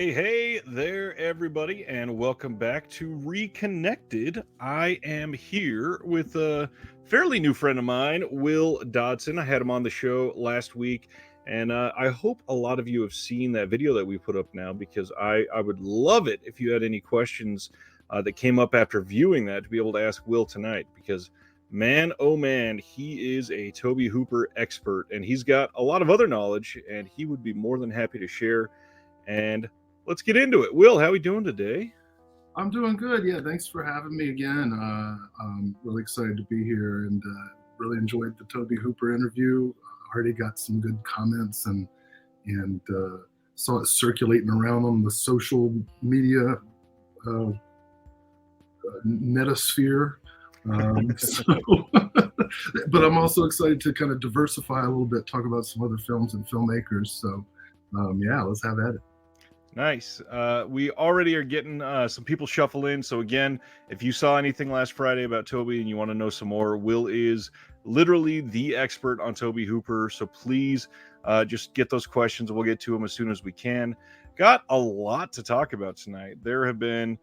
Hey there, everybody, and welcome back to Reconnected. I am here with a fairly new friend of mine, Will Dodson. I had him on the show last week, and I hope a lot of you have seen that video that we put up now because I would love it if you had any questions that came up after viewing that to be able to ask Will tonight because man, oh man, he is a Toby Hooper expert, and he's got a lot of other knowledge, and he would be more than happy to share. And let's get into it. Will, how are we doing today? I'm doing good. Yeah, thanks for having me again. I'm really excited to be here and really enjoyed the Toby Hooper interview. Already got some good comments and saw it circulating around on the social media netosphere. But I'm also excited to kind of diversify a little bit, talk about some other films and filmmakers. So yeah, let's have at it. Nice. We already are getting some people shuffle in. So again, if you saw anything last Friday about Toby and you want to know some more, Will is literally the expert on Toby Hooper. So please just get those questions. We'll get to them as soon as we can. Got a lot to talk about tonight. There have been,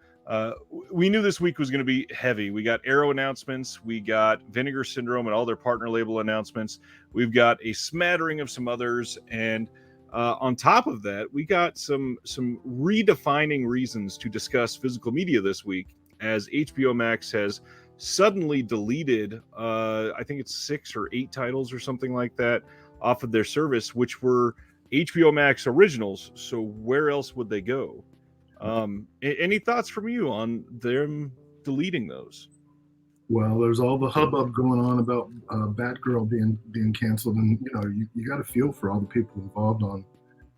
we knew this week was going to be heavy. We got Arrow announcements. We got Vinegar Syndrome and all their partner label announcements. We've got a smattering of some others. And on top of that, we got some redefining reasons to discuss physical media this week, as HBO Max has suddenly deleted, I think it's 6 or 8 titles or something like that off of their service, which were HBO Max originals. So where else would they go? Any thoughts from you on them deleting those? Well, there's all the hubbub going on about Batgirl being canceled, and you got to feel for all the people involved on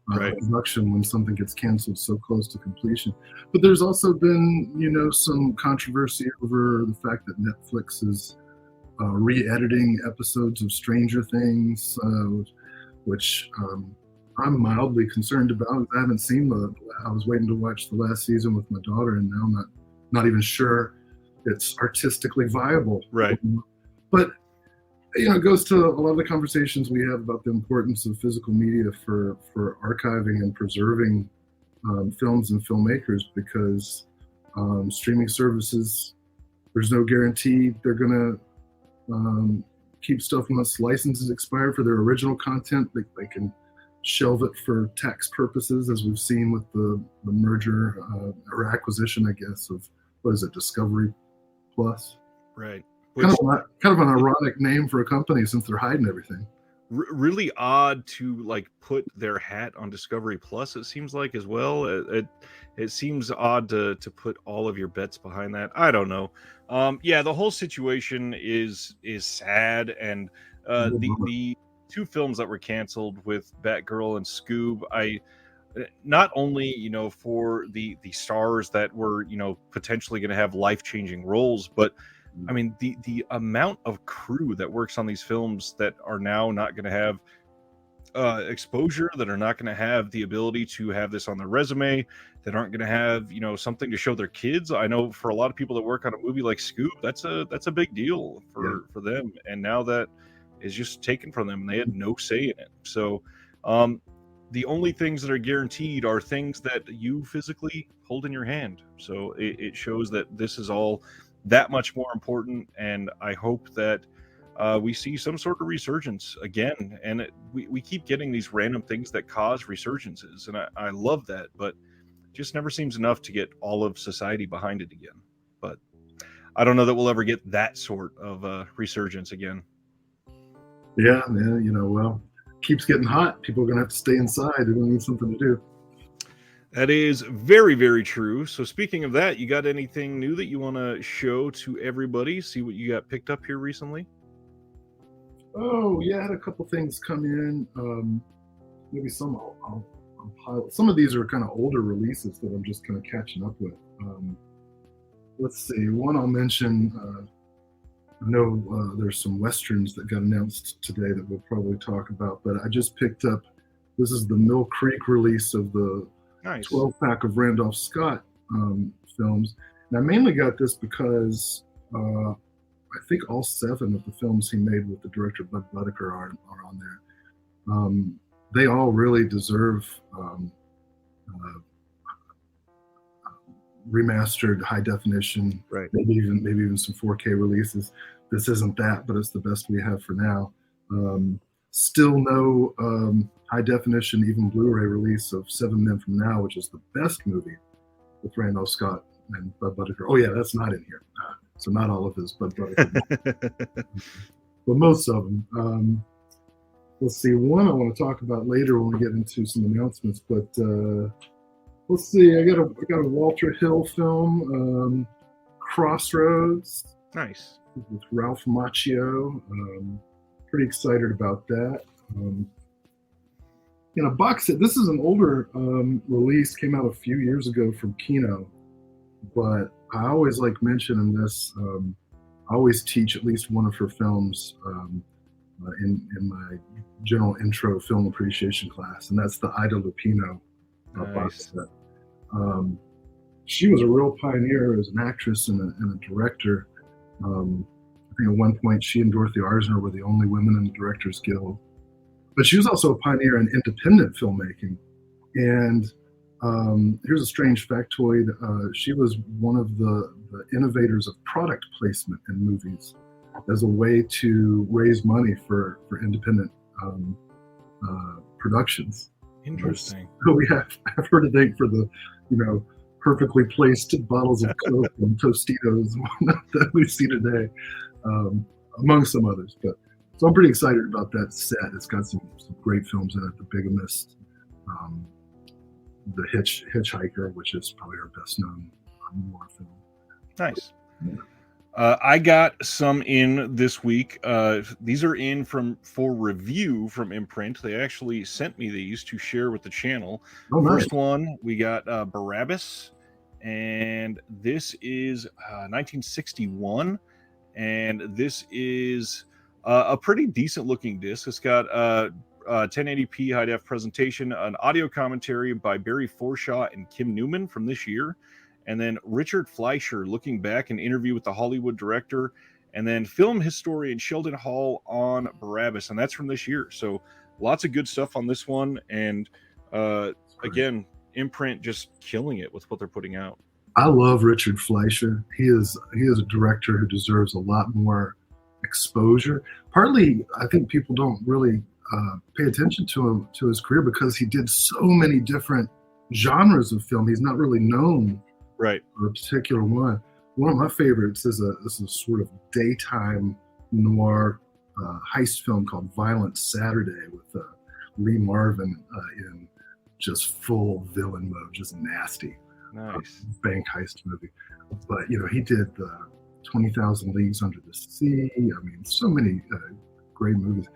production when something gets canceled so close to completion. But there's also been some controversy over the fact that Netflix is re-editing episodes of Stranger Things, which I'm mildly concerned about. I haven't seen I was waiting to watch the last season with my daughter, and now I'm not even sure it's artistically viable. Right. But it goes to a lot of the conversations we have about the importance of physical media for archiving and preserving films and filmmakers, because streaming services, there's no guarantee they're going to keep stuff once licenses expire for their original content. They can shelve it for tax purposes, as we've seen with the merger or acquisition, I guess, of what is it, Discovery Plus? Right. Kind of an ironic name for a company since they're hiding everything. Really odd to put their hat on Discovery Plus, it seems like, as well. It seems odd to put all of your bets behind that. I don't know. Yeah, the whole situation is sad, and the 2 films that were canceled with Batgirl and Scoob, not only for the stars that were potentially going to have life-changing roles, but I mean the amount of crew that works on these films that are now not going to have exposure, that are not going to have the ability to have this on their resume, that aren't going to have something to show their kids. I know for a lot of people that work on a movie like Scoob, that's a big deal for them, and now that is just taken from them, and they had no say in it. So the only things that are guaranteed are things that you physically hold in your hand. So it shows that this is all that much more important, and I hope that we see some sort of resurgence again. And we keep getting these random things that cause resurgences, and I love that, but it just never seems enough to get all of society behind it again. But I don't know that we'll ever get that sort of resurgence again. Yeah, well, keeps getting hot. People are going to have to stay inside. They're going to need something to do. That is very, very true. So speaking of that, you got anything new that you want to show to everybody? See what you got picked up here recently? Oh, yeah, I had a couple things come in. Maybe some I'll pilot. Some of these are kind of older releases that I'm just kind of catching up with. Let's see. One I'll mention. I know there's some Westerns that got announced today that we'll probably talk about, but I just picked up, this is the Mill Creek release of the 12-pack of Randolph Scott films. And I mainly got this because I think all 7 of the films he made with the director Bud Budiker are on there. They all really deserve remastered high definition, Right. maybe even some 4K releases. This isn't that, but it's the best we have for now. Still no high definition, even Blu-ray release of Seven Men from Now, which is the best movie with Randolph Scott and Bud Buttigieg. Oh yeah, that's not in here. So not all of his Bud Buttigieg, but most of them. Let's see. One I want to talk about later when we get into some announcements. But let's see. I got a Walter Hill film, Crossroads. Nice. With Ralph Macchio. Pretty excited about that. In a box set, this is an older release, came out a few years ago from Kino, but I always like mentioning this. I always teach at least one of her films in my general intro film appreciation class, and that's the Ida Lupino box set. She was a real pioneer as an actress and a director. I think at one point she and Dorothy Arzner were the only women in the Directors Guild. But she was also a pioneer in independent filmmaking. And here's a strange factoid. She was one of the innovators of product placement in movies as a way to raise money for independent productions. Interesting. So we have her to thank for the, perfectly placed bottles of Coke and Tostitos that we see today, among some others. But so I'm pretty excited about that set. It's got some great films in it. The Bigamist, The Hitchhiker, which is probably our best known noir film. Nice. I got some in this week. These are in for review from Imprint. They actually sent me these to share with the channel. Oh, nice. First one, we got Barabbas, and this is 1961, and this is a pretty decent looking disc. It's got 1080p high def presentation, an audio commentary by Barry Forshaw and Kim Newman from this year. And then Richard Fleischer looking back, an interview with the Hollywood director, and then film historian Sheldon Hall on Barabbas, and that's from this year. So lots of good stuff on this one, and again, Imprint just killing it with what they're putting out. I love Richard Fleischer. He is a director who deserves a lot more exposure. Partly, I think people don't really pay attention to his career because he did so many different genres of film. He's not really known. Right. For a particular one. One of my favorites is a sort of daytime noir heist film called Violent Saturday with Lee Marvin in just full villain mode, just nasty. Nice. Bank heist movie. But, he did 20,000 Leagues Under the Sea. I mean, so many great movies.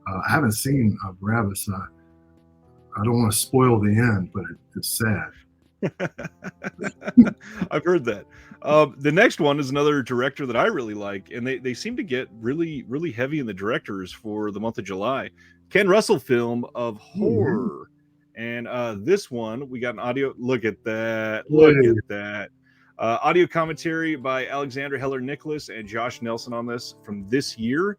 I haven't seen Barabbas. I don't want to spoil the end, but it's sad. I've heard that. The next one is another director that I really like, and they seem to get really, really heavy in the directors for the month of July. Ken Russell film of horror. And this one, we got an audio. Look at that. Look at that. Audio commentary by Alexander Heller Nicholas and Josh Nelson on this from this year.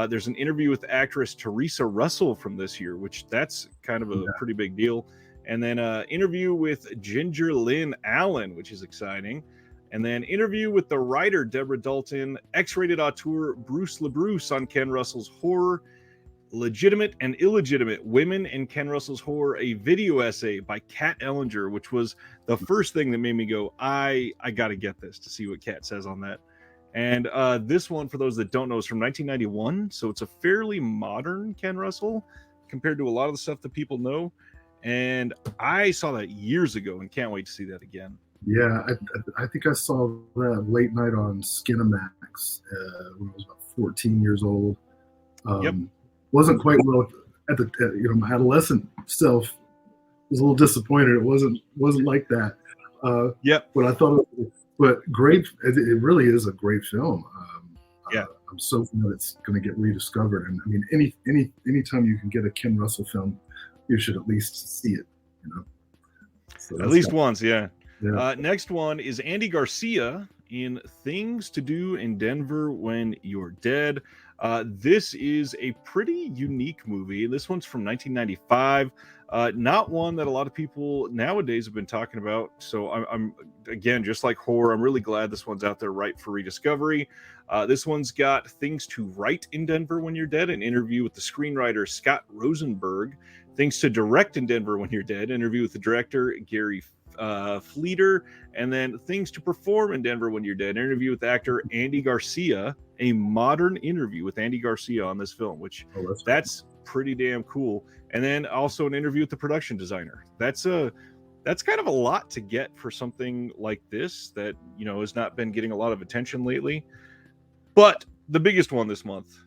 There's an interview with actress Teresa Russell from this year, which that's kind of a pretty big deal. And then interview with Ginger Lynn Allen, which is exciting. And then interview with the writer Deborah Dalton, X-rated auteur Bruce LaBruce on Ken Russell's horror, Legitimate and Illegitimate Women in Ken Russell's Horror, a video essay by Kat Ellinger, which was the first thing that made me go, I got to get this to see what Kat says on that. And this one, for those that don't know, is from 1991. So it's a fairly modern Ken Russell compared to a lot of the stuff that people know. And I saw that years ago and can't wait to see that again. Yeah, I think I saw that late night on Skinamax when I was about 14 years old. Wasn't quite well at my adolescent self was a little disappointed. It wasn't like that. But I thought, but great. It really is a great film. I'm so glad it's going to get rediscovered. And I mean, anytime you can get a Ken Russell film, you should at least see it, So at least once, yeah. Next one is Andy Garcia in Things to Do in Denver When You're Dead. This is a pretty unique movie. This one's from 1995. Not one that a lot of people nowadays have been talking about. So I'm again, just like horror, I'm really glad this one's out there right for rediscovery. This one's got Things to Write in Denver When You're Dead, an interview with the screenwriter Scott Rosenberg. Things to Direct in Denver When You're Dead, interview with the director Gary Fleeter, and then Things to Perform in Denver When You're Dead, interview with actor Andy Garcia, a modern interview with Andy Garcia on this film, which that's pretty damn cool. And then also an interview with the production designer. That's kind of a lot to get for something like this that, you know, has not been getting a lot of attention lately. But the biggest one this month,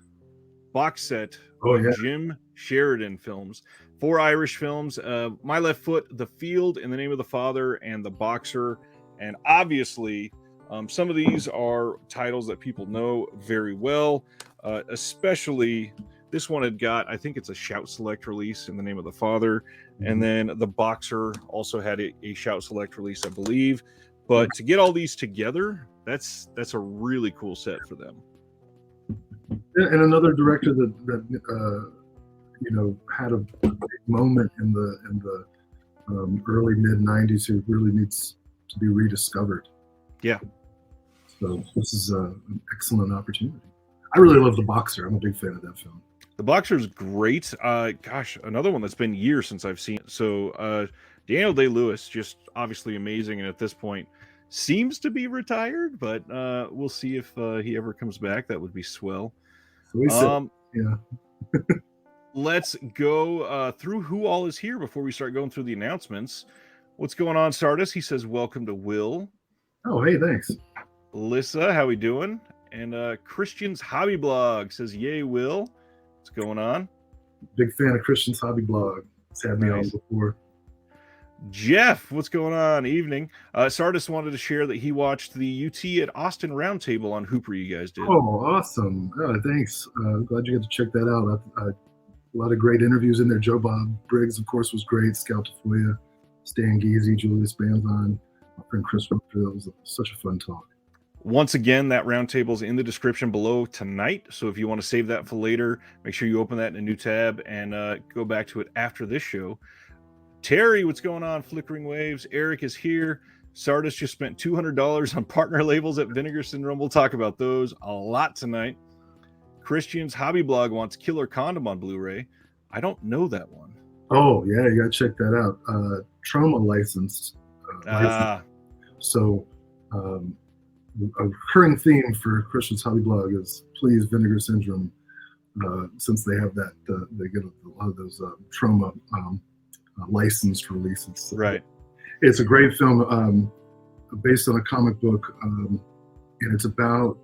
box set of Jim Sheridan films. 4 Irish films, My Left Foot, The Field, In the Name of the Father, and The Boxer. And obviously, some of these are titles that people know very well, especially this one had got, I think it's a Shout Select release, In the Name of the Father. And then The Boxer also had a Shout Select release, I believe. But to get all these together, that's a really cool set for them. And another director that you know, had a big moment in the early mid '90s who really needs to be rediscovered. Yeah. So this is an excellent opportunity. I really love The Boxer. I'm a big fan of that film. The Boxer is great. Gosh, another one that's been years since I've seen it. So Daniel Day-Lewis, just obviously amazing, and at this point seems to be retired, but we'll see if he ever comes back. That would be swell. So yeah. Let's go through who all is here before we start going through the announcements. What's going on, Sardis? He says, welcome to Will. Oh, hey, thanks. Lissa, how we doing? And Christian's Hobby Blog says, yay, Will. What's going on? Big fan of Christian's Hobby Blog. It's had me on before. Jeff, what's going on? Evening. Sardis wanted to share that he watched the UT at Austin Roundtable on Hooper you guys did. Oh, awesome. Thanks. Glad you got to check that out. A lot of great interviews in there. Joe Bob Briggs, of course, was great. Scout Tafoya, Stan Geezy, Julius Banzon, my friend Chris Rutherford. It was such a fun talk. Once again, that roundtable is in the description below tonight. So if you want to save that for later, make sure you open that in a new tab and go back to it after this show. Terry, what's going on? Flickering Waves. Eric is here. Sardis just spent $200 on partner labels at Vinegar Syndrome. We'll talk about those a lot tonight. Christian's Hobby Blog wants Killer Condom on Blu-ray. I don't know that one. Oh, yeah, you got to check that out. Trauma licensed. So a recurring theme for Christian's Hobby Blog is please Vinegar Syndrome, since they have that, they get a lot of those trauma licensed releases. So right. It's a great film based on a comic book, and it's about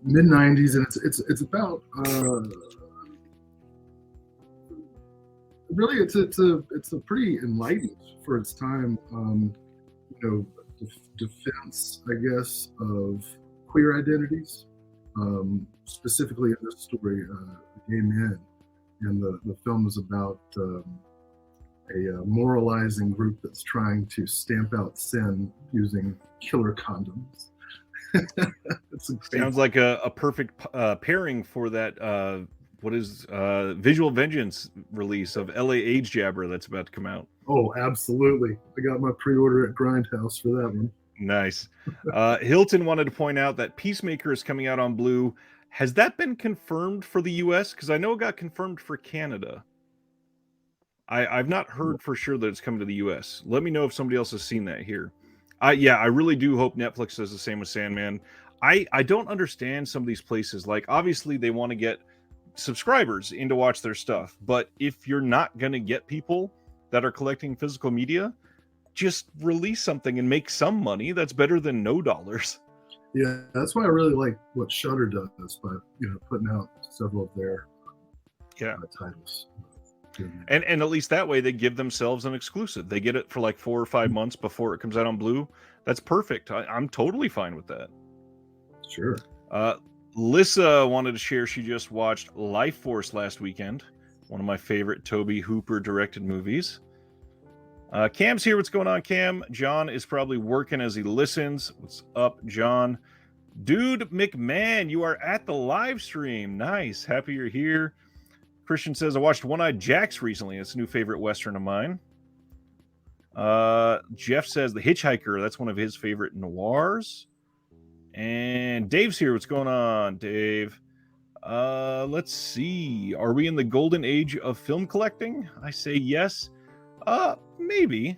mid '90s, and it's about really it's a pretty enlightened for its time, you know, defense, I guess, of queer identities, specifically in this story, gay men, and the film is about a moralizing group that's trying to stamp out sin using killer condoms. Sounds like a perfect pairing for that Visual Vengeance release of LA Age Jabber that's about to come out. Oh, absolutely. I got my pre-order at Grindhouse for that one. Nice. Hilton wanted to point out that Peacemaker is coming out on Blue. Has that been confirmed for the US? Because I know it got confirmed for Canada. I've not heard for sure that it's coming to the US. Let me know if somebody else has seen that here. I really do hope Netflix does the same with Sandman. I don't understand some of these places. Like, obviously, they want to get subscribers in to watch their stuff. But if you're not going to get people that are collecting physical media, just release something and make some money. That's better than no dollars. Yeah, that's why I really like what Shudder does by putting out several of their titles. And at least that way they give themselves an exclusive. They get it for like 4 or 5 months before it comes out on Blue. That's perfect. I'm totally fine with that. Sure. Lissa wanted to share she just watched Life Force last weekend, one of my favorite Tobe Hooper directed movies. Cam's here. What's going on, Cam? John is probably working as he listens. What's up, John? Dude McMahon, you are at the live stream. Nice. Happy you're here. Christian says, I watched One-Eyed Jacks recently. It's a new favorite Western of mine. Jeff says The Hitchhiker. That's one of his favorite noirs. And Dave's here. What's going on, Dave? Let's see. Are we in the golden age of film collecting? I say yes. Maybe.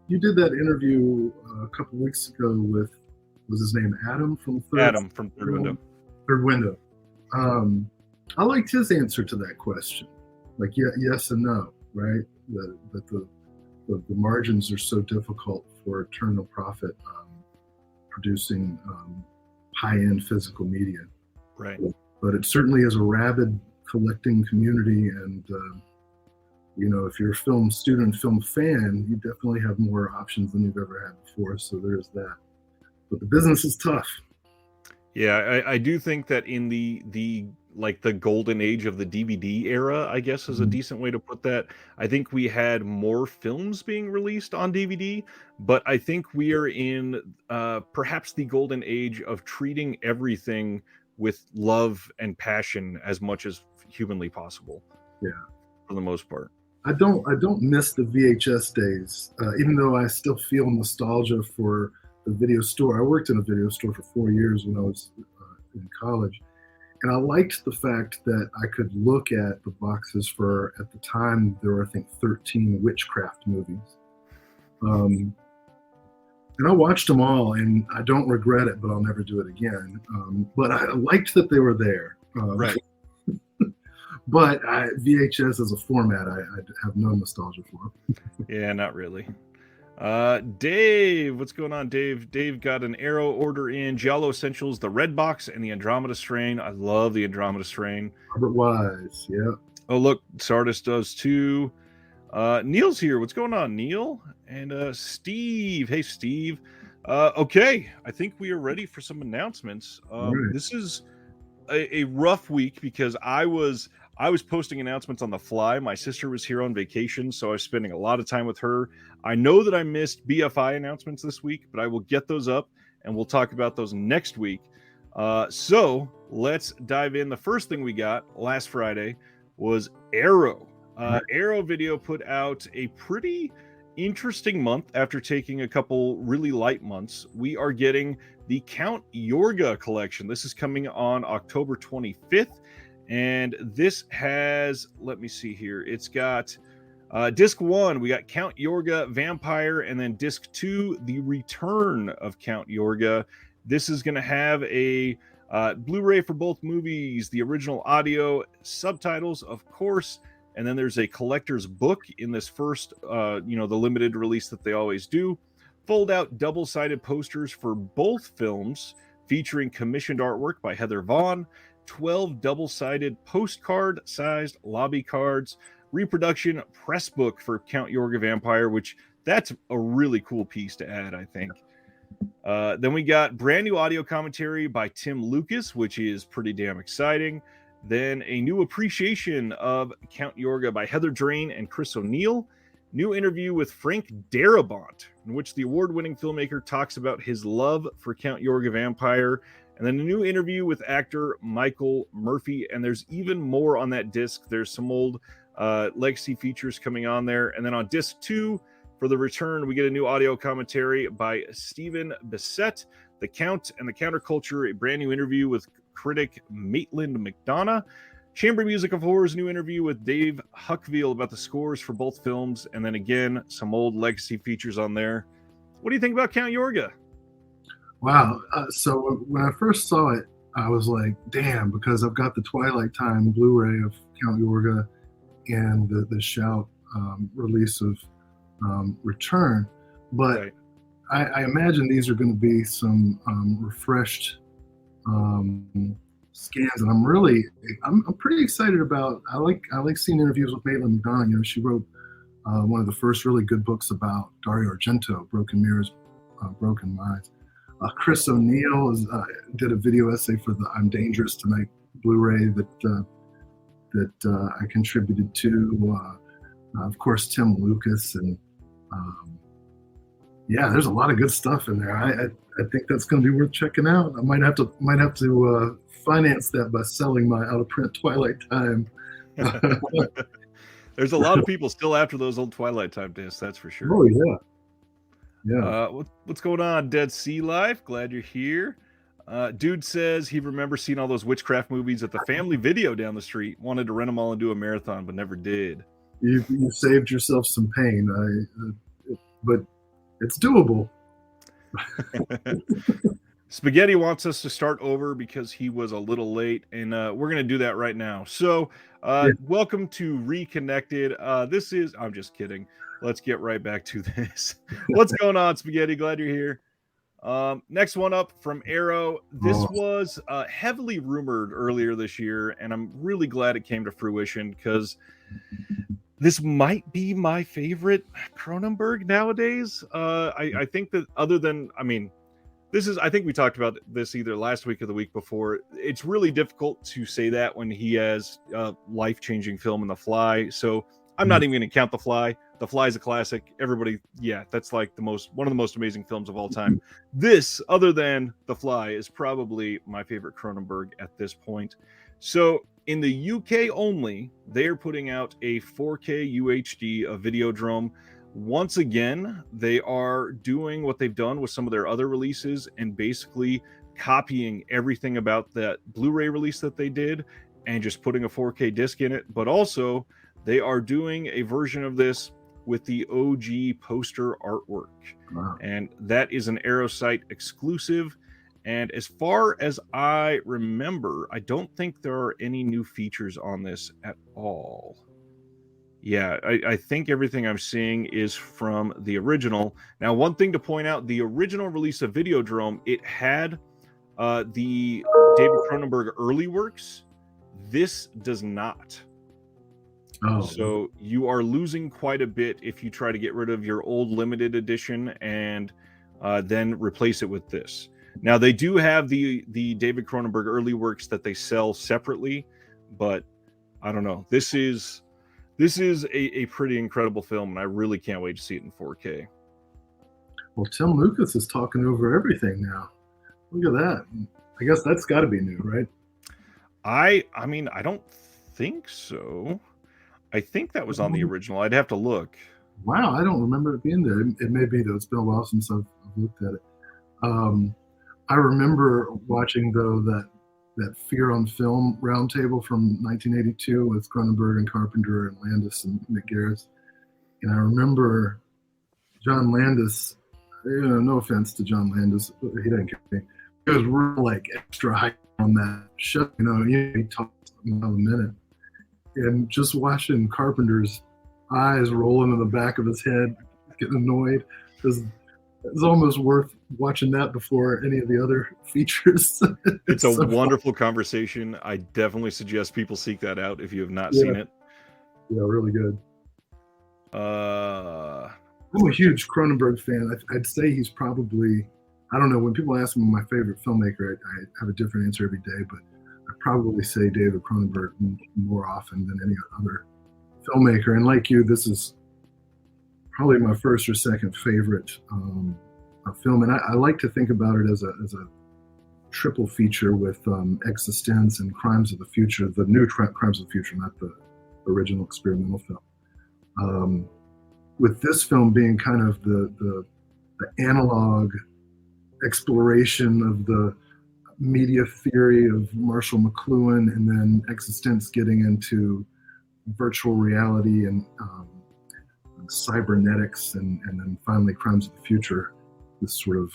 You did that interview a couple weeks ago with, was his name Adam from Third Window. Third Window. I liked his answer to that question. Like, yes and no, right? That the margins are so difficult for eternal profit producing high-end physical media. Right. But it certainly is a rabid collecting community, and if you're a film student, film fan, you definitely have more options than you've ever had before. So there's that. But the business is tough. Yeah, I do think that in the golden age of the DVD era, I guess is a decent way to put that. I think we had more films being released on DVD, but I think we are in perhaps the golden age of treating everything with love and passion as much as humanly possible. Yeah, for the most part. I don't miss the VHS days, even though I still feel nostalgia for the video store. I worked in a video store for 4 years when I was in college. And I liked the fact that I could look at the boxes for, at the time, there were, I think, 13 witchcraft movies. And I watched them all, and I don't regret it, but I'll never do it again. But I liked that they were there. Right. But VHS as a format, I have no nostalgia for. Yeah, not really. Dave, what's going on, Dave? Dave got an Arrow order in, Giallo Essentials, the Red Box, and the Andromeda Strain. I love the Andromeda Strain. Robert Wise, yeah. Oh, look, Sardis does too. Neil's here. What's going on, Neil? And Steve. Hey, Steve. Okay, I think we are ready for some announcements. Right. This is a rough week because I was posting announcements on the fly. My sister was here on vacation, so I was spending a lot of time with her. I know that I missed BFI announcements this week, but I will get those up, and we'll talk about those next week. So let's dive in. The first thing we got last Friday was Arrow. Arrow Video put out a pretty interesting month after taking a couple really light months. We are getting the Count Yorga collection. This is coming on October 25th. And this has, let me see here. It's got disc 1, we got Count Yorga Vampire, and then disc 2, The Return of Count Yorga. This is going to have a Blu-ray for both movies, the original audio, subtitles, of course, and then there's a collector's book in this first, the limited release that they always do. Fold-out double-sided posters for both films featuring commissioned artwork by Heather Vaughn, 12 double-sided postcard-sized lobby cards, reproduction press book for Count Yorga Vampire, which that's a really cool piece to add, I think. Then we got brand new audio commentary by Tim Lucas, which is pretty damn exciting. Then a new appreciation of Count Yorga by Heather Drain and Chris O'Neill. New interview with Frank Darabont, in which the award-winning filmmaker talks about his love for Count Yorga Vampire. And then a new interview with actor Michael Murphy. And there's even more on that disc. There's some old legacy features coming on there. And then on disc 2, for The Return, we get a new audio commentary by Stephen Bissett, The Count and the Counterculture, a brand new interview with critic Maitland McDonough. Chamber Music of Horror's new interview with Dave Huckville about the scores for both films. And then again, some old legacy features on there. What do you think about Count Yorga? Wow. So when I first saw it, I was like, damn, because I've got the Twilight Time Blu-ray of Count Yorga and the Shout release of Return. But Right. I imagine these are going to be some refreshed scans, and I'm pretty excited about. I like seeing interviews with Maitland McDonough. She wrote one of the first really good books about Dario Argento, Broken Mirrors, Broken Minds. Chris O'Neill did a video essay for the I'm Dangerous Tonight Blu-ray that I contributed to. Of course, Tim Lucas and Yeah, there's a lot of good stuff in there. I think that's going to be worth checking out. I might have to finance that by selling my out of print Twilight Time. There's a lot of people still after those old Twilight Time discs, that's for sure. Oh yeah, yeah. What's going on, Dead Sea Life? Glad you're here. Dude says he remembers seeing all those witchcraft movies at the family video down the street. Wanted to rent them all and do a marathon, but never did. You saved yourself some pain. But it's doable. Spaghetti wants us to start over because he was a little late, and we're going to do that right now. So, welcome to Reconnected. I'm just kidding. Let's get right back to this. What's going on, Spaghetti? Glad you're here. Next one up from Arrow. This was heavily rumored earlier this year, and I'm really glad it came to fruition because this might be my favorite Cronenberg nowadays. I think that other than, I think we talked about this either last week or the week before. It's really difficult to say that when he has a life-changing film in The Fly. So I'm not even going to count The Fly. The Fly is a classic. Everybody, that's like one of the most amazing films of all time. This, other than The Fly, is probably my favorite Cronenberg at this point. So in the UK only, they are putting out a 4K UHD, a Videodrome. Once again, they are doing what they've done with some of their other releases and basically copying everything about that Blu-ray release that they did and just putting a 4K disc in it. But also, they are doing a version of this with the OG poster artwork. Wow. And that is an Aerosite exclusive. And as far as I remember, I don't think there are any new features on this at all. Yeah, I think everything I'm seeing is from the original. Now, one thing to point out, the original release of Videodrome, it had the David Cronenberg early works. This does not. Oh. So you are losing quite a bit if you try to get rid of your old limited edition and then replace it with this. Now, they do have the David Cronenberg early works that they sell separately, but I don't know. This is a pretty incredible film, and I really can't wait to see it in 4K. Well, Tim Lucas is talking over everything now. Look at that. I guess that's got to be new, right? I don't think so. I think that was on the original. I'd have to look. Wow, I don't remember it being there. It may be, though. It's been a while since I've looked at it. I remember watching, though, that Fear on Film roundtable from 1982 with Cronenberg and Carpenter and Landis and McGarris. And I remember John Landis, no offense to John Landis, he didn't care. He was real, extra hype on that show. He talked about a minute. And just watching Carpenter's eyes rolling in the back of his head, getting annoyed, it's almost worth watching that before any of the other features. It's a wonderful conversation. I definitely suggest people seek that out if you have not seen it. Yeah, really good. I'm a huge Cronenberg fan. I'd say he's probably, I don't know, when people ask me my favorite filmmaker, I have a different answer every day, but I probably say David Cronenberg more often than any other filmmaker. And like you, this is probably my first or second favorite film, and I like to think about it as a triple feature with Existence and Crimes of the Future, the new Crimes of the Future, not the original experimental film. With this film being kind of the analog exploration of the media theory of Marshall McLuhan, and then Existence getting into virtual reality and cybernetics, and then finally Crimes of the Future, this sort of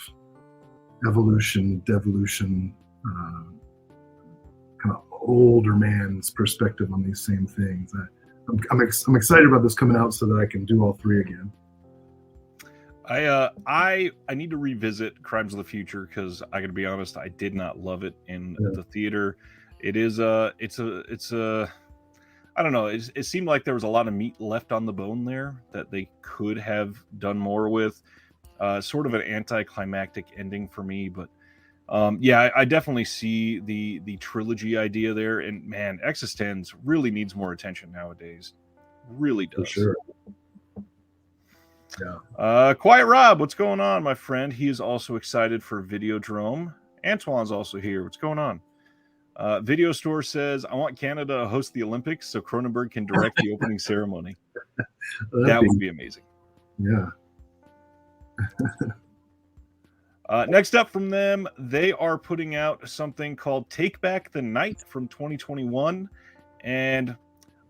evolution, devolution, kind of older man's perspective on these same things. I'm excited about this coming out so that I can do all three again. I need to revisit Crimes of the Future because I gotta be honest, I did not love it in the theater. It is it's a I don't know. It seemed like there was a lot of meat left on the bone there that they could have done more with. Sort of an anticlimactic ending for me, but I definitely see the trilogy idea there. And man, Existence really needs more attention nowadays. Really does. For sure. Yeah. Quiet Rob, what's going on, my friend? He is also excited for Videodrome. Antoine's also here. What's going on? Video Store says, I want Canada to host the Olympics so Cronenberg can direct the opening ceremony. That would be amazing. Yeah. Next up from them, they are putting out something called Take Back the Night from 2021. And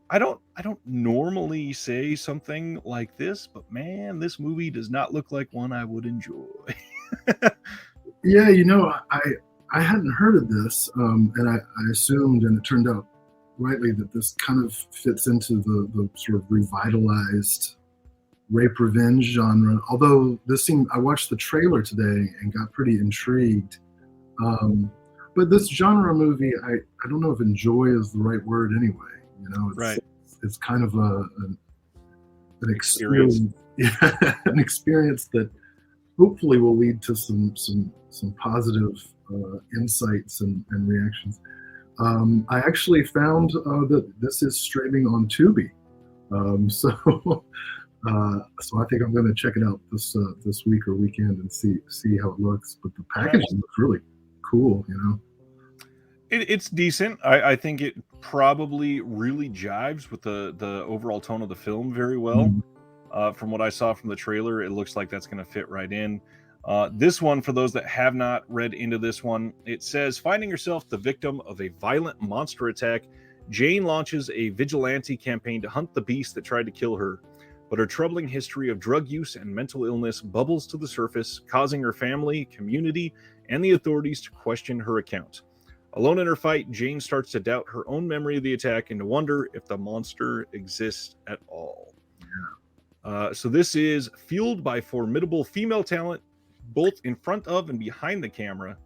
I don't normally say something like this, but man, this movie does not look like one I would enjoy. Yeah, I hadn't heard of this, and I assumed, and it turned out rightly, that this kind of fits into the sort of revitalized rape revenge genre. Although I watched the trailer today and got pretty intrigued. But this genre movie, I don't know if enjoy is the right word anyway. Right. It's kind of an experience, yeah, an experience that hopefully will lead to some positive insights and reactions. I actually found that this is streaming on Tubi, so I think I'm going to check it out this week or weekend and see how it looks. But the packaging looks really cool, It's decent. I think it probably really jives with the overall tone of the film very well. Mm-hmm. From what I saw from the trailer, it looks like that's going to fit right in. This one, for those that have not read into this one, it says, finding herself the victim of a violent monster attack, Jane launches a vigilante campaign to hunt the beast that tried to kill her. But her troubling history of drug use and mental illness bubbles to the surface, causing her family, community, and the authorities to question her account. Alone in her fight, Jane starts to doubt her own memory of the attack and to wonder if the monster exists at all. So this is fueled by formidable female talent, both in front of and behind the camera.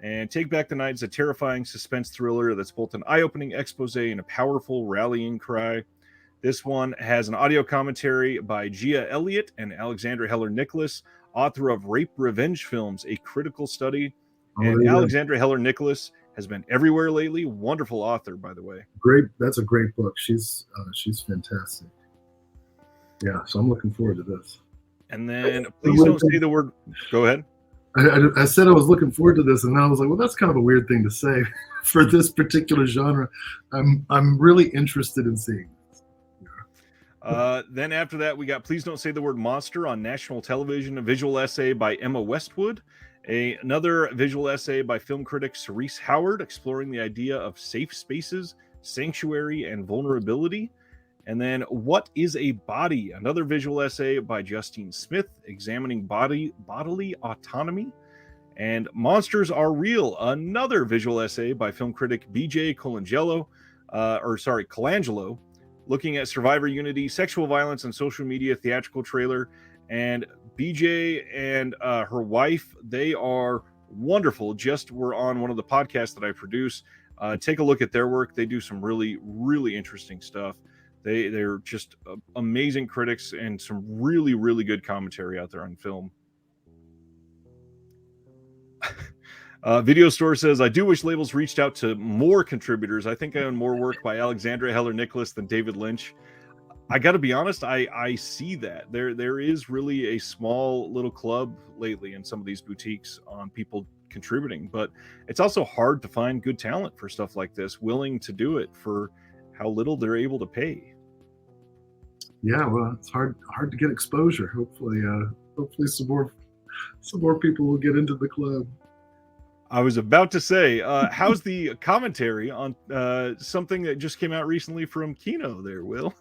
And Take Back the Night is a terrifying suspense thriller that's both an eye-opening expose and a powerful rallying cry. This one has an audio commentary by Gia Elliott and Alexandra Heller-Nicholas, author of Rape Revenge Films, A Critical Study. And Alexandra Heller-Nicholas has been everywhere lately. Wonderful author, by the way. Great. That's a great book. She's fantastic. Yeah, so I'm looking forward to this. And then please don't say the word. Go ahead. I said I was looking forward to this, and I was like, well, that's kind of a weird thing to say for this particular genre. I'm really interested in seeing this. Then after that, we got Please Don't Say the Word Monster on national television, a visual essay by Emma Westwood, another visual essay by film critic Cerise Howard, exploring the idea of safe spaces, sanctuary, and vulnerability. And then What is a Body? Another visual essay by Justine Smith, examining bodily autonomy. And Monsters Are Real, another visual essay by film critic BJ Colangelo, looking at survivor unity, sexual violence, and social media theatrical trailer. And BJ and her wife, they are wonderful. Just were on one of the podcasts that I produce. Take a look at their work. They do some really, really interesting stuff. They're just amazing critics and some really, really good commentary out there on film. Video Store says, I do wish labels reached out to more contributors. I think I own more work by Alexandra Heller-Nicholas than David Lynch. I got to be honest, I see that. There is really a small little club lately in some of these boutiques on people contributing, but it's also hard to find good talent for stuff like this, willing to do it for how little they're able to pay. Yeah, well, it's hard to get exposure. Hopefully some more people will get into the club. I was about to say, how's the commentary on something that just came out recently from Kino there, Will?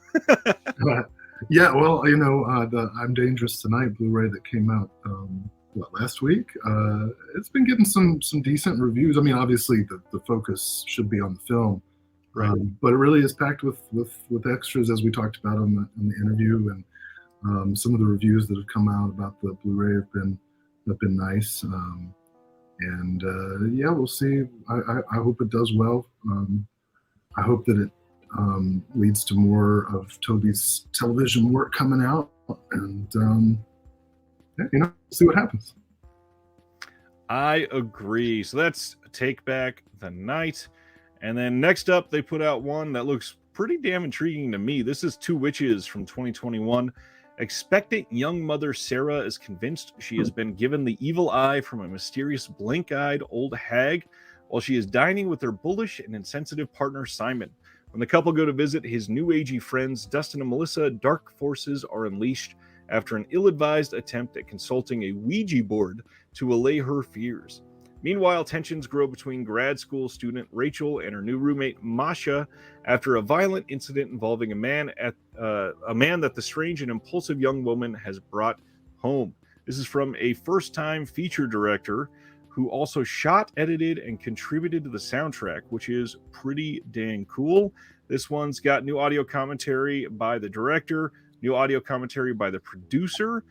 Yeah, well, the I'm Dangerous Tonight Blu-ray that came out last week. It's been getting some decent reviews. I mean, obviously the focus should be on the film. Right. But it really is packed with extras, as we talked about on the interview, and some of the reviews that have come out about the Blu-ray have been nice. Yeah, we'll see. I hope it does well. I hope that it leads to more of Toby's television work coming out, and see what happens. I agree. So that's Take Back the Night. And then next up, they put out one that looks pretty damn intriguing to me. This is Two Witches from 2021. Expectant young mother Sarah is convinced she has been given the evil eye from a mysterious blink-eyed old hag while she is dining with their bullish and insensitive partner Simon. When the couple go to visit his new agey friends Dustin and Melissa, dark forces are unleashed after an ill-advised attempt at consulting a Ouija board to allay her fears. Meanwhile, tensions grow between grad school student Rachel and her new roommate Masha after a violent incident involving a man that the strange and impulsive young woman has brought home. This is from a first-time feature director who also shot, edited, and contributed to the soundtrack, which is pretty dang cool. This one's got new audio commentary by the director, new audio commentary by the producer,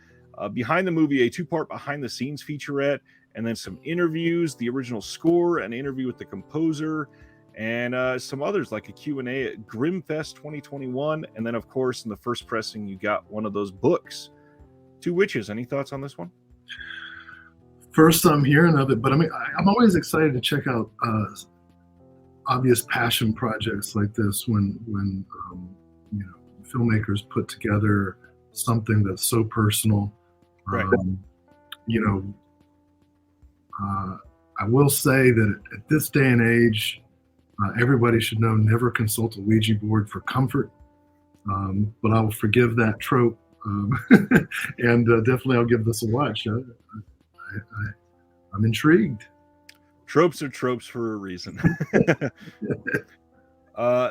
behind the movie, a two-part behind-the-scenes featurette, and then some interviews, the original score, an interview with the composer, and some others like a Q&A at Grimfest 2021. And then, of course, in the first pressing, you got one of those books. Two Witches. Any thoughts on this one? First I'm hearing of it, but I mean, I'm always excited to check out obvious passion projects like this when filmmakers put together something that's so personal. Right. I will say that at this day and age, everybody should know never consult a Ouija board for comfort. But I will forgive that trope, and definitely I'll give this a watch. I'm intrigued. Tropes are tropes for a reason.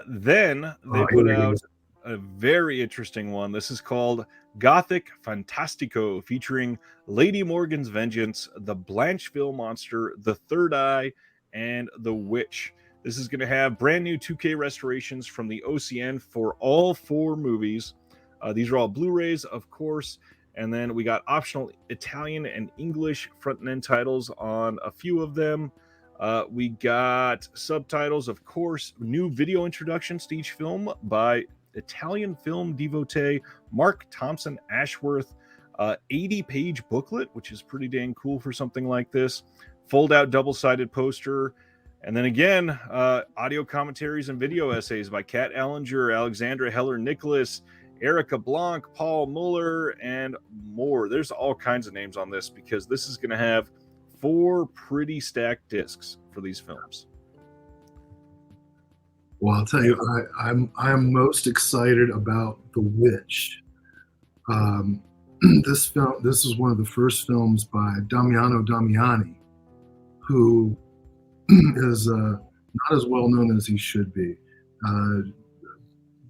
Then they put out a very interesting one. This is called Gothic Fantastico, featuring Lady Morgan's Vengeance, the Blancheville Monster, the Third Eye, and the Witch. This is going to have brand new 2K restorations from the OCN for all 4 movies. These are all Blu-rays, of course. And then we got optional Italian and English front and end titles on a few of them. We got subtitles, of course, new video introductions to each film by Italian film devotee Mark Thompson Ashworth, 80-page booklet, which is pretty dang cool for something like this, fold-out double-sided poster, and then again, audio commentaries and video essays by Kat Ellinger, Alexandra Heller-Nicholas, Erica Blanc, Paul Muller, and more. There's all kinds of names on this because this is going to have 4 pretty stacked discs for these films. Well, I'll tell you, I'm most excited about The Witch. This is one of the first films by Damiano Damiani, who is not as well known as he should be.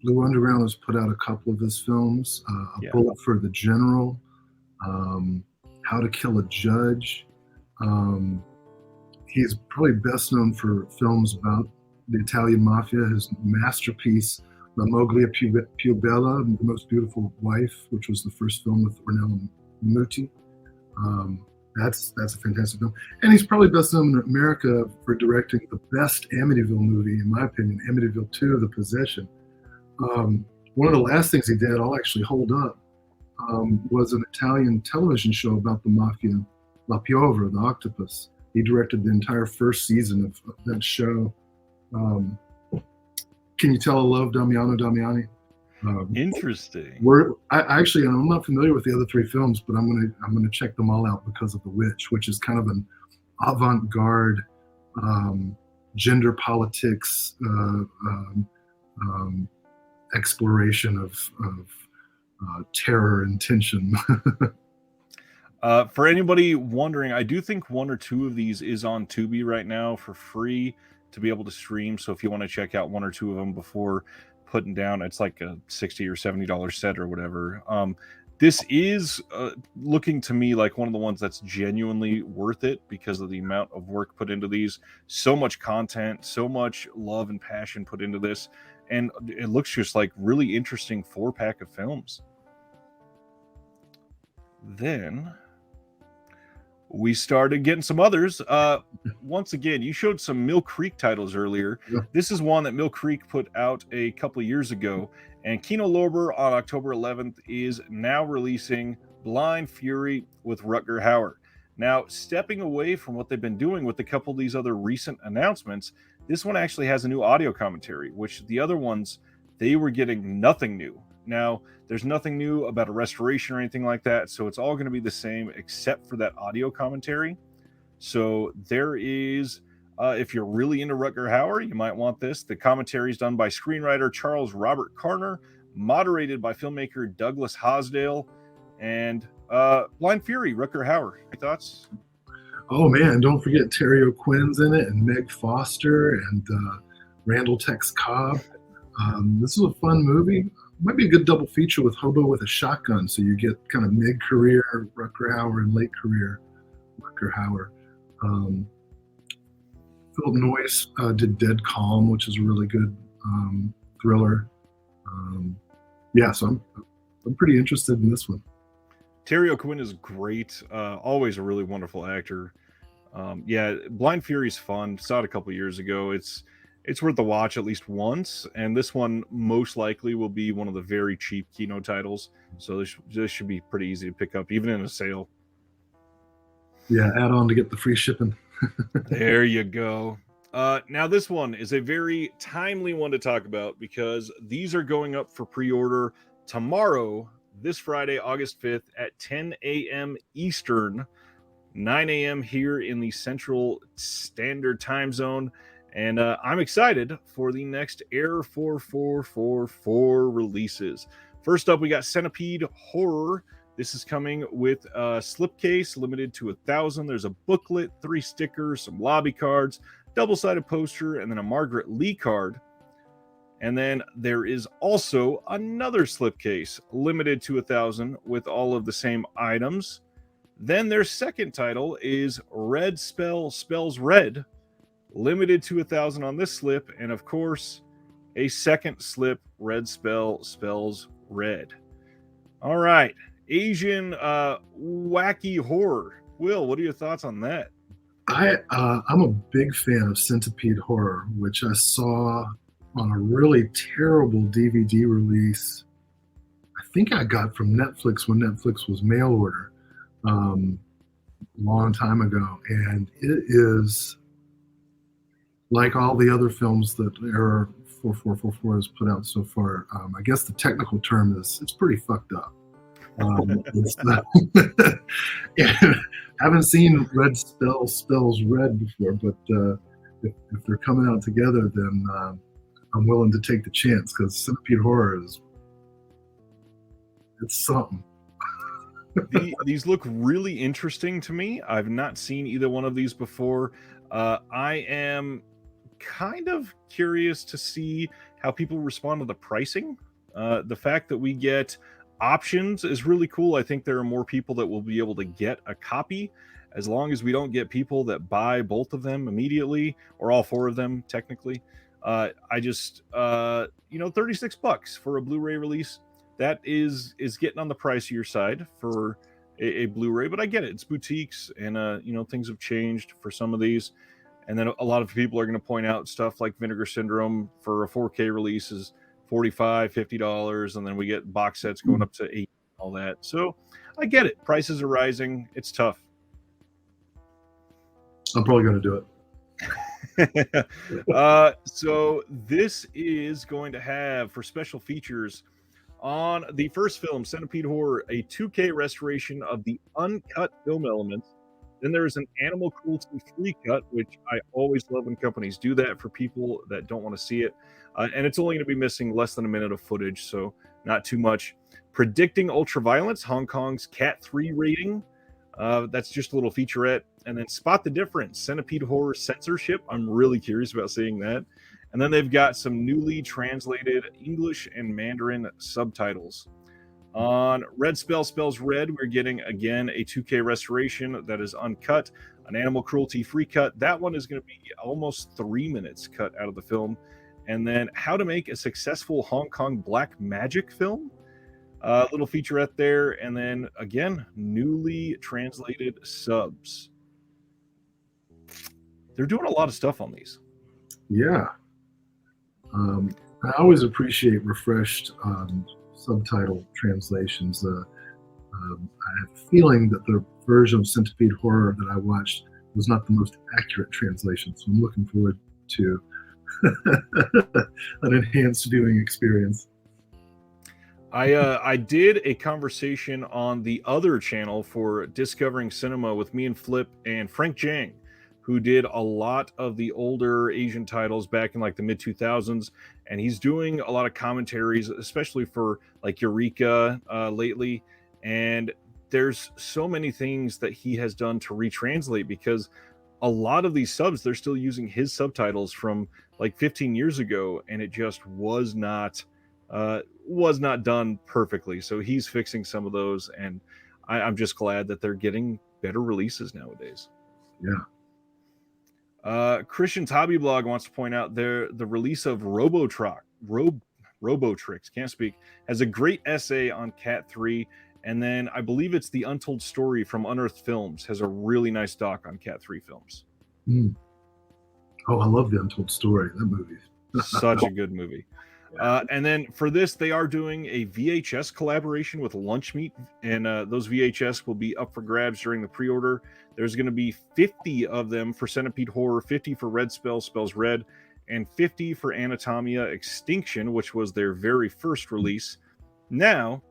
Blue Underground has put out a couple of his films, Bullet for the General, How to Kill a Judge. He's probably best known for films about the Italian mafia. His masterpiece, La Moglie più bella, The Most Beautiful Wife, which was the first film with Ornella Muti. That's a fantastic film. And he's probably best known in America for directing the best Amityville movie, in my opinion, Amityville 2, The Possession. One of the last things he did, I'll actually hold up, was an Italian television show about the mafia, La Piovra, the octopus. He directed the entire first season of that show. Can you tell I love Damiano Damiani? Interesting. I'm not familiar with the other 3 films, but I'm gonna check them all out because of The Witch, which is kind of an avant-garde gender politics exploration of terror and tension. For anybody wondering, I do think 1 or 2 of these is on Tubi right now for free to be able to stream. So if you want to check out 1 or 2 of them before putting down, it's like a $60 or $70 set or whatever. This is looking to me like one of the ones that's genuinely worth it because of the amount of work put into these. So much content, so much love and passion put into this. And it looks just like really interesting 4-pack of films. Then we started getting some others. Once again, you showed some Mill Creek titles earlier. Yeah. This is one that Mill Creek put out a couple of years ago. And Kino Lorber on October 11th is now releasing Blind Fury with Rutger Hauer. Now, stepping away from what they've been doing with a couple of these other recent announcements, this one actually has a new audio commentary, which the other ones, they were getting nothing new. Now, there's nothing new about a restoration or anything like that, so it's all going to be the same except for that audio commentary. So there is, if you're really into Rutger Hauer, you might want this. The commentary is done by screenwriter Charles Robert Carner, moderated by filmmaker Douglas Hosdale, and Blind Fury, Rutger Hauer. Any thoughts? Oh man, don't forget Terry O'Quinn's in it, and Meg Foster, and Randall Tex Cobb. This is a fun movie. Might be a good double feature with Hobo with a Shotgun, so you get kind of mid-career Rutger Hauer and late-career Rutger Hauer. Philip Noyce did Dead Calm, which is a really good thriller. Yeah, so I'm pretty interested in this one. Terry O'Quinn is great. Always a really wonderful actor. Yeah, Blind Fury's fun. Saw it a couple years ago. It's worth the watch at least once, and this one most likely will be one of the very cheap Kino titles. So this should be pretty easy to pick up, even in a sale. Yeah, add on to get the free shipping. There you go. Now this one is a very timely one to talk about because these are going up for pre-order tomorrow, this Friday, August 5th at 10 a.m. Eastern, 9 a.m. here in the Central Standard Time Zone. And I'm excited for the next Error 4444 releases. First up, we got Centipede Horror. This is coming with a slipcase limited to 1,000. There's a booklet, 3 stickers, some lobby cards, double-sided poster, and then a Margaret Lee card. And then there is also another slipcase limited to 1,000 with all of the same items. Then their second title is Red Spell Spells Red, limited to 1,000 on this slip, and of course, a second slip, Red Spell Spells Red. All right, Asian wacky horror. Will, what are your thoughts on that? I'm a big fan of Centipede Horror, which I saw on a really terrible DVD release. I think I got from Netflix when Netflix was mail order, a long time ago, and it is like all the other films that Error 4444 has put out so far. I guess the technical term is it's pretty fucked up. Haven't seen Red Spells Red before, but if they're coming out together, then I'm willing to take the chance because Centipede Horror it's something. These look really interesting to me. I've not seen either one of these before. I am kind of curious to see how people respond to the pricing. The fact that we get options is really cool. I think there are more people that will be able to get a copy as long as we don't get people that buy both of them immediately or all 4 of them technically. I just $36 for a Blu-ray release, that is getting on the pricier side for a Blu-ray, but I get it. It's boutiques, and things have changed for some of these. And then a lot of people are going to point out stuff like Vinegar Syndrome for a 4K release is $45, $50, and then we get box sets going up to $8, all that. So I get it. Prices are rising. It's tough. I'm probably going to do it. So this is going to have, for special features on the first film, Centipede Horror, a 2K restoration of the uncut film elements. Then there's an animal cruelty-free cut, which I always love when companies do that for people that don't want to see it. And it's only going to be missing less than a minute of footage, so not too much. Predicting Ultraviolence, Hong Kong's Cat 3 rating. That's just a little featurette. And then Spot the Difference, Centipede Horror Censorship. I'm really curious about seeing that. And then they've got some newly translated English and Mandarin subtitles. On Red Spell Spells Red, we're getting, again, a 2K restoration that is uncut, an animal cruelty-free cut. That one is going to be almost 3 minutes cut out of the film. And then How to Make a Successful Hong Kong Black Magic Film. A little featurette there. And then, again, newly translated subs. They're doing a lot of stuff on these. Yeah. I always appreciate refreshed subtitle translations. I have a feeling that the version of Centipede Horror that I watched was not the most accurate translation, so I'm looking forward to an enhanced viewing experience. I did a conversation on the other channel for Discovering Cinema with me and Flip and Frank Jang, who did a lot of the older Asian titles back in like the mid 2000s, and he's doing a lot of commentaries, especially for like Eureka lately. And there's so many things that he has done to retranslate, because a lot of these subs, they're still using his subtitles from like 15 years ago, and it just was not done perfectly. So he's fixing some of those, and I'm just glad that they're getting better releases nowadays. Yeah. Christian's Hobby Blog wants to point out the release of Robotrix, can't speak, has a great essay on Cat 3. And then I believe it's The Untold Story from Unearthed Films has a really nice doc on Cat 3 films. Mm. Oh, I love The Untold Story. That movie. Such a good movie. And then for this, they are doing a VHS collaboration with Lunchmeat, and those VHS will be up for grabs during the pre-order. There's going to be 50 of them for Centipede Horror, 50 for Red Spells Red, and 50 for Anatomia Extinction, which was their very first release. Now,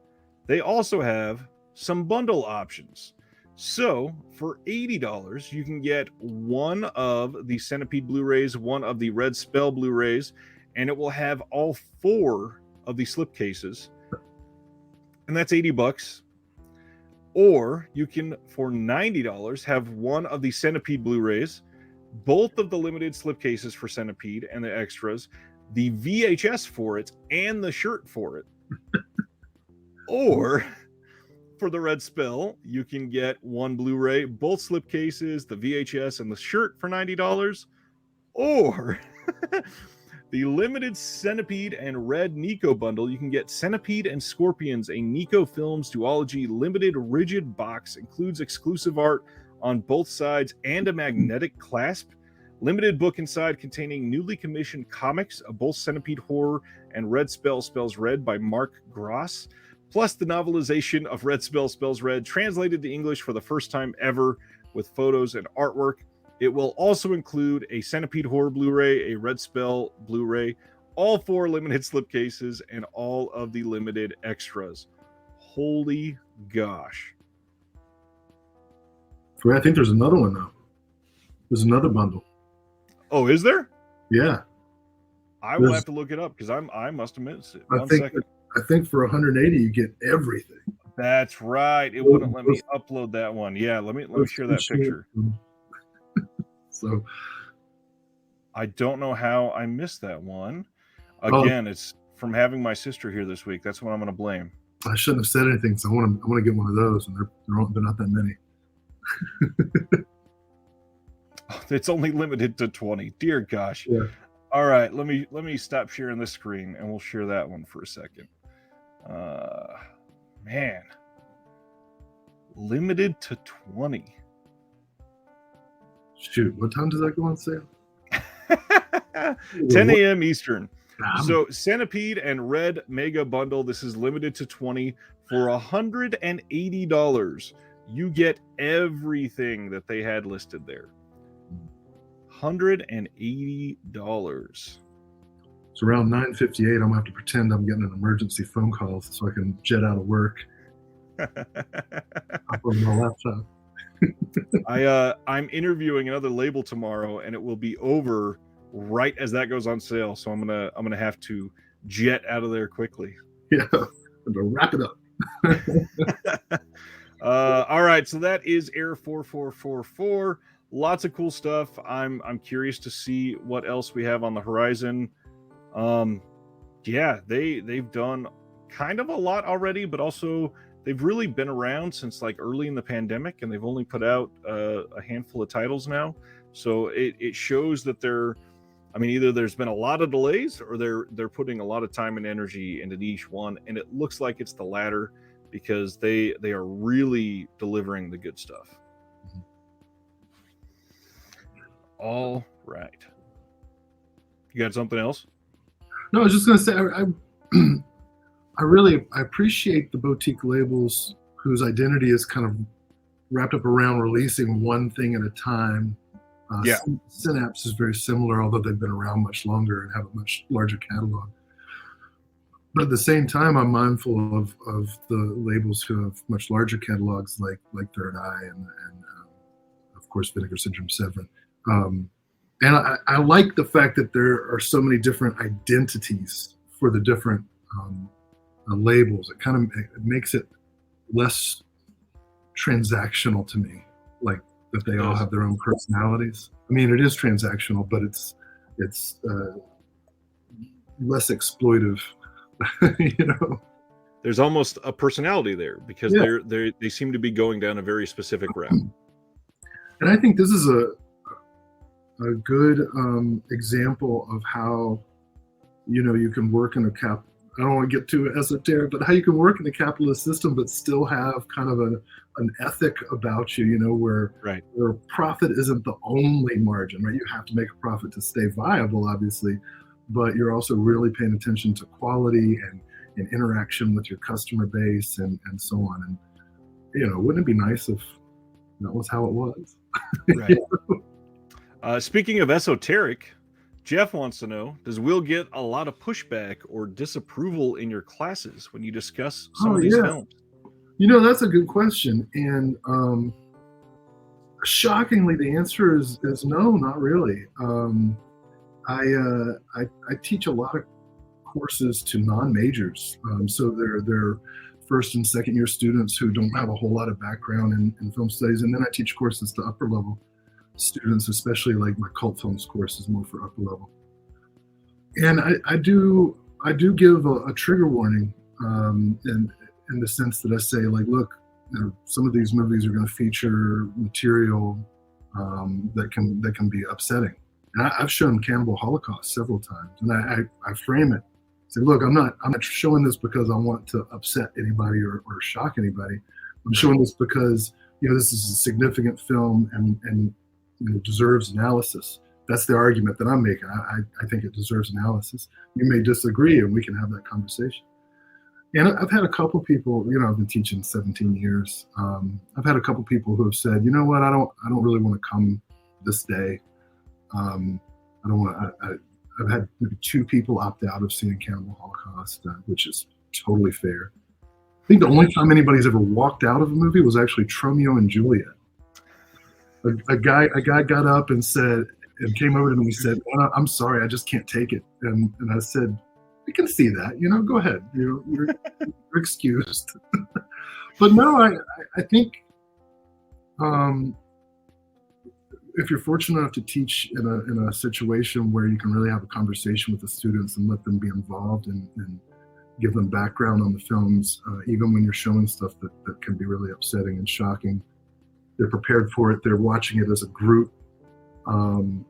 they also have some bundle options. So for $80, you can get one of the Centipede Blu-rays, one of the Red Spell Blu-rays, and it will have all 4 of the slipcases, and that's $80. Or you can, for $90, have one of the Centipede Blu-rays, both of the limited slipcases for Centipede and the extras, the VHS for it, and the shirt for it. Or for the Red Spell, you can get one Blu-ray, both slipcases, the VHS, and the shirt for $90. Or the limited Centipede and Red Nico bundle, you can get Centipede and Scorpions, a Nico Films duology limited rigid box, includes exclusive art on both sides and a magnetic clasp. Limited book inside containing newly commissioned comics of both Centipede Horror and Red Spells Red by Mark Gross, plus the novelization of Red Spells Red, translated to English for the first time ever with photos and artwork. It will also include a Centipede Horror Blu-ray, a Red Spell Blu-ray, all 4 limited slipcases, and all of the limited extras. Holy gosh. I think there's another one now. There's another bundle. Oh, is there? Yeah. I will have to look it up, because I must have missed it. One second. I think for 180 you get everything. That's right. It wouldn't let me upload that one. Yeah, let me share that picture. So I don't know how I missed that one. Again, it's from having my sister here this week. That's what I'm going to blame. I shouldn't have said anything, so I want to get one of those, and they're not that many. It's only limited to 20. Dear gosh. Yeah. All right, let me stop sharing this screen, and we'll share that one for a second. Man, limited to 20. Shoot, what time does that go on sale? 10 a.m. Eastern. So Centipede and Red Mega Bundle, this is limited to 20 for $180. You get everything that they had listed there. $180. It's around 9:58. I'm gonna have to pretend I'm getting an emergency phone call so I can jet out of work. Hop on my laptop. I'm interviewing another label tomorrow, and it will be over right as that goes on sale. So I'm gonna have to jet out of there quickly. Yeah, to wrap it up. All right, so that is Air 4444. Lots of cool stuff. I'm curious to see what else we have on the horizon. Yeah, they've done kind of a lot already, but also they've really been around since like early in the pandemic, and they've only put out a handful of titles now. So it shows that either there's been a lot of delays, or they're putting a lot of time and energy into each one, and it looks like it's the latter, because they are really delivering the good stuff. All right. You got something else? No, I was just going to say, I appreciate the boutique labels whose identity is kind of wrapped up around releasing one thing at a time. Synapse is very similar, although they've been around much longer and have a much larger catalog. but at the same time, I'm mindful of the labels who have much larger catalogs like Third Eye and of course Vinegar Syndrome 7. Um, and I like the fact that there are so many different identities for the different labels. It makes it less transactional to me, like that they all have their own personalities. I mean, it is transactional, but it's less exploitive. You know, There's almost a personality there because yeah. they seem to be going down a very specific route. And I think this is a good example of how, you know, you can work in a I don't want to get too esoteric, but how you can work in a capitalist system but still have kind of an ethic about you, you know, where profit isn't the only margin, right? You have to make a profit to stay viable, obviously, but you're also really paying attention to quality and interaction with your customer base and so on. And, you know, wouldn't it be nice if that was how it was? Right. Speaking of esoteric, Jeff wants to know, does Will get a lot of pushback or disapproval in your classes when you discuss some of these films? You know, that's a good question. And shockingly, the answer is no, not really. I teach a lot of courses to non-majors. So they're first and second year students who don't have a whole lot of background in film studies. And then I teach courses to upper level students, especially like my cult films course is more for upper level. And I do give a trigger warning, in the sense that I say, like, look, you know, some of these movies are going to feature material that can be upsetting. And I've shown Cannibal Holocaust several times, and I frame it. Say, look, I'm not showing this because I want to upset anybody or shock anybody. I'm showing this because, you know, this is a significant film and you know, deserves analysis. That's the argument that I'm making. I think it deserves analysis. You may disagree, and we can have that conversation. And I've had a couple people, you know, I've been teaching 17 years. I've had a couple people who have said, you know what, I don't really want to come this day. I don't want to. I've had maybe 2 people opt out of seeing Cannibal Holocaust, which is totally fair. I think the only time anybody's ever walked out of a movie was actually Romeo and Juliet. A guy got up and said, and came over to me and said, oh, I'm sorry, I just can't take it. And I said, I can see that, you know, go ahead, you know, you're excused. But no, I think if you're fortunate enough to teach in a situation where you can really have a conversation with the students and let them be involved and give them background on the films, even when you're showing stuff that can be really upsetting and shocking, they're prepared for it. They're watching it as a group. And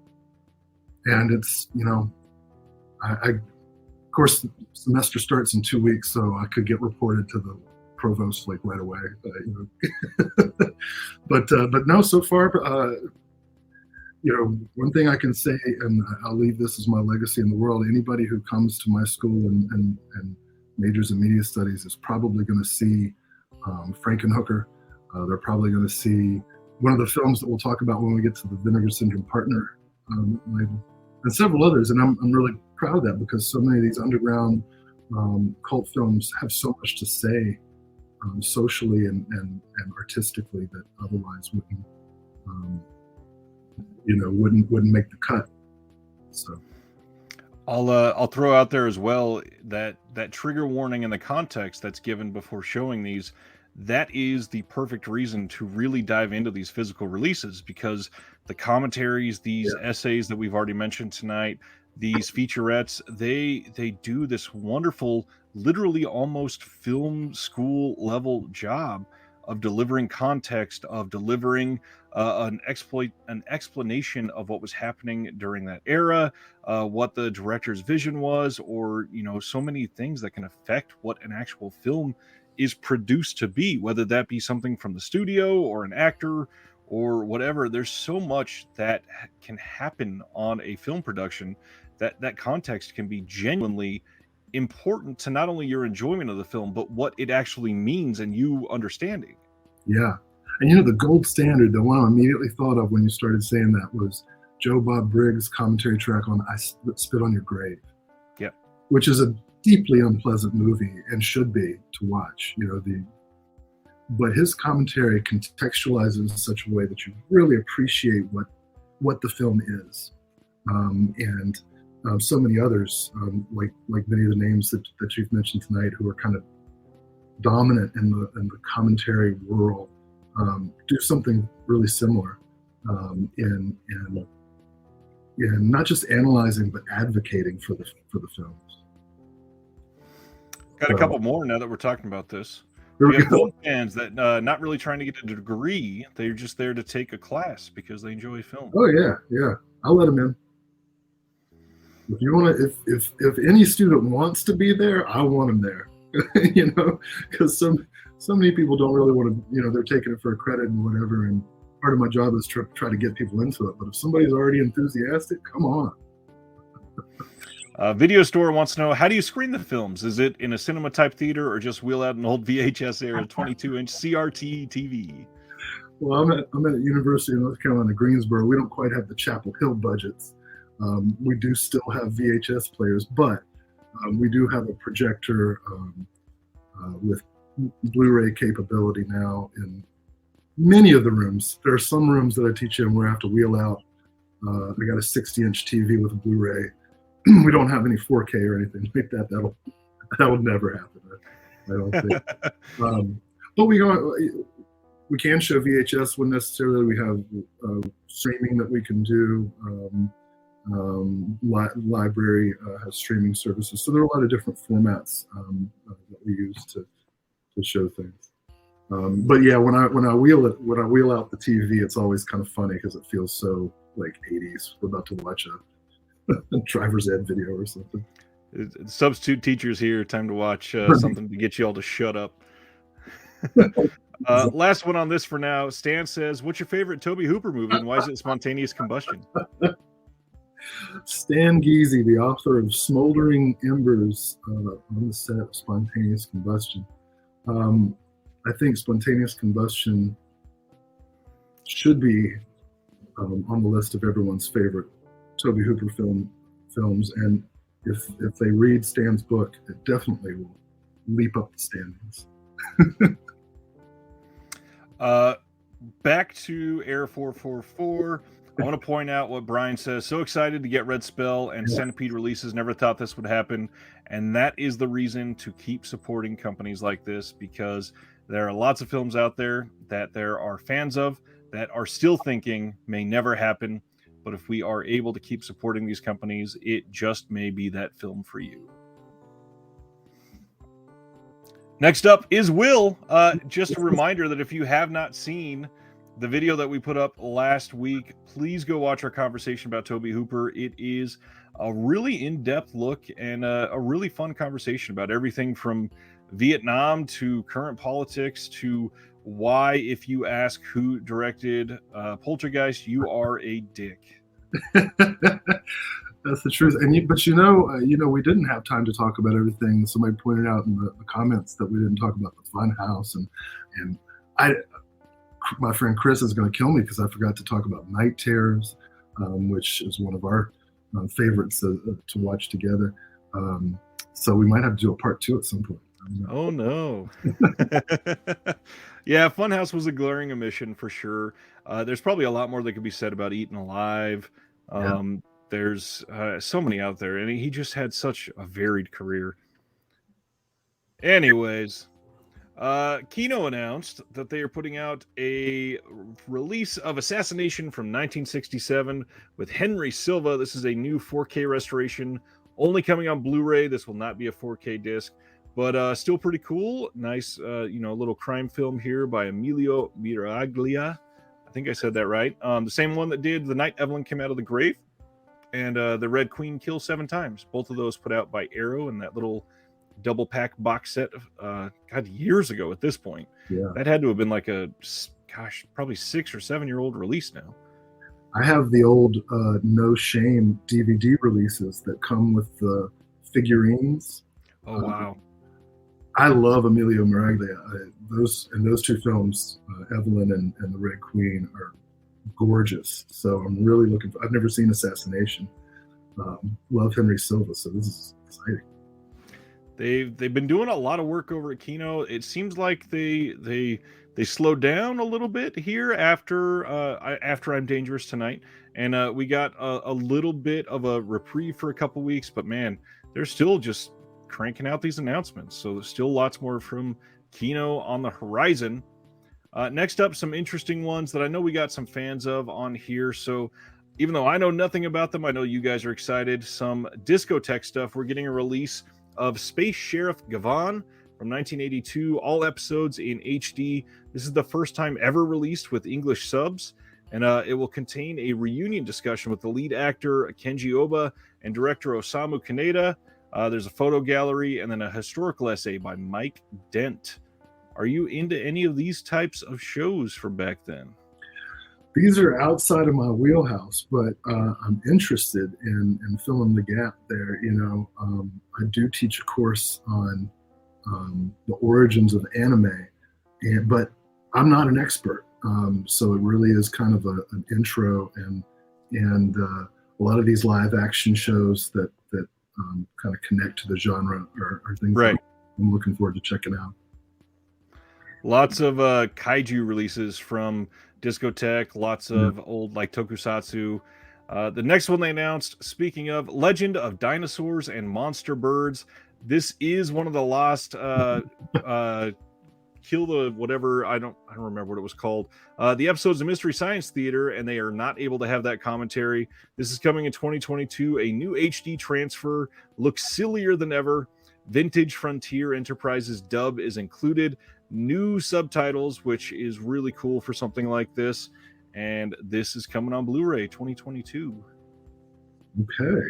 it's, you know, of course, the semester starts in 2 weeks, so I could get reported to the provost like right away. You know. but no, so far, you know, one thing I can say, and I'll leave this as my legacy in the world, anybody who comes to my school and majors in media studies is probably going to see Frankenhooker. They're probably going to see one of the films that we'll talk about when we get to the Vinegar Syndrome partner label, and several others. And I'm really proud of that because so many of these underground cult films have so much to say socially and artistically that otherwise wouldn't, you know, wouldn't make the cut. So I'll throw out there as well that trigger warning and the context that's given before showing these, that is the perfect reason to really dive into these physical releases, because the commentaries, these essays that we've already mentioned tonight, these featurettes, they do this wonderful, literally almost film school level job of delivering context, of delivering an explanation of what was happening during that era, what the director's vision was, or, you know, so many things that can affect what an actual film is produced to be, whether that be something from the studio or an actor or whatever. There's so much that can happen on a film production that context can be genuinely important to not only your enjoyment of the film, but what it actually means and you understanding. Yeah. And you know, the gold standard, the one I immediately thought of when you started saying that, was Joe Bob Briggs' commentary track on I Spit on Your Grave. Yeah. Which is a deeply unpleasant movie and should be to watch. But his commentary contextualizes in such a way that you really appreciate what the film is, and so many others, like many of the names that you've mentioned tonight, who are kind of dominant in the commentary world, do something really similar, in not just analyzing but advocating for the films. Got a couple more now that we're talking about this. There We we have go. film fans that not really trying to get a degree; they're just there to take a class because they enjoy film. Oh yeah, I'll let them in. If you want to, if any student wants to be there, I want them there. Because so many people don't really want to. They're taking it for a credit and whatever. And part of my job is to try to get people into it. But if somebody's already enthusiastic, come on. Video Store wants to know, how do you screen the films? Is it in a cinema type theater or just wheel out an old VHS era 22-inch CRT TV? Well, I'm at University of North Carolina, Greensboro. We don't quite have the Chapel Hill budgets. We do still have VHS players, but we do have a projector with Blu-ray capability now in many of the rooms. There are some rooms that I teach in where I have to wheel out. I got a 60-inch TV with a Blu-ray. We don't have any 4K or anything like that. That would never happen. I don't think. But we can show VHS when necessarily. We have streaming that we can do. Library has streaming services, so there are a lot of different formats that we use to show things. But yeah, when I wheel out the TV, it's always kind of funny because it feels so like 80s. We're about to watch a driver's ed video or something. Substitute teachers here. Time to watch something to get you all to shut up. Last one on this for now. Stan says, "What's your favorite Tobe Hooper movie, and why is it Spontaneous Combustion?" Stan Geezy, the author of Smoldering Embers, on the set of Spontaneous Combustion. I think Spontaneous Combustion should be on the list of everyone's favorite Tobe Hooper films, and if they read Stan's book, it definitely will leap up the standings. Back to Air 444. I want to point out what Brian says. So excited to get Red Spell and Centipede releases. Never thought this would happen. And that is the reason to keep supporting companies like this, because there are lots of films out there that there are fans of that are still thinking may never happen. But if we are able to keep supporting these companies, it just may be that film for you. Next up is Will. Just a reminder that if you have not seen the video that we put up last week, please go watch our conversation about Tobe Hooper. It is a really in-depth look and a really fun conversation about everything from Vietnam to current politics to why, if you ask who directed Poltergeist, you are a dick. That's the truth. But we didn't have time to talk about everything. Somebody pointed out in the comments that we didn't talk about the Funhouse, and my friend Chris is going to kill me because I forgot to talk about Night Terrors, which is one of our favorites to watch together. So we might have to do a part 2 at some point. Oh no. Yeah, Funhouse was a glaring omission for sure. There's probably a lot more that could be said about Eaten Alive. There's so many out there, and he just had such a varied career. Anyways, Kino announced that they are putting out a release of Assassination from 1967 with Henry Silva. This is a new 4K restoration, only coming on Blu-ray. This will not be a 4K disc, but still pretty cool. Nice, little crime film here by Emilio Miraglia. I think I said that right. The same one that did The Night Evelyn Came Out of the Grave and The Red Queen Kills 7 Times. Both of those put out by Arrow in that little double pack box set years ago at this point. Yeah. That had to have been like probably 6 or 7 year old release now. I have the old No Shame DVD releases that come with the figurines. Oh wow. I love Emilio Miraglia. Those 2 films, Evelyn and The Red Queen, are gorgeous. So I'm really looking for. I've never seen Assassination. Love Henry Silva, so this is exciting. they've been doing a lot of work over at Kino. It seems like they slowed down a little bit here after I'm Dangerous Tonight, and we got a little bit of a reprieve for a couple weeks. But man, they're still just cranking out these announcements. So there's still lots more from Kino on the horizon. Next up, some interesting ones that I know we got some fans of on here. So even though I know nothing about them, I know you guys are excited. Some discotheque stuff. We're getting a release of Space Sheriff Gavan from 1982, all episodes in HD. This is the first time ever released with English subs, and it will contain a reunion discussion with the lead actor Kenji Oba and director Osamu Kaneda. There's a photo gallery and then a historical essay by Mike Dent. Are you into any of these types of shows from back then? These are outside of my wheelhouse, but I'm interested in filling the gap there. I do teach a course on the origins of anime, but I'm not an expert. So it really is kind of an intro, and a lot of these live action shows that kind of connect to the genre are things right. that I'm looking forward to checking out. Lots of kaiju releases from discotheque, lots of old like tokusatsu. The next one they announced, speaking of Legend of Dinosaurs and Monster Birds, this is one of the lost Kill the whatever, I don't remember what it was called. The episodes of Mystery Science Theater, and they are not able to have that commentary. This is coming in 2022. A new HD transfer, looks sillier than ever. Vintage Frontier Enterprises dub is included. New subtitles, which is really cool for something like this. And this is coming on Blu-ray 2022. Okay.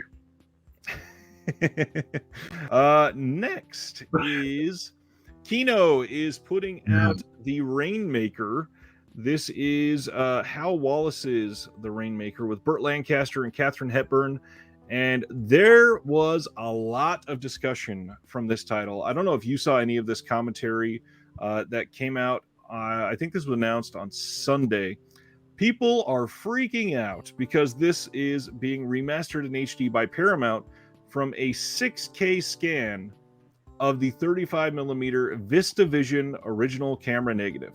Next is Kino is putting out The Rainmaker. This is Hal Wallace's The Rainmaker with Burt Lancaster and Katharine Hepburn. And there was a lot of discussion from this title. I don't know if you saw any of this commentary that came out. I think this was announced on Sunday. People are freaking out because this is being remastered in HD by Paramount from a 6K scan of the 35mm VistaVision original camera negative.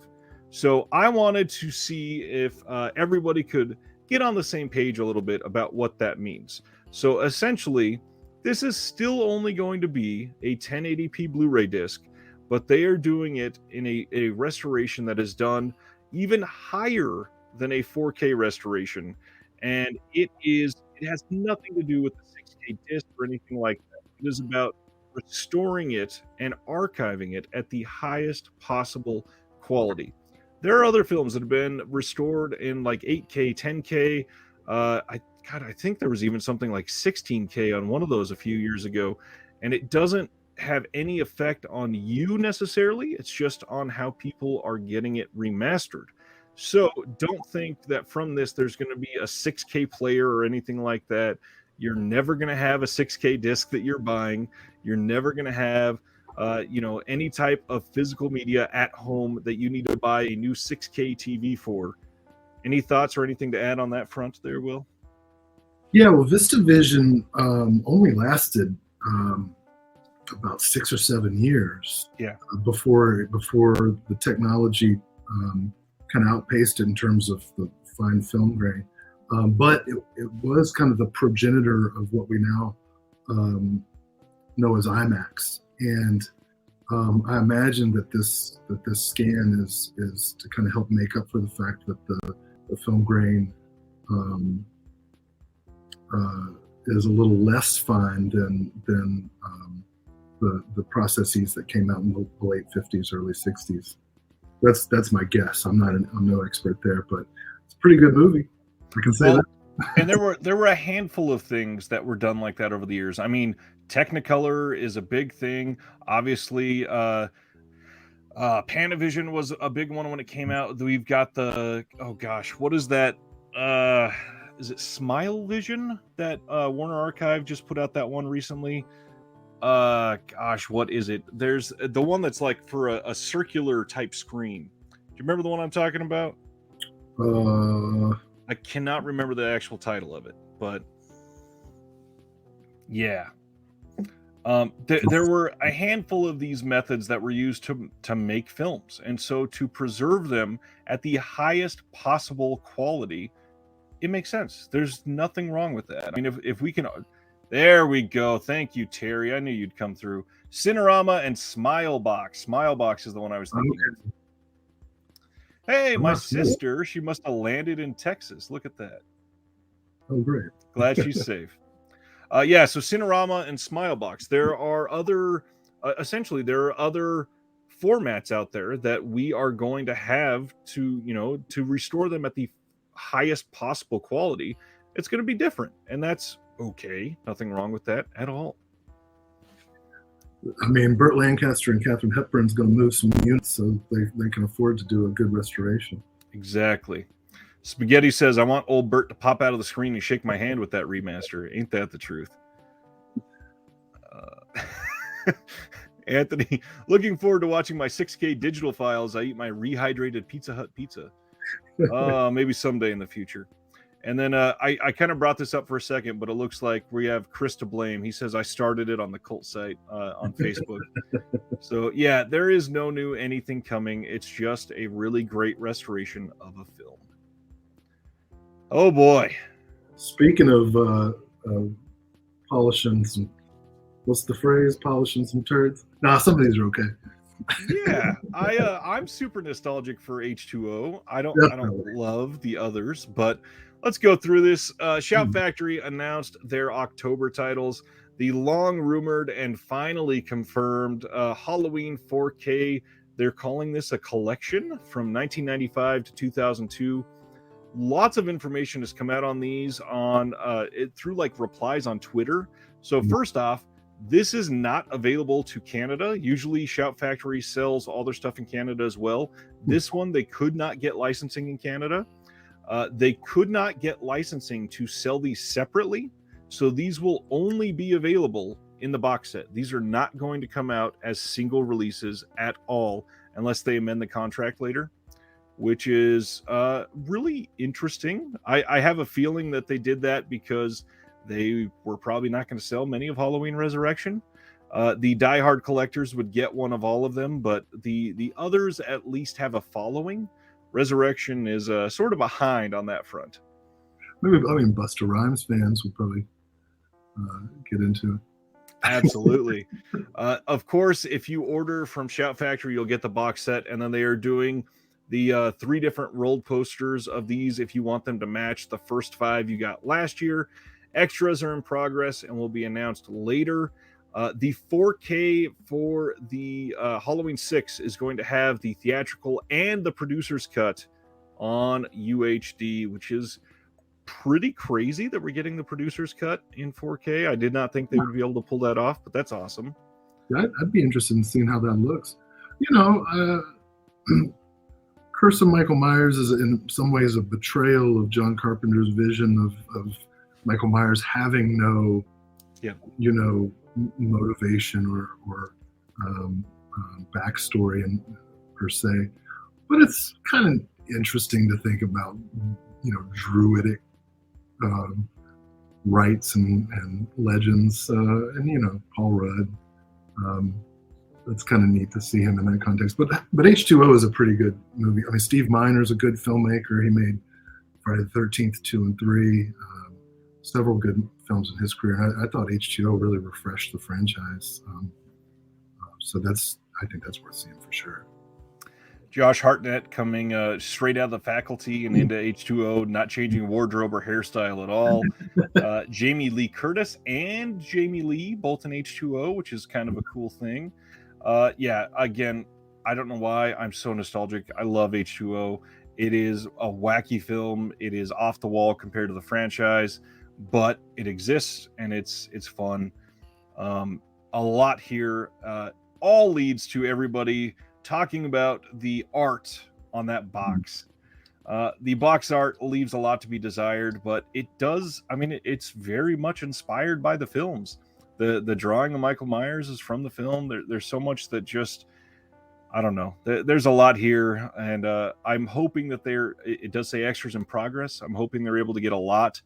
So I wanted to see if everybody could get on the same page a little bit about what that means. So essentially, this is still only going to be a 1080p Blu-ray disc, but they are doing it in a restoration that is done even higher than a 4K restoration. And it has nothing to do with the 6K disc or anything like that. It is about restoring it and archiving it at the highest possible quality. There are other films that have been restored in like 8K, 10K. I think there was even something like 16K on one of those a few years ago, and it doesn't have any effect on you necessarily. It's just on how people are getting it remastered. So don't think that from this there's going to be a 6K player or anything like that. You're never going to have a 6K disc that you're buying. You're never going to have any type of physical media at home that you need to buy a new 6K TV for. Any thoughts or anything to add on that front there, Will? Yeah, well, VistaVision only lasted about 6 or 7 years. Yeah. Before the technology kind of outpaced it in terms of the fine film grain. But it was kind of the progenitor of what we now know as IMAX. And I imagine that this scan is to kind of help make up for the fact that the film grain is a little less fine than the processes that came out in the late 50s, early 60s. That's my guess. I'm no expert there, but it's a pretty good movie. I can say that. And there were a handful of things that were done like that over the years. I mean, Technicolor is a big thing. Obviously, Panavision was a big one when it came out. We've got what is that? Is it Smile Vision that Warner Archive just put out that one recently? What is it? There's the one that's like for a circular type screen. Do you remember the one I'm talking about? I cannot remember the actual title of it, but yeah. There were a handful of these methods that were used to make films, and so to preserve them at the highest possible quality, it makes sense. There's nothing wrong with that. I mean, if we can, there we go. Thank you, Terry. I knew you'd come through. Cinerama and Smilebox. Smilebox is the one I was thinking of. Hey, my sister, she must have landed in Texas. Look at that. Oh, great. Glad she's safe. Yeah, so Cinerama and Smilebox. There are other, essentially, there are other formats out there that we are going to have to restore them at the highest possible quality. It's going to be different, and that's okay. Nothing wrong with that at all. I mean, Burt Lancaster and Katharine Hepburn's going to move some units so they can afford to do a good restoration. Exactly. Spaghetti says, I want old Burt to pop out of the screen and shake my hand with that remaster. Ain't that the truth? Anthony, looking forward to watching my 6K digital files. I eat my rehydrated Pizza Hut pizza. Maybe someday in the future. And then I kind of brought this up for a second, but it looks like we have Chris to blame. He says, I started it on the cult site on Facebook. So, yeah, there is no new anything coming. It's just a really great restoration of a film. Oh, boy. Speaking of polishing some, what's the phrase? Polishing some turds? Nah, some of these are okay. Yeah, I'm super nostalgic for H2O. I don't love the others, but let's go through this. Shout Factory announced their October titles. The long rumored and finally confirmed Halloween 4K. They're calling this a collection from 1995 to 2002. Lots of information has come out on these through like replies on Twitter. So first off, this is not available to Canada. Usually Shout Factory sells all their stuff in Canada as well. This one, they could not get licensing in Canada. They could not get licensing to sell these separately. So these will only be available in the box set. These are not going to come out as single releases at all unless they amend the contract later, which is really interesting. I have a feeling that they did that because they were probably not going to sell many of Halloween Resurrection. The diehard collectors would get one of all of them, but the others at least have a following. Resurrection is sort of behind on that front. Maybe, I mean, Busta Rhymes fans would probably get into it. Absolutely. Of course, if you order from Shout Factory, you'll get the box set, and then they are doing the 3 different rolled posters of these if you want them to match the first 5 you got last year. Extras are in progress and will be announced later. The 4K for the Halloween 6 is going to have the theatrical and the producer's cut on UHD, which is pretty crazy that we're getting the producer's cut in 4K. I did not think they would be able to pull that off, but that's awesome. Yeah, I'd be interested in seeing how that looks. You know, Curse of Michael Myers is in some ways a betrayal of John Carpenter's vision of Michael Myers having no, motivation or backstory per se. But it's kind of interesting to think about, druidic rites and legends, and Paul Rudd. That's kind of neat to see him in that context. But H2O is a pretty good movie. I mean, Steve Miner's a good filmmaker. He made Friday the 13th 2 and 3. Several good films in his career. I thought H2O really refreshed the franchise. So I think that's worth seeing for sure. Josh Hartnett coming straight out of the faculty and into H2O, not changing wardrobe or hairstyle at all. Jamie Lee Curtis and Jamie Lee, both in H2O, which is kind of a cool thing. Yeah, again, I don't know why I'm so nostalgic. I love H2O. It is a wacky film. It is off the wall compared to the franchise, but it exists and it's fun. A lot here. All leads to everybody talking about the art on that box. The box art leaves a lot to be desired, but it does. I mean, it's very much inspired by the films. The drawing of Michael Myers is from the film. There's so much that just, I don't know. There's a lot here, and I'm hoping that it does say extras in progress. I'm hoping they're able to get a lot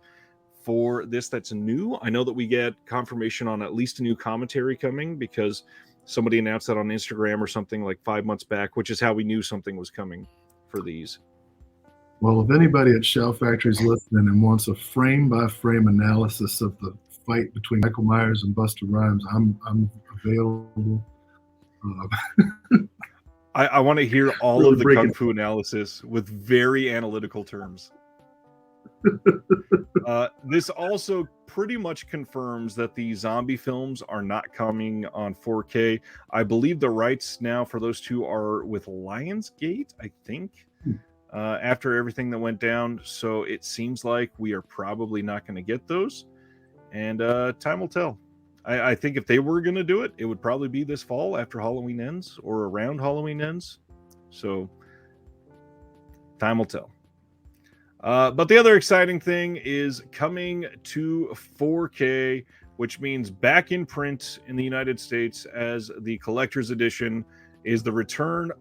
for this that's new. I know that we get confirmation on at least a new commentary coming because somebody announced that on Instagram or something like 5 months back, which is how we knew something was coming for these. Well, if anybody at Shout Factory is listening and wants a frame-by-frame analysis of the fight between Michael Myers and Busta Rhymes, I'm available. I want to hear all Really of the Kung Fu analysis with very analytical terms. This also pretty much confirms that the zombie films are not coming on 4K. I believe the rights now for those two are with Lionsgate, I think, after everything that went down. So it seems like we are probably not going to get those. And time will tell. I think if they were going to do it, it would probably be this fall after Halloween ends or around Halloween ends. So time will tell. But the other exciting thing is coming to 4K, which means back in print in the United States as the collector's edition is the Return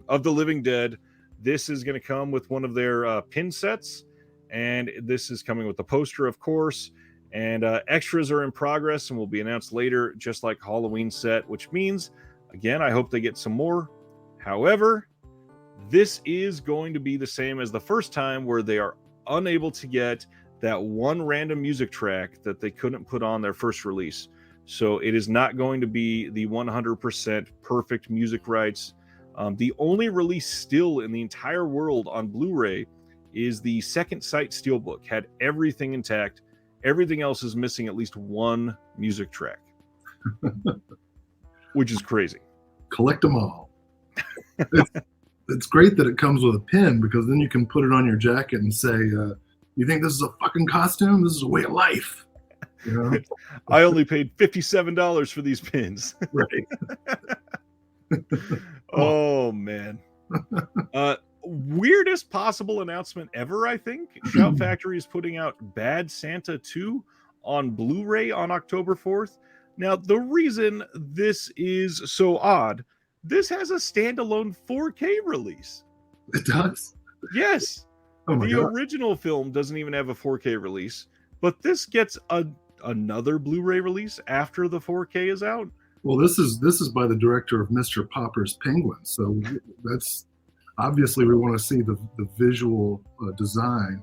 of the Living Dead. This is going to come with one of their pin sets, and this is coming with the poster, of course. And extras are in progress and will be announced later, just like Halloween set, which means, again, I hope they get some more. However, this is going to be the same as the first time where they are unable to get that one random music track that they couldn't put on their first release. So it is not going to be the 100% perfect music rights. The only release still in the entire world on Blu-ray is the Second Sight Steelbook. Had everything intact. Everything else is missing at least one music track, which is crazy. Collect them all. It's great that it comes with a pin because then you can put it on your jacket and say, you think this is a fucking costume? This is a way of life. You know? I only paid $57 for these pins. Right. Oh, man. Weirdest possible announcement ever, I think. Shout Factory is putting out Bad Santa 2 on Blu-ray on October 4th. Now, the reason this is so odd, this has a standalone 4K release. It does? Yes. Oh the original film doesn't even have a 4K release, but this gets another Blu-ray release after the 4K is out. Well, this is by the director of Mr. Popper's Penguin, so that's obviously we want to see the visual design.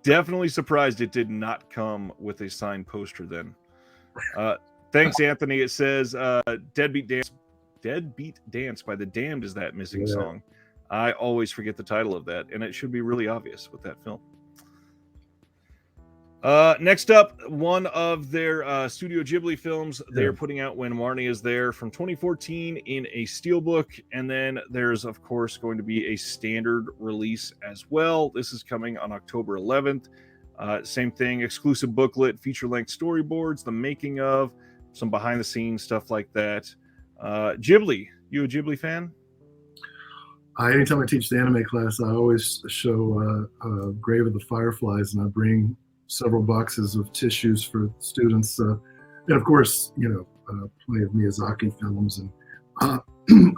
Definitely surprised it did not come with a signed poster then. Thanks, Anthony. It says Deadbeat Dance by The Damned is that missing song. I always forget the title of that, and it should be really obvious with that film. Next up, one of their Studio Ghibli films they are putting out when Marnie is there from 2014 in a steelbook, and then there's, of course, going to be a standard release as well. This is coming on October 11th. Same thing, exclusive booklet, feature-length storyboards, the making of, some behind-the-scenes stuff like that. Ghibli, you a Ghibli fan? Anytime I teach the anime class, I always show Grave of the Fireflies, and I bring several boxes of tissues for students. And of course, plenty of Miyazaki films. And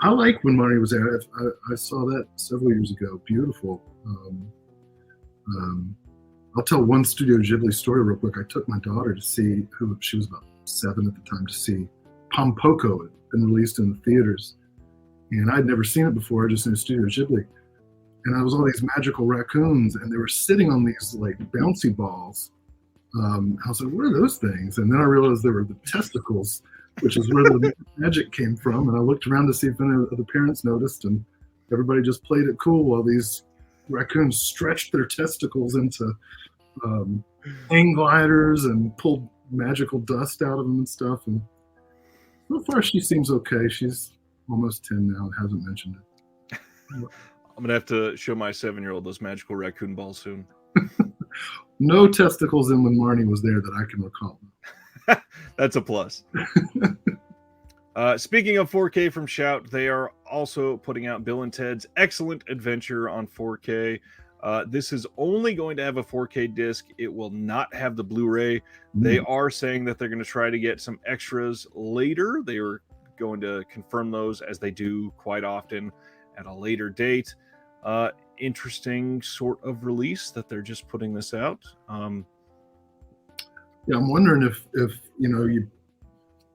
I like when Marnie was there. I saw that several years ago. Beautiful. I'll tell one Studio Ghibli story real quick. I took my daughter to see, she was about 7 at the time, to see Pompoko. It had been released in the theaters. And I'd never seen it before. I just knew Studio Ghibli. And I was all these magical raccoons, and they were sitting on these like bouncy balls. I was like, what are those things? And then I realized they were the testicles, which is where the magic came from. And I looked around to see if any of the parents noticed, and everybody just played it cool while these raccoons stretched their testicles into hang gliders and pulled magical dust out of them and stuff. And so far, she seems okay. She's almost 10 now and hasn't mentioned it. I'm going to have to show my 7-year-old those magical raccoon balls soon. No testicles in when Marnie was there that I can recall. That's a plus. Speaking of 4K from Shout, they are also putting out Bill and Ted's Excellent Adventure on 4K. This is only going to have a 4K disc. It will not have the Blu-ray. They are saying that they're going to try to get some extras later. They are going to confirm those, as they do quite often, at a later date. interesting sort of release that they're just putting this out. Yeah, I'm wondering if you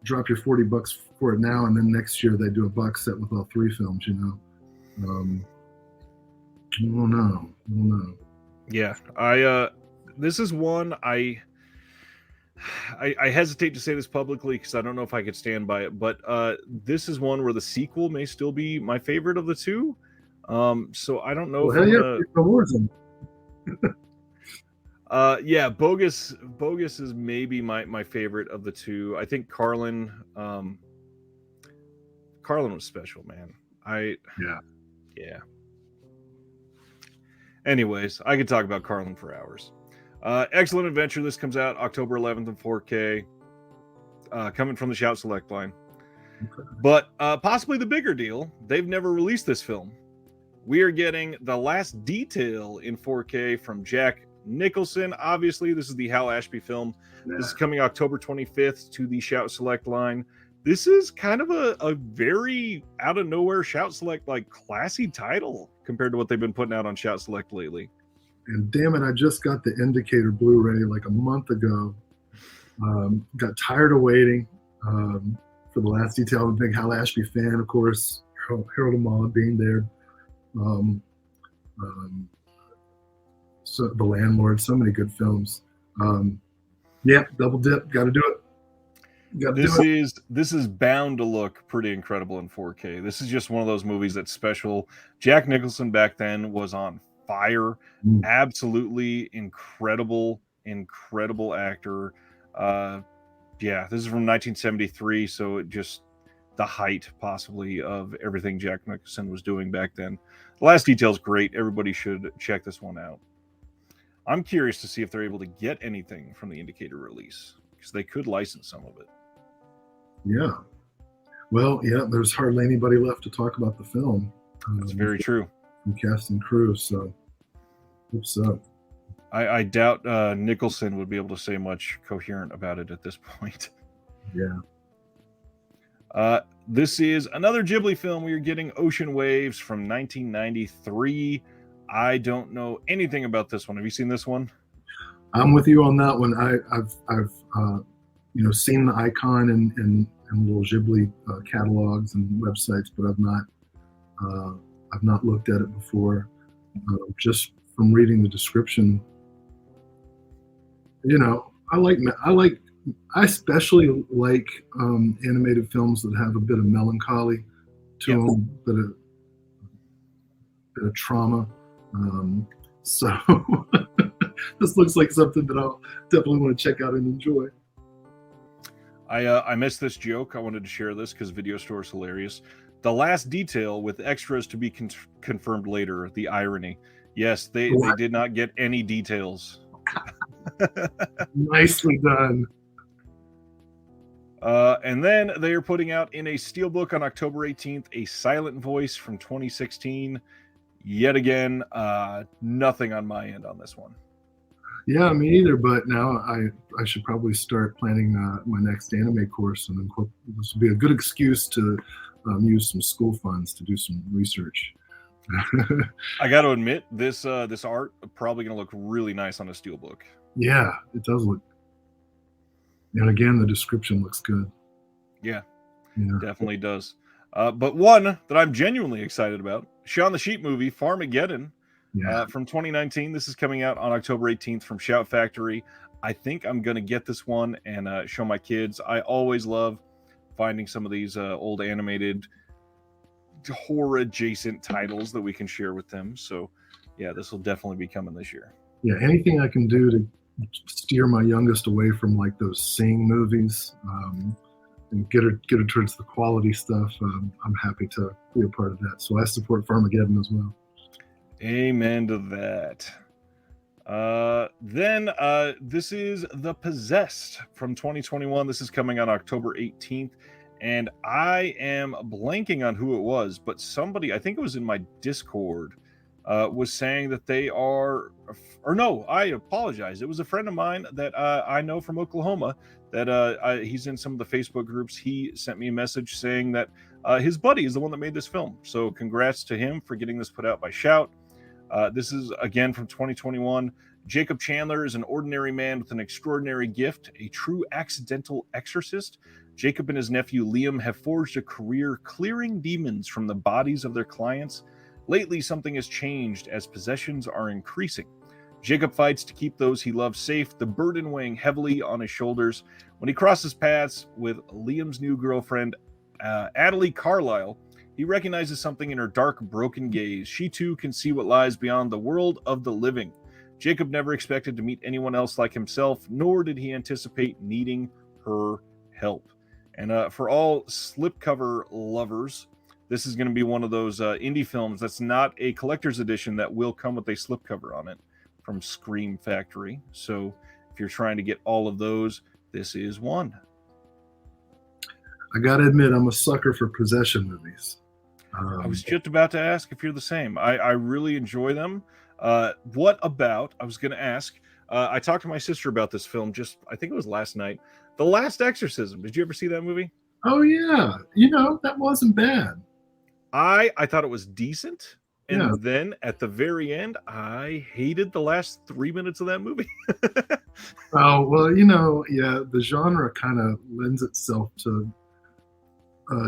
drop your $40 for it now, and then next year they do a box set with all 3 films. I don't know. Yeah, this is one I hesitate to say this publicly because I don't know if I could stand by it, but this is one where the sequel may still be my favorite of the two. So I don't know Well, if hell I'm yeah, gonna. awards them. Yeah, Bogus is maybe my favorite of the two. I think Carlin was special, man. Yeah. Anyways, I could talk about Carlin for hours. Excellent Adventure. This comes out October 11th in 4K. Coming from the Shout Select line. Okay. But possibly the bigger deal, they've never released this film. We are getting The Last Detail in 4K from Jack Nicholson. Obviously, this is the Hal Ashby film. Yeah. This is coming October 25th to the Shout Select line. This is kind of a very out of nowhere Shout Select, like, classy title compared to what they've been putting out on Shout Select lately. And damn it, I just got the Indicator Blu-ray like a month ago. Got tired of waiting for The Last Detail. I'm a big Hal Ashby fan, of course. Harold and Maude being there. So The Landlord, so many good films. Yeah, double dip, got to do it. This is bound to look pretty incredible in 4K. This is just one of those movies that's special. Jack Nicholson back then was on fire. Absolutely incredible actor. Yeah, this is from 1973, so it just the height possibly of everything Jack Nicholson was doing back then. The Last Detail is great. Everybody should check this one out. I'm curious to see if they're able to get anything from the Indicator release, because they could license some of it. Yeah. Well, yeah, there's hardly anybody left to talk about the film. That's very true. From cast and crew, so hope so. I doubt Nicholson would be able to say much coherent about it at this point. Yeah. This is another Ghibli film. We are getting Ocean Waves from 1993. I don't know anything about this one. Have you seen this one? I'm with you on that one. I've seen the icon in little Ghibli catalogs and websites, but I've not looked at it before. Just from reading the description, I especially like animated films that have a bit of melancholy to them, a bit of trauma. So this looks like something that I'll definitely want to check out and enjoy. I missed this joke. I wanted to share this because Video Store is hilarious. The Last Detail with extras to be confirmed later. The irony. Yes, they did not get any details. Nicely done. And then they are putting out in a steelbook on October 18th a Silent Voice from 2016. Yet again, nothing on my end on this one. Yeah, me either. But now I should probably start planning my next anime course, and this will be a good excuse to use some school funds to do some research. I got to admit, this art probably going to look really nice on a steelbook. Yeah, it does look. And again, the description looks good. Yeah. Definitely does. But one that I'm genuinely excited about, Shaun the Sheep movie, Farmageddon, from 2019. This is coming out on October 18th from Shout Factory. I think I'm going to get this one and show my kids. I always love finding some of these old animated horror-adjacent titles that we can share with them. So, yeah, this will definitely be coming this year. Yeah, anything I can do to steer my youngest away from like those Sing movies and get her towards the quality stuff, I'm happy to be a part of that. So I support Farmageddon as well. Amen to that. Then this is The Possessed from 2021. This is coming on October 18th. And I am blanking on who it was, but somebody, I think it was in my Discord, was saying that they are, or no, I apologize. It was a friend of mine that I know from Oklahoma that he's in some of the Facebook groups. He sent me a message saying that his buddy is the one that made this film. So congrats to him for getting this put out by Shout. This is again from 2021. Jacob Chandler is an ordinary man with an extraordinary gift, a true accidental exorcist. Jacob and his nephew Liam have forged a career clearing demons from the bodies of their clients. Lately, something has changed as possessions are increasing. Jacob fights to keep those he loves safe, the burden weighing heavily on his shoulders. When he crosses paths with Liam's new girlfriend, Adelie Carlisle, he recognizes something in her dark, broken gaze. She too can see what lies beyond the world of the living. Jacob never expected to meet anyone else like himself, nor did he anticipate needing her help. And for all slipcover lovers, this is going to be one of those indie films that's not a collector's edition that will come with a slipcover on it from Scream Factory. So if you're trying to get all of those, this is one. I gotta admit, I'm a sucker for possession movies. I was just about to ask if you're the same. I really enjoy them. What about, I was going to ask, I talked to my sister about this film I think it was last night. The Last Exorcism. Did you ever see that movie? Oh, yeah. That wasn't bad. I thought it was decent. And Yeah. then at the very end, I hated the last 3 minutes of that movie. Oh, well, yeah, the genre kind of lends itself to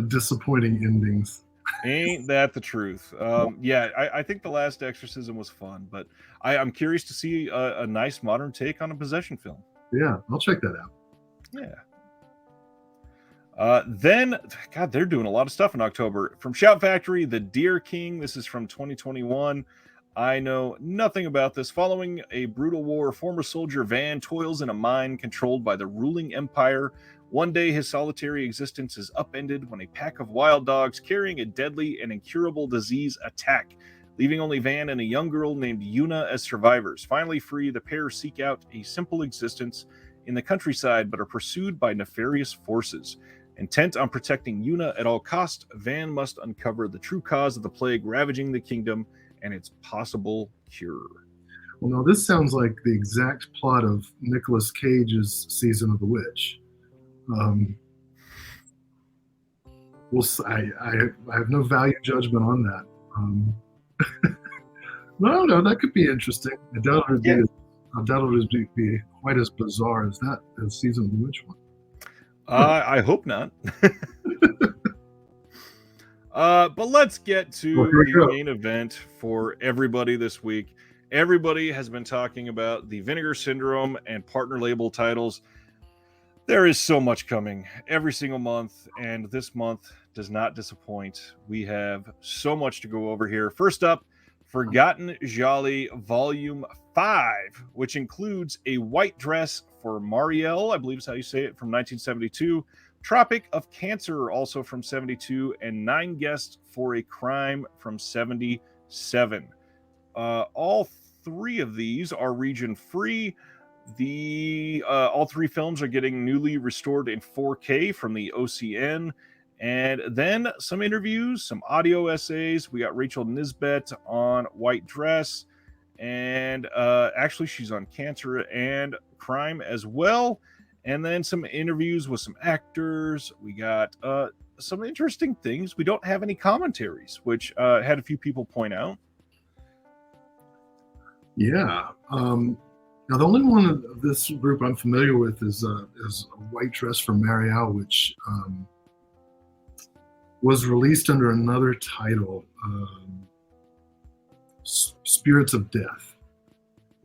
disappointing endings. Ain't that the truth? Yeah, I think The Last Exorcism was fun, but I'm curious to see a nice modern take on a possession film. Yeah, I'll check that out. Yeah. Then, God, they're doing a lot of stuff in October. From Shout Factory, The Deer King. This is from 2021. I know nothing about this. Following a brutal war, former soldier Van toils in a mine controlled by the ruling empire. One day, his solitary existence is upended when a pack of wild dogs carrying a deadly and incurable disease attack, leaving only Van and a young girl named Una as survivors. Finally free, the pair seek out a simple existence in the countryside, but are pursued by nefarious forces. Intent on protecting Una at all costs, Van must uncover the true cause of the plague ravaging the kingdom and its possible cure. Well, no, this sounds like the exact plot of Nicolas Cage's Season of the Witch. I have no value judgment on that. No, that could be interesting. I doubt it would be quite as bizarre as that as Season of the Witch one. I hope not. But let's get to the main event for everybody this week. Everybody has been talking about the Vinegar Syndrome and partner label titles. There is so much coming every single month, and this month does not disappoint. We have so much to go over here. First up, Forgotten Jolly Volume 5, which includes a white dress for Marielle, I believe is how you say it, from 1972, Tropic of Cancer, also from 72, and 9 Guests for a Crime from 77. All three of these are region free. All three films are getting newly restored in 4K from the OCN. And then some interviews, some audio essays. We got Rachel Nisbet on White Dress. And actually, she's on Cancer and Crime as well. And then some interviews with some actors. We got some interesting things. We don't have any commentaries, which had a few people point out. Yeah. Now, the only one of this group I'm familiar with is a White Dress for Marielle, which was released under another title, Spirits of Death.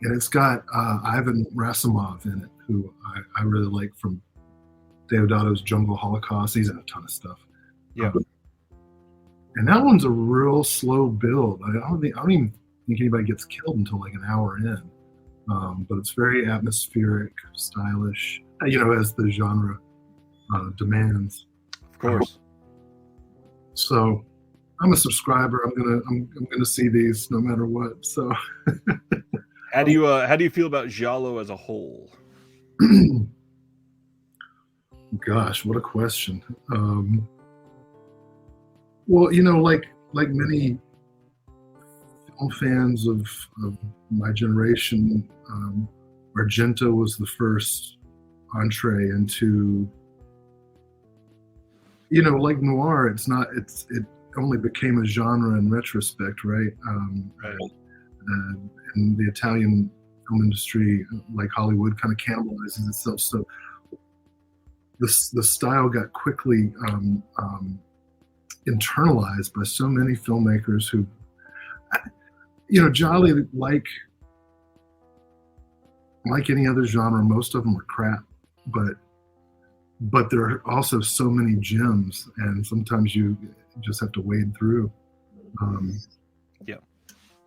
And it's got Ivan Rasimov in it, who I really like from Deodato's Jungle Holocaust. He's in a ton of stuff. Yeah. And that one's a real slow build. I don't even think anybody gets killed until like an hour in. But it's very atmospheric, stylish, as the genre demands. Of course. So I'm a subscriber. I'm gonna see these no matter what. So how do you feel about Giallo as a whole? Gosh, what a question. Well, like many film fans of my generation, Argento was the first entree into, like noir. It only became a genre in retrospect, right? Right. and the Italian film industry, like Hollywood, kind of cannibalizes itself. So the style got quickly internalized by so many filmmakers who, Jolly, like any other genre, most of them are crap, but there are also so many gems, and sometimes you just have to wade through.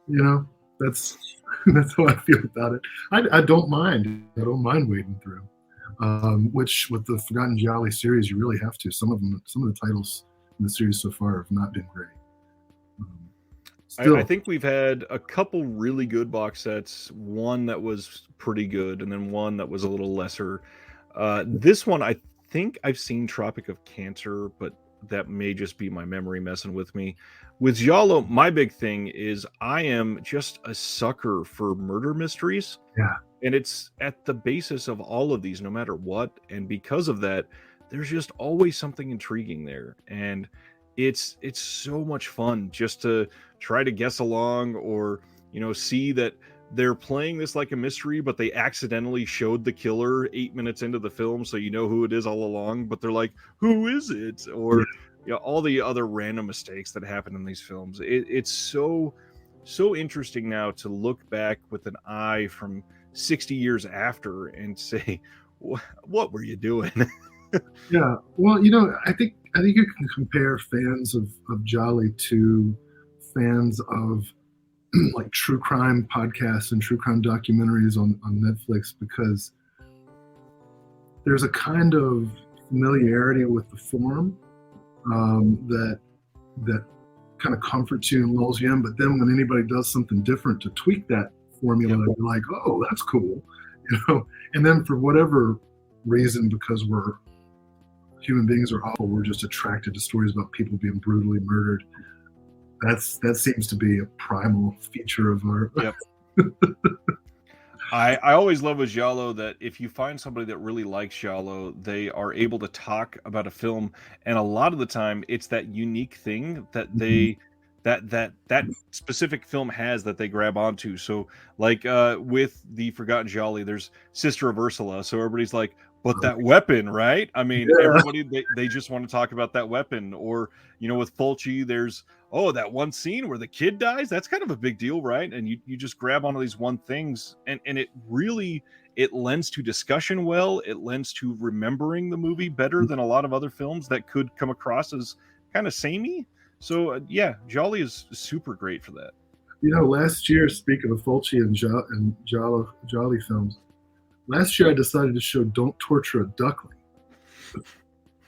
Yeah, that's that's how I feel about it. I don't mind. I don't mind wading through. Which with the Forgotten Jolly series, you really have to. Some of the titles in the series so far have not been great. I think we've had a couple really good box sets, one that was pretty good, and then one that was a little lesser. This one, I think I've seen Tropic of Cancer, but that may just be my memory messing with me. With Giallo, my big thing is I am just a sucker for murder mysteries. Yeah. And it's at the basis of all of these, no matter what. And because of that, there's just always something intriguing there. And it's so much fun just to try to guess along, or see that they're playing this like a mystery, but they accidentally showed the killer 8 minutes into the film, so you know who it is all along, but they're like, who is it? Or all the other random mistakes that happen in these films. It's so interesting now to look back with an eye from 60 years after and say, what were you doing? Yeah, well, I think you can compare fans of Jolly to fans of like true crime podcasts and true crime documentaries on Netflix, because there's a kind of familiarity with the form that kind of comforts you and lulls you in. But then when anybody does something different to tweak that formula, you're like, oh, that's cool, And then for whatever reason, because human beings are awful, we're just attracted to stories about people being brutally murdered. That seems to be a primal feature of our. Yep. I always love with Giallo that if you find somebody that really likes Giallo, they are able to talk about a film, and a lot of the time it's that unique thing that they that specific film has that they grab onto. So like with the Forgotten Jolly, there's Sister of Ursula, so everybody's like, but that weapon, right? I mean, everybody they just want to talk about that weapon. Or with Fulci, there's that one scene where the kid dies. That's kind of a big deal, right? And you just grab onto these one things, and it lends to discussion well. It lends to remembering the movie better than a lot of other films that could come across as kind of samey. So Jolly is super great for that. Last year, speaking of Fulci and Jolly films, last year I decided to show "Don't Torture a Duckling"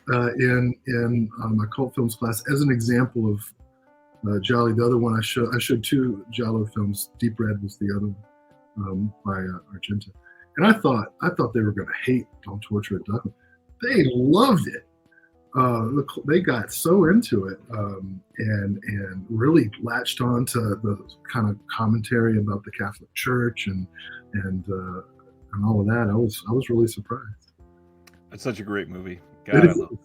in my cult films class as an example of Jolly. The other one I showed two Giallo films. Deep Red was the other one by Argento, and I thought they were going to hate "Don't Torture a Duckling." They loved it. They got so into it and really latched on to the kind of commentary about the Catholic Church and all of that. I was really surprised. It's such a great movie. God, I love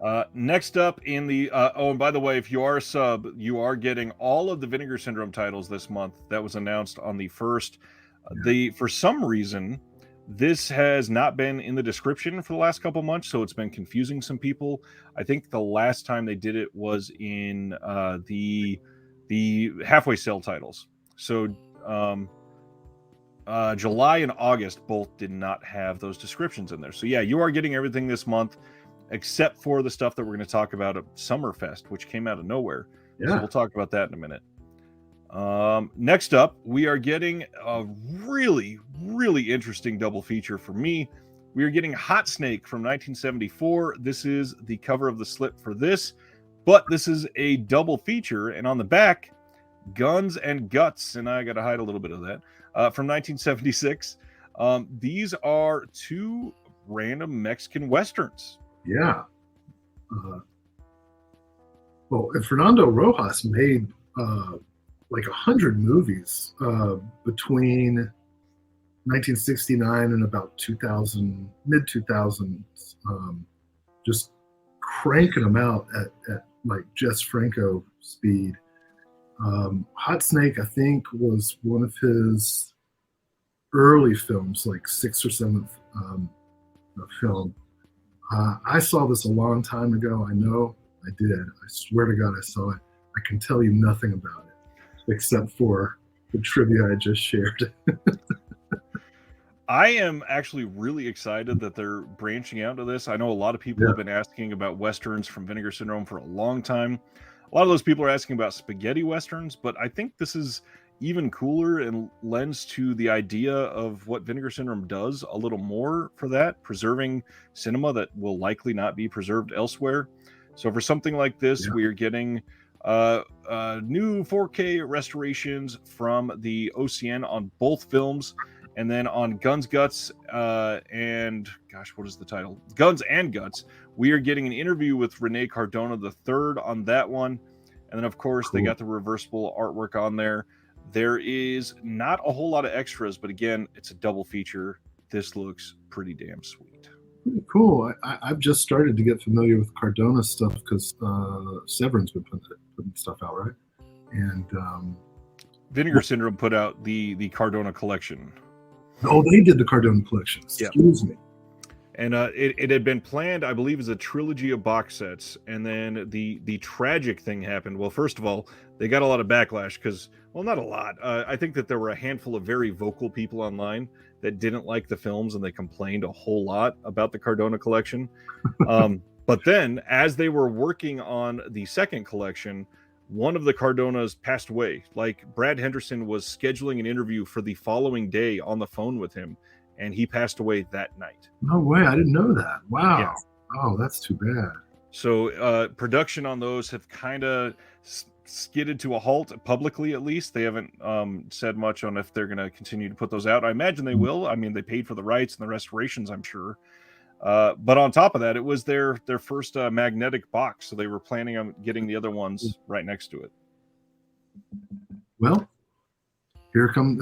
it. Next up in the and by the way, if you are a sub, you are getting all of the Vinegar Syndrome titles this month. That was announced on the 1st. For some reason, this has not been in the description for the last couple months, so it's been confusing some people. I think the last time they did it was in the halfway sale titles. So July and August both did not have those descriptions in there. So you are getting everything this month, except for the stuff that we're going to talk about at Summerfest, which came out of nowhere. So we'll talk about that in a minute. Next up, we are getting a really, really interesting double feature for me. We are getting Hot Snake from 1974. This is the cover of the slip for this, but this is a double feature, and on the back, Guns and Guts, and I got to hide a little bit of that, from 1976. These are two random Mexican Westerns. Yeah. Well, Fernando Rojas made like 100 movies between 1969 and about 2000, mid 2000s, just cranking them out at like Jess Franco speed. Hot Snake, I think, was one of his early films, like sixth or seventh film. I saw this a long time ago. I know I did. I swear to God, I saw it. I can tell you nothing about it except for the trivia I just shared. I am actually really excited that they're branching out to this. I know a lot of people Yeah, have been asking about westerns from Vinegar Syndrome for a long time. A lot of those people are asking about spaghetti westerns, but I think this is even cooler and lends to the idea of what Vinegar Syndrome does a little more for that, preserving cinema that will likely not be preserved elsewhere. So for something like this, yeah. we are getting new 4K restorations from the OCN on both films. And then on Guns, Guts, and gosh, what is the title? Guns and Guts. We are getting an interview with Rene Cardona the third on that one. And then, of course, they Cool. got the reversible artwork on there. There is not a whole lot of extras, but again, it's a double feature. This looks pretty damn sweet. Pretty cool. I've just started to get familiar with Cardona stuff because Severin's been putting stuff out, right? And Vinegar Syndrome put out the Cardona collection. oh, they did the Cardona collection. Excuse me. And it had been planned, I believe, as a trilogy of box sets. And then the tragic thing happened. Well, first of all, they got a lot of backlash because, well, not a lot. I think that there were a handful of very vocal people online that didn't like the films, and they complained a whole lot about the Cardona collection. But then, as they were working on the second collection, one of the Cardonas passed away. Like, Brad Henderson was scheduling an interview for the following day on the phone with him, and he passed away that night. No way. I didn't know that. Wow. Yeah. Oh, that's too bad. So production on those have kind of skidded to a halt publicly, at least. They haven't said much on if they're going to continue to put those out. I imagine they will. I mean, they paid for the rights and the restorations, I'm sure. But on top of that, it was their first magnetic box, so they were planning on getting the other ones right next to it. Well, here come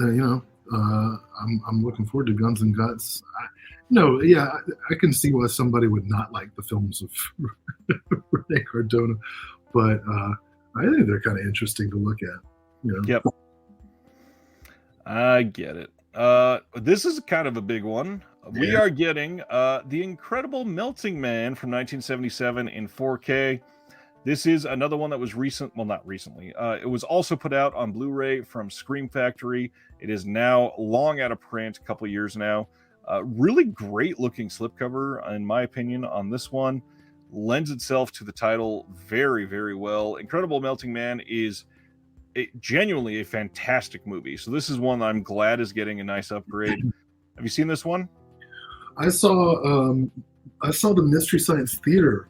I'm looking forward to Guns and Guts. I can see why somebody would not like the films of Rene Cardona, but I think they're kind of interesting to look at. You know? Yep, I get it. This is kind of a big one. Yeah. We are getting The Incredible Melting Man from 1977 in 4K. This is another one that was recent. Well, not recently. It was also put out on Blu-ray from Scream Factory. It is now long out of print, a couple years now. Really great looking slipcover, in my opinion, on this one. Lends itself to the title very, very well. Incredible Melting Man is genuinely a fantastic movie. So this is one that I'm glad is getting a nice upgrade. Have you seen this one? I saw the Mystery Science Theater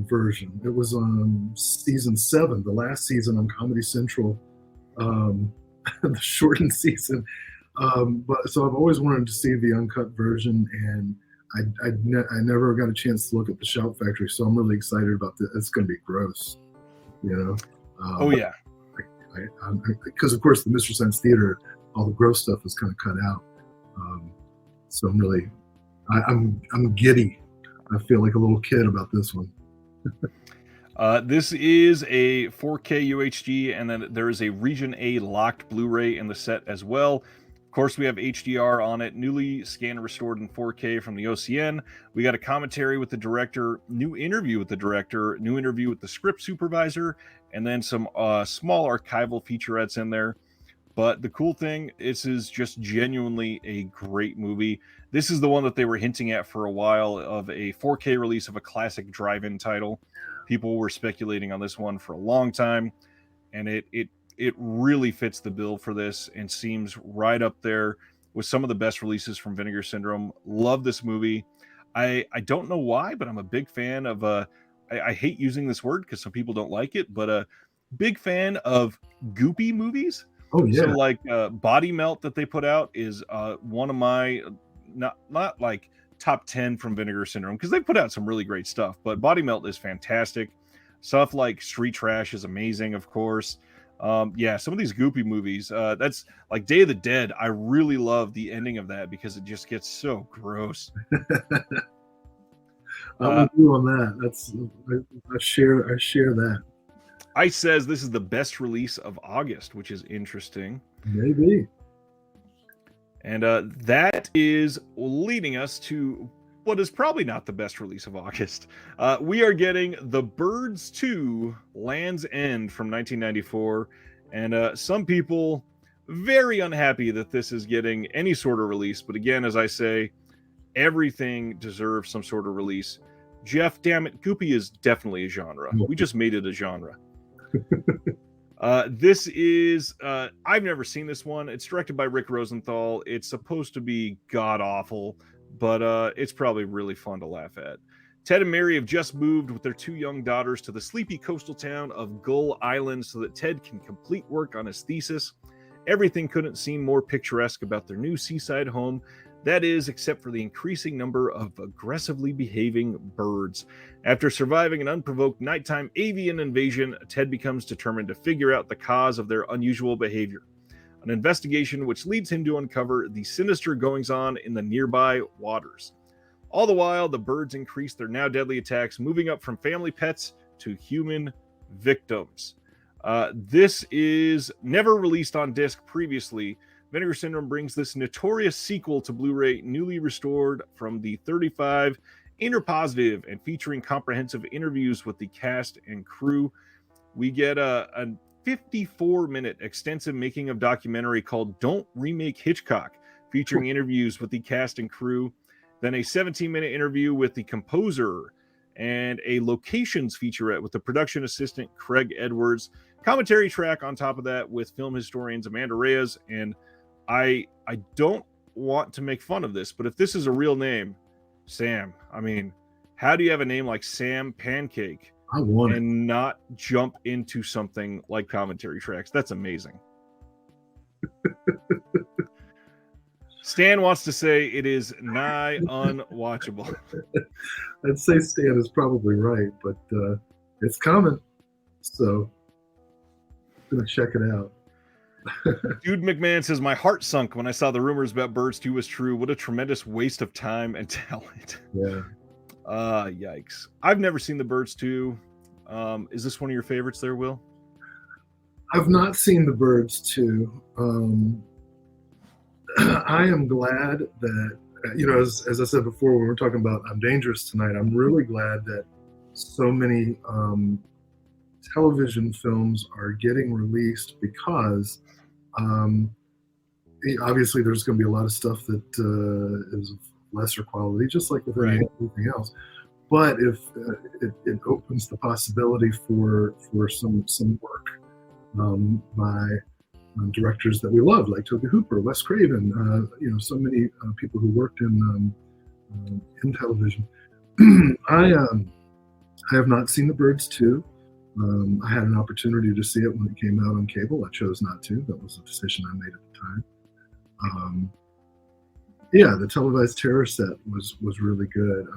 version. It was on season 7, the last season on Comedy Central, the shortened season. But so I've always wanted to see the uncut version, and I never got a chance to look at the Shout Factory. So I'm really excited about this. It's going to be gross, you know. Oh yeah, because of course the Mystery Science Theater, all the gross stuff is kind of cut out. So I'm really, I'm giddy. I feel like a little kid about this one. This is a 4K UHD, and then there is a Region A locked Blu-ray in the set as well. Of course, we have HDR on it, newly scanned and restored in 4K from the OCN. We got a commentary with the director, new interview with the director, new interview with the script supervisor, and then some small archival featurettes in there. But the cool thing, this is just genuinely a great movie. This is the one that they were hinting at for a while of a 4K release of a classic drive-in title. People were speculating on this one for a long time, and it really fits the bill for this and seems right up there with some of the best releases from Vinegar Syndrome. Love this movie. I don't know why, but I'm a big fan of I hate using this word because some people don't like it, but a big fan of goopy movies. Oh yeah. So like Body Melt that they put out is one of my not like top 10 from Vinegar Syndrome, because they put out some really great stuff, but Body Melt is fantastic. Stuff like Street Trash is amazing, of course. Yeah, some of these goopy movies, that's like Day of the Dead. I really love the ending of that because it just gets so gross. I'm with you on that. That's I share that. Ice says this is the best release of August, which is interesting. Maybe. And that is leading us to what is probably not the best release of August. We are getting The Birds 2 Land's End from 1994. And some people very unhappy that this is getting any sort of release. But again, as I say, everything deserves some sort of release. Jeff, damn it, Goopy is definitely a genre. We just made it a genre. This is I've never seen this one. It's directed by Rick Rosenthal. It's supposed to be god awful, but it's probably really fun to laugh at. Ted and Mary have just moved with their 2 young daughters to the sleepy coastal town of Gull Island so that Ted can complete work on his thesis. Everything couldn't seem more picturesque about their new seaside home. That is, except for the increasing number of aggressively behaving birds. After surviving an unprovoked nighttime avian invasion, Ted becomes determined to figure out the cause of their unusual behavior. An investigation which leads him to uncover the sinister goings-on in the nearby waters. All the while, the birds increase their now deadly attacks, moving up from family pets to human victims. This is never released on disc previously. Vinegar Syndrome brings this notorious sequel to Blu-ray, newly restored from the 35, interpositive and featuring comprehensive interviews with the cast and crew. We get a 54-minute extensive making of documentary called Don't Remake Hitchcock, featuring interviews with the cast and crew. Then a 17-minute interview with the composer and a locations featurette with the production assistant Craig Edwards. Commentary track on top of that with film historians Amanda Reyes. And I don't want to make fun of this, but if this is a real name, Sam, I mean, how do you have a name like Sam Pancake and not jump into something like commentary tracks? That's amazing. Stan wants to say it is nigh unwatchable. I'd say Stan is probably right, but it's coming. So I'm going to check it out. Dude McMahon says, my heart sunk when I saw the rumors about Birds 2 was true. What a tremendous waste of time and talent. Yeah. Yikes. I've never seen the Birds 2. Is this one of your favorites there, Will? I've not seen the Birds 2. I am glad that, as I said before, when we're talking about I'm Dangerous tonight, I'm really glad that so many television films are getting released because obviously there's going to be a lot of stuff that is of lesser quality, just like with anything else. But if it opens the possibility for some work by directors that we love, like Tobe Hooper, Wes Craven, so many people who worked in television. I have not seen The Birds 2. I had an opportunity to see it when it came out on cable. I chose not to. That was a decision I made at the time. The televised terror set was really good.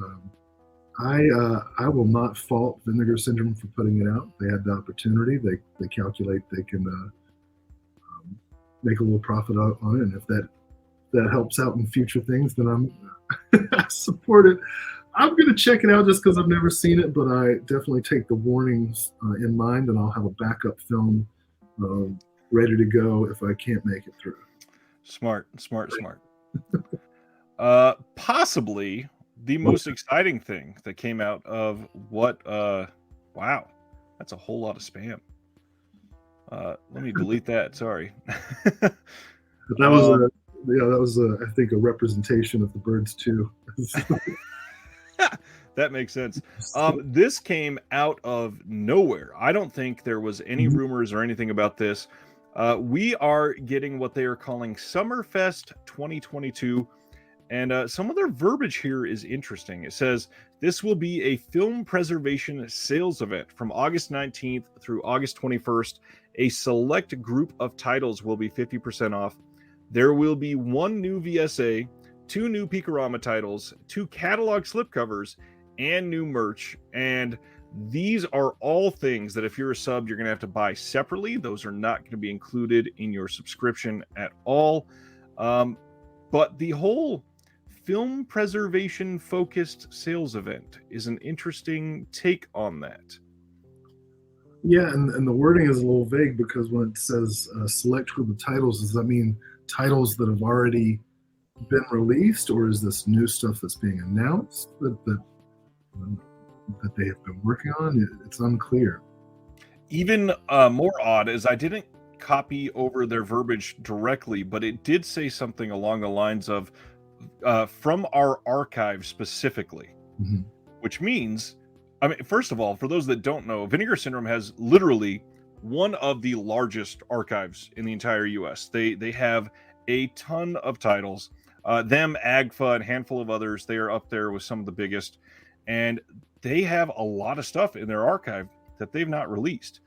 I will not fault Vinegar Syndrome for putting it out. They had the opportunity. They calculate they can make a little profit on it, and if that helps out in future things, then I support it. I'm going to check it out just because I've never seen it, but I definitely take the warnings in mind, and I'll have a backup film ready to go if I can't make it through. Smart. Possibly the most exciting thing that came out of what, wow, that's a whole lot of spam. Let me delete that. Sorry. But that was I think a representation of the Birds 2. That makes sense. This came out of nowhere. I don't think there was any rumors or anything about this. We are getting what they are calling Summerfest 2022. And some of their verbiage here is interesting. It says, this will be a film preservation sales event from August 19th through August 21st. A select group of titles will be 50% off. There will be 1 new VSA, 2 new Peakorama titles, 2 catalog slipcovers, and new merch. And these are all things that if you're a sub, you're going to have to buy separately. Those are not going to be included in your subscription at all. But the whole film preservation focused sales event is an interesting take on that. Yeah, and the wording is a little vague because when it says select from the titles, does that mean titles that have already been released, or is this new stuff that's being announced that they have been working on? It's unclear. Even more odd is I didn't copy over their verbiage directly, but it did say something along the lines of from our archive specifically, Mhm. which means, I mean, first of all, for those that don't know, Vinegar Syndrome has literally one of the largest archives in the entire U.S. They have a ton of titles. Them, AGFA, and a handful of others, they are up there with some of the biggest, and they have a lot of stuff in their archive that they've not released.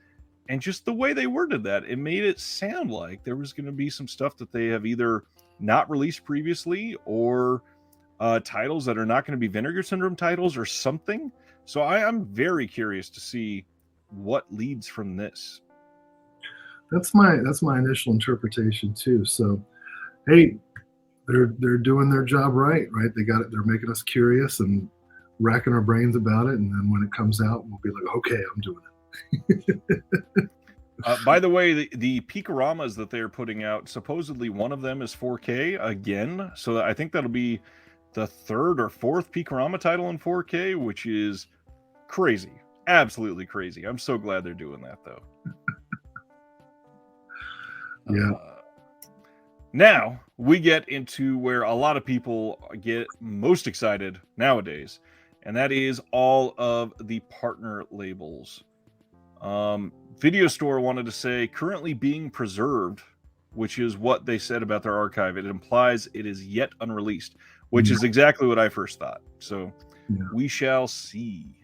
And just the way they worded that, it made it sound like there was going to be some stuff that they have either not released previously or titles that are not going to be Vinegar Syndrome titles or something. So I'm very curious to see what leads from this. That's my initial interpretation too. So, hey, they're doing their job right? They got it. They're making us curious and racking our brains about it, and then when it comes out, we'll be like, okay, I'm doing it. By the way, the Picaramas that they're putting out, supposedly one of them is 4K again. So I think that'll be the third or fourth Picarama title in 4K, which is crazy. Absolutely crazy. I'm so glad they're doing that, though. Yeah. Now we get into where a lot of people get most excited nowadays, and that is all of the partner labels. Video Store wanted to say currently being preserved, which is what they said about their archive. It implies it is yet unreleased, which is exactly what I first thought. So we shall see.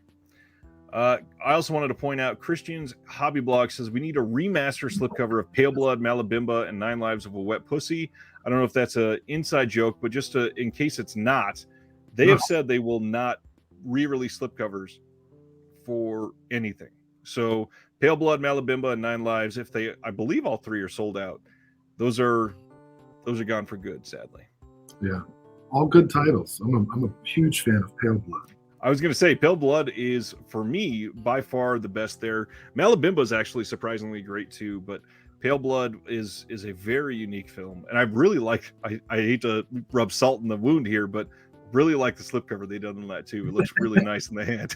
I also wanted to point out Christian's hobby blog says we need a remaster slipcover of Pale Blood, Malabimba, and 9 Lives of a Wet Pussy. I don't know if that's an inside joke, but just in case it's not, they have said they will not re-release slipcovers for anything. So Pale Blood, Malabimba, and 9 Lives, if they, I believe all three are sold out. Those are gone for good, sadly. Yeah, all good titles. I'm a huge fan of Pale Blood. I was going to say, Pale Blood is, for me, by far the best there. Malabimba is actually surprisingly great, too, but Pale Blood is a very unique film. And I really like, I hate to rub salt in the wound here, but really like the slipcover they done on that, too. It looks really nice in the hand.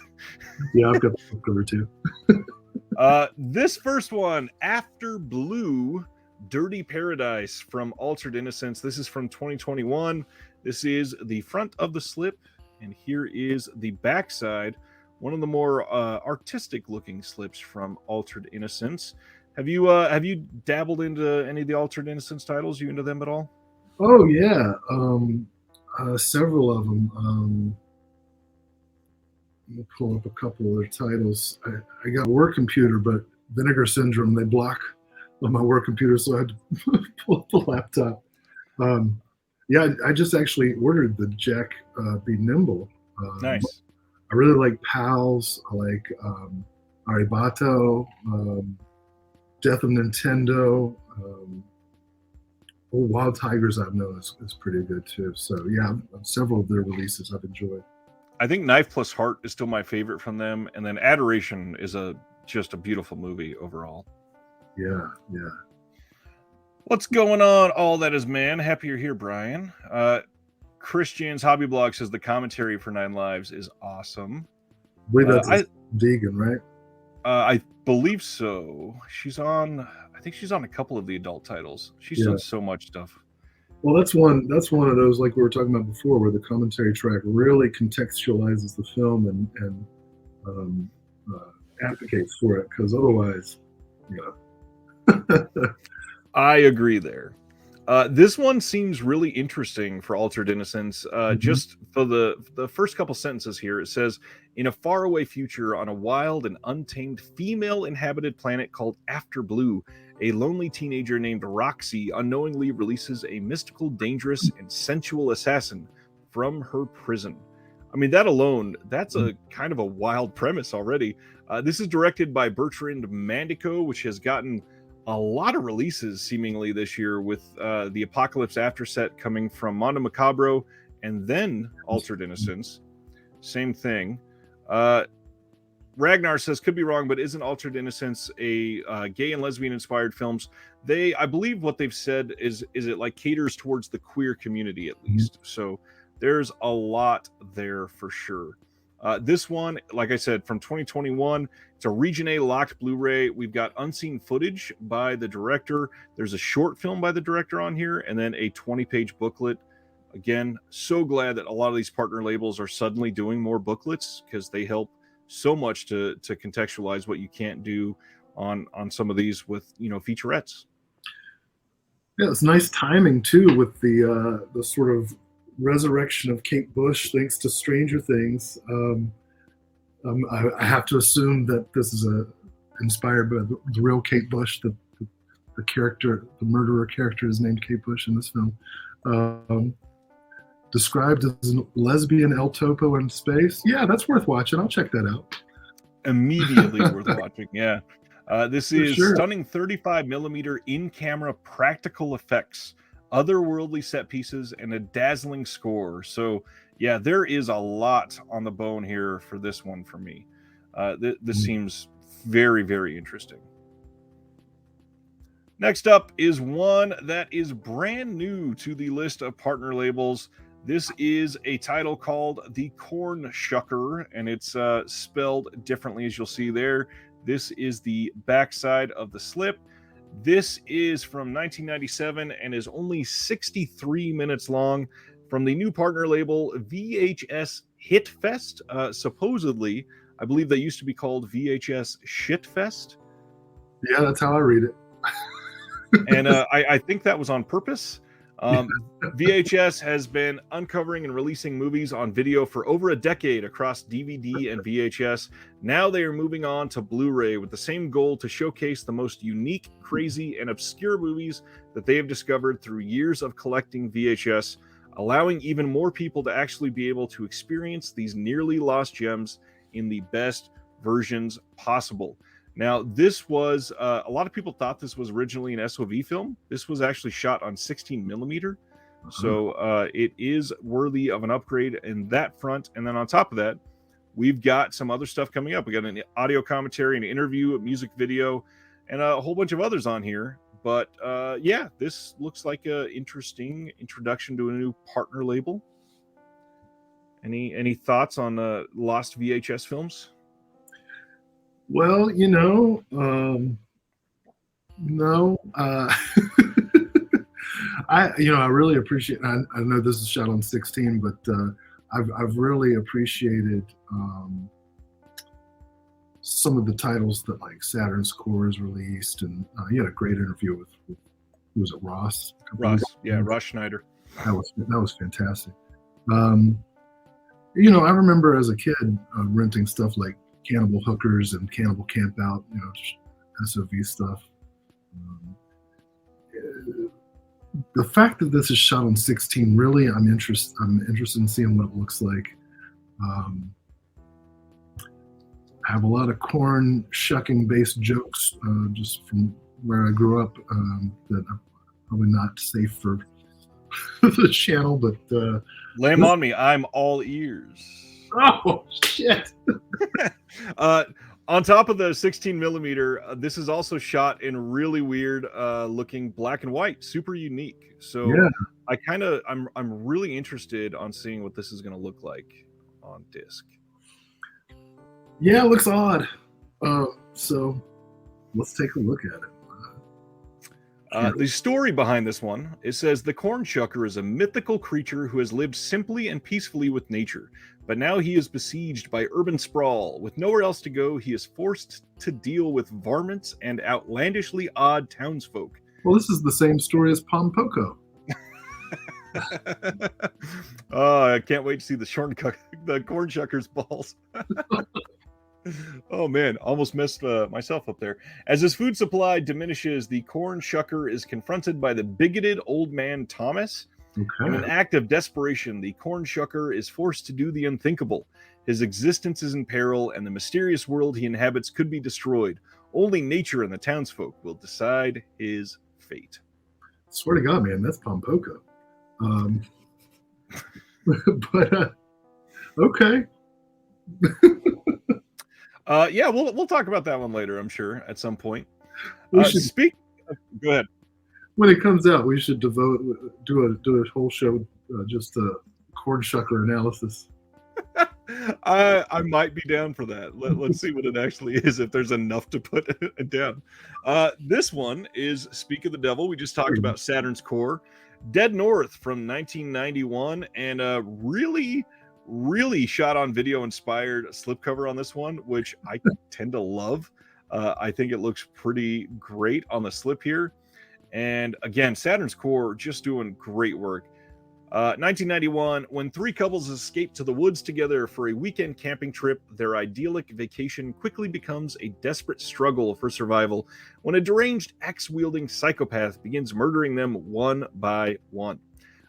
Yeah, I've got the slipcover, too. This first one, After Blue, Dirty Paradise from Altered Innocence. This is from 2021. This is the front of the slip. And here is the backside, one of the more artistic looking slips from Altered Innocence. Have you dabbled into any of the Altered Innocence titles? You into them at all? Oh yeah, several of them. Let me pull up a couple of their titles. I got a work computer, but Vinegar Syndrome they block on my work computer, so I had to pull up the laptop. Yeah, I just actually ordered the Jack Be Nimble. Nice. I really like Pals. I like Aribato, Death of Nintendo. Wild Tigers I've known is pretty good too. So yeah, several of their releases I've enjoyed. I think Knife Plus Heart is still my favorite from them, and then Adoration is just a beautiful movie overall. Yeah. What's going on? All that is man. Happy you're here, Brian. Christian's hobby blog says the commentary for 9 Lives is awesome. I believe that's Deegan, right? I believe so. I think she's on a couple of the adult titles. She's done so much stuff. Well, that's one of those, like we were talking about before, where the commentary track really contextualizes the film and advocates for it, because otherwise, I agree there. This one seems really interesting for Altered Innocence. Just for the first couple sentences here, it says, in a faraway future on a wild and untamed female-inhabited planet called After Blue, a lonely teenager named Roxy unknowingly releases a mystical, dangerous, and sensual assassin from her prison. I mean, that alone, that's a kind of a wild premise already. This is directed by Bertrand Mandico, which has gotten a lot of releases seemingly this year, with the Apocalypse After set coming from Mondo Macabro and then Altered Innocence. Same thing. Ragnar says, could be wrong, but isn't Altered Innocence a gay and lesbian inspired films? I believe what they've said is it like caters towards the queer community at least. So there's a lot there for sure. This one, like I said, from 2021, it's a Region A locked Blu-ray. We've got unseen footage by the director. There's a short film by the director on here, and then a 20-page booklet. Again, so glad that a lot of these partner labels are suddenly doing more booklets because they help so much to contextualize what you can't do on some of these with featurettes. Yeah, it's nice timing too with the sort of resurrection of Kate Bush thanks to Stranger Things. I have to assume that this is inspired by the real Kate Bush. The character, the murderer character, is named Kate Bush in this film. Described as a lesbian El Topo in space. Yeah, that's worth watching. I'll check that out. Immediately worth watching. Yeah. This is stunning 35 millimeter in-camera practical effects, otherworldly set pieces, and a dazzling score. So yeah, there is a lot on the bone here for this one for me. This seems very, very interesting. Next up is one that is brand new to the list of partner labels. This is a title called The Corn Shucker, and it's spelled differently, as you'll see there. This is the backside of the slip. This is from 1997 and is only 63 minutes long, from the new partner label VHS Hit Fest. Supposedly, I believe they used to be called VHS Shit Fest. Yeah, that's how I read it. And I think that was on purpose. VHS has been uncovering and releasing movies on video for over a decade across DVD and VHS. Now they are moving on to Blu-ray with the same goal to showcase the most unique, crazy, and obscure movies that they have discovered through years of collecting VHS, allowing even more people to actually be able to experience these nearly lost gems in the best versions possible. Now, this was, a lot of people thought this was originally an SOV film. This was actually shot on 16 millimeter. So it is worthy of an upgrade in that front. And then on top of that, we've got some other stuff coming up. We got an audio commentary, an interview, a music video, and a whole bunch of others on here. But yeah, this looks like an interesting introduction to a new partner label. Any thoughts on lost VHS films? Well, no. I really appreciate. I know this is shot on 16, but I've really appreciated some of the titles that like Saturn's Core has released, and you had a great interview with who was it, Ross? Ross Schneider. That was fantastic. I remember as a kid renting stuff like Cannibal Hookers and Cannibal Campout, SOV stuff. The fact that this is shot on 16, really, I'm interested in seeing what it looks like. I have a lot of corn shucking based jokes just from where I grew up that are probably not safe for the channel, but lay 'em on me. I'm all ears. Oh shit. On top of the 16 millimeter, this is also shot in really weird looking black and white, super unique. So yeah. I'm really interested on seeing what this is going to look like on disc. Yeah, it looks odd. So let's take a look at it. The story behind this one, it says the corn shucker is a mythical creature who has lived simply and peacefully with nature, but now he is besieged by urban sprawl. With nowhere else to go, he is forced to deal with varmints and outlandishly odd townsfolk. Well, this is the same story as Pom Poko. Oh, I can't wait to see the corn shucker's balls. Oh man, almost messed myself up there. As his food supply diminishes, the corn shucker is confronted by the bigoted old man Thomas. Okay. In an act of desperation, the corn shucker is forced to do the unthinkable. His existence is in peril, and the mysterious world he inhabits could be destroyed. Only nature and the townsfolk will decide his fate. Swear to God, man, that's Pom Poko. But okay. Yeah, we'll talk about that one later, I'm sure, at some point. We should, Speak. Go ahead. when it comes out, we should do a whole show just corn shucker analysis. I might be down for that. Let's see what it actually is, if there's enough to put it down. This one is Speak of the Devil. We just talked about Saturn's Core. Dead North from 1991, and really shot on video inspired slipcover on this one, which I tend to love. I think it looks pretty great on the slip here. And again, Saturn's Core just doing great work. 1991, when three couples escape to the woods together for a weekend camping trip, their idyllic vacation quickly becomes a desperate struggle for survival when a deranged axe-wielding psychopath begins murdering them one by one.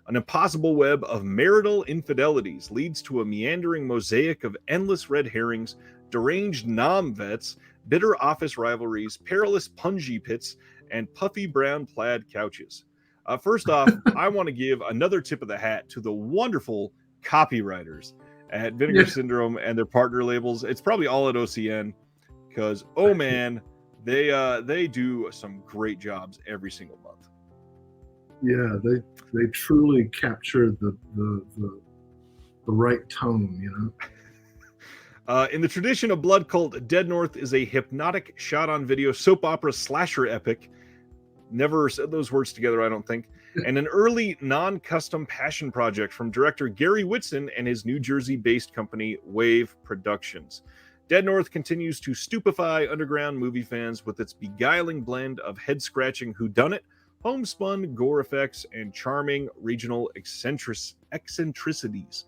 An impossible web of marital infidelities leads to a meandering mosaic of endless red herrings, deranged nom-vets, bitter office rivalries, perilous punji pits, and puffy brown plaid couches. First off, I want to give another tip of the hat to the wonderful copywriters at Vinegar Syndrome and their partner labels. It's probably all at OCN because, oh man, they do some great jobs every single month. Yeah, they truly capture the right tone, you know. In the tradition of Blood Cult, Dead North is a hypnotic shot-on-video soap opera slasher epic. Never said those words together, I don't think. And an early non-custom passion project from director Gary Whitson and his New Jersey-based company, Wave Productions. Dead North continues to stupefy underground movie fans with its beguiling blend of head-scratching whodunit, homespun gore effects, and charming regional eccentricities.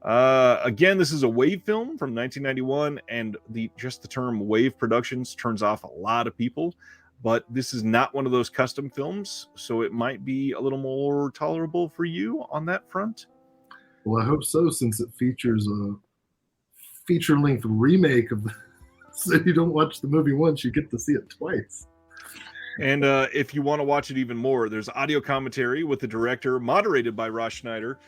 Again, this is a Wave film from 1991, and the term Wave Productions turns off a lot of people. But this is not one of those custom films, so it might be a little more tolerable for you on that front. Well, I hope so, since it features a feature-length remake of the... So if you don't watch the movie once, you get to see it twice. And if you want to watch it even more, there's audio commentary with the director, moderated by Ross Schneider,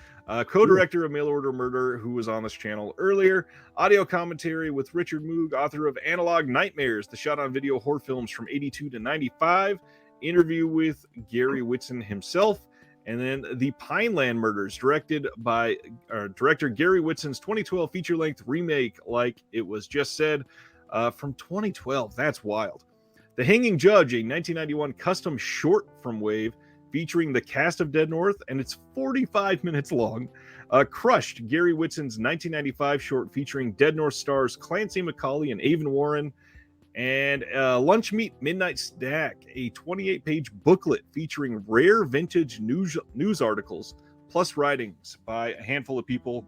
co-director of Mail Order Murder, who was on this channel earlier. Audio commentary with Richard Moog, author of Analog Nightmares, the shot-on-video horror films from 82 to 95. Interview with Gary Whitson himself. And then The Pineland Murders, directed by director Gary Whitson's 2012 feature-length remake, like it was just said, from 2012. That's wild. The Hanging Judge, a 1991 custom short from Wave, featuring the cast of Dead North, and it's 45 minutes long. Crushed, Gary Whitson's 1995 short featuring Dead North stars Clancy McCauley and Avon Warren. And Lunch Meat Midnight Snack, a 28-page booklet featuring rare vintage news articles, plus writings by a handful of people.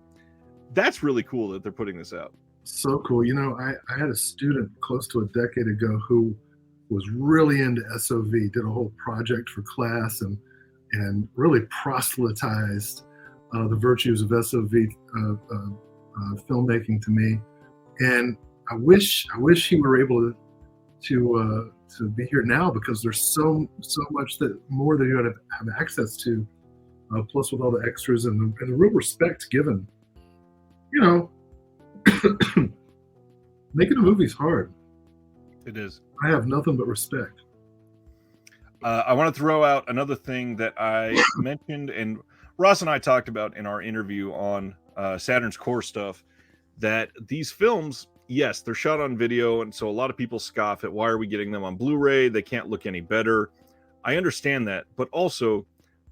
That's really cool that they're putting this out. So cool. You know, I had a student close to a decade ago who was really into SOV, did a whole project for class and really proselytized the virtues of SOV filmmaking to me. And I wish he were able to be here now, because there's so much more that you gotta have access to, plus with all the extras and the real respect given. You know, making a movie's hard. It is. I have nothing but respect. I want to throw out another thing that I mentioned, and Ross and I talked about in our interview on Saturn's Core stuff, that these films, yes, they're shot on video, and so a lot of people scoff at why are we getting them on Blu-ray? They can't look any better. I understand that, but also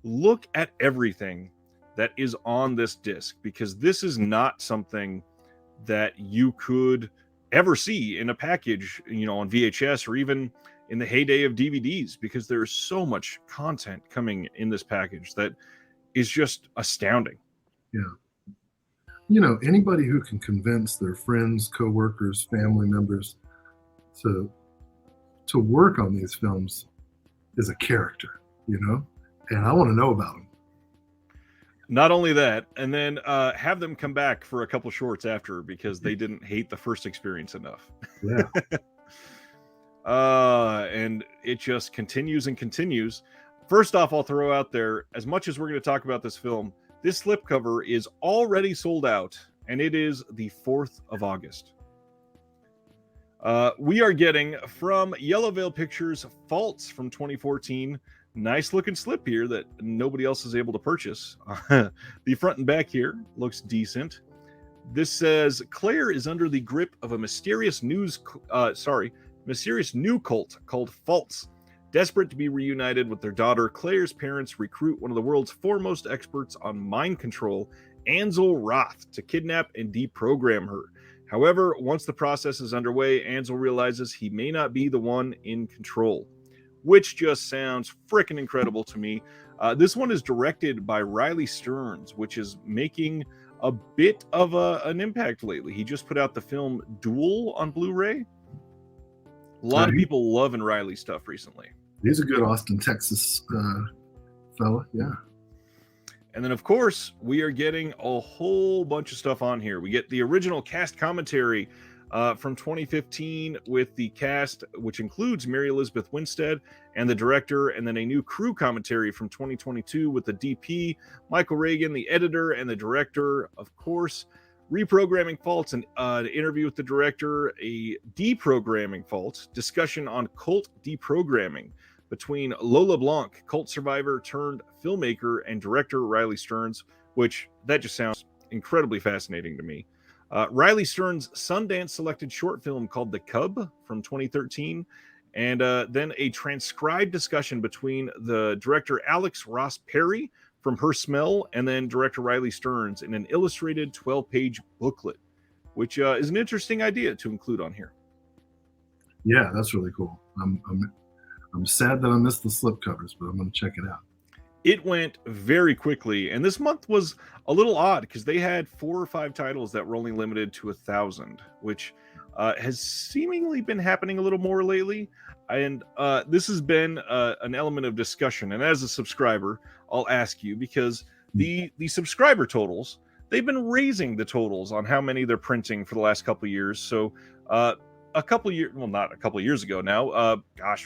look at everything that is on this disc, because this is not something that you could ever see in a package, you know, on VHS or even in the heyday of DVDs, because there's so much content coming in this package that is just astounding. Yeah. You know, anybody who can convince their friends, coworkers, family members to work on these films is a character, you know, and I want to know about them. Not only that, and then have them come back for a couple shorts after, because they didn't hate the first experience enough. Yeah. And it just continues and continues. First off, I'll throw out there, as much as we're going to talk about this film, this slipcover is already sold out, and it is the 4th of August. We are getting from Yellow Veil Pictures Faults from 2014. Nice looking slip here that nobody else is able to purchase. The front and back here looks decent. This says Claire is under the grip of a mysterious new cult called Faults. Desperate to be reunited with their daughter, Claire's parents recruit one of the world's foremost experts on mind control, Ansel Roth, to kidnap and deprogram her. However, once the process is underway, Ansel realizes he may not be the one in control, which just sounds freaking incredible to me. This one is directed by Riley Stearns, which is making a bit of an impact lately. He just put out the film Duel on Blu-ray. A lot of people loving Riley stuff recently. He's a good Austin, Texas fella, yeah. And then, of course, we are getting a whole bunch of stuff on here. We get the original cast commentary from 2015 with the cast, which includes Mary Elizabeth Winstead and the director, and then a new crew commentary from 2022 with the DP, Michael Reagan, the editor, and the director, of course. Reprogramming Faults, an interview with the director, a deprogramming fault, discussion on cult deprogramming between Lola Blanc, cult survivor turned filmmaker, and director Riley Stearns, which that just sounds incredibly fascinating to me. Riley Stearns' Sundance selected short film called The Cub from 2013, and then a transcribed discussion between the director Alex Ross Perry from Her Smell and then director Riley Stearns in an illustrated 12-page booklet, which is an interesting idea to include on here. Yeah, that's really cool. I'm sad that I missed the slipcovers, but I'm going to check it out. It went very quickly, and this month was a little odd because they had 4 or 5 titles that were only limited to 1,000, which has seemingly been happening a little more lately. And this has been an element of discussion. And as a subscriber, I'll ask you, because the subscriber totals, they've been raising the totals on how many they're printing for the last couple of years. So a couple of years, well, not a couple of years ago now,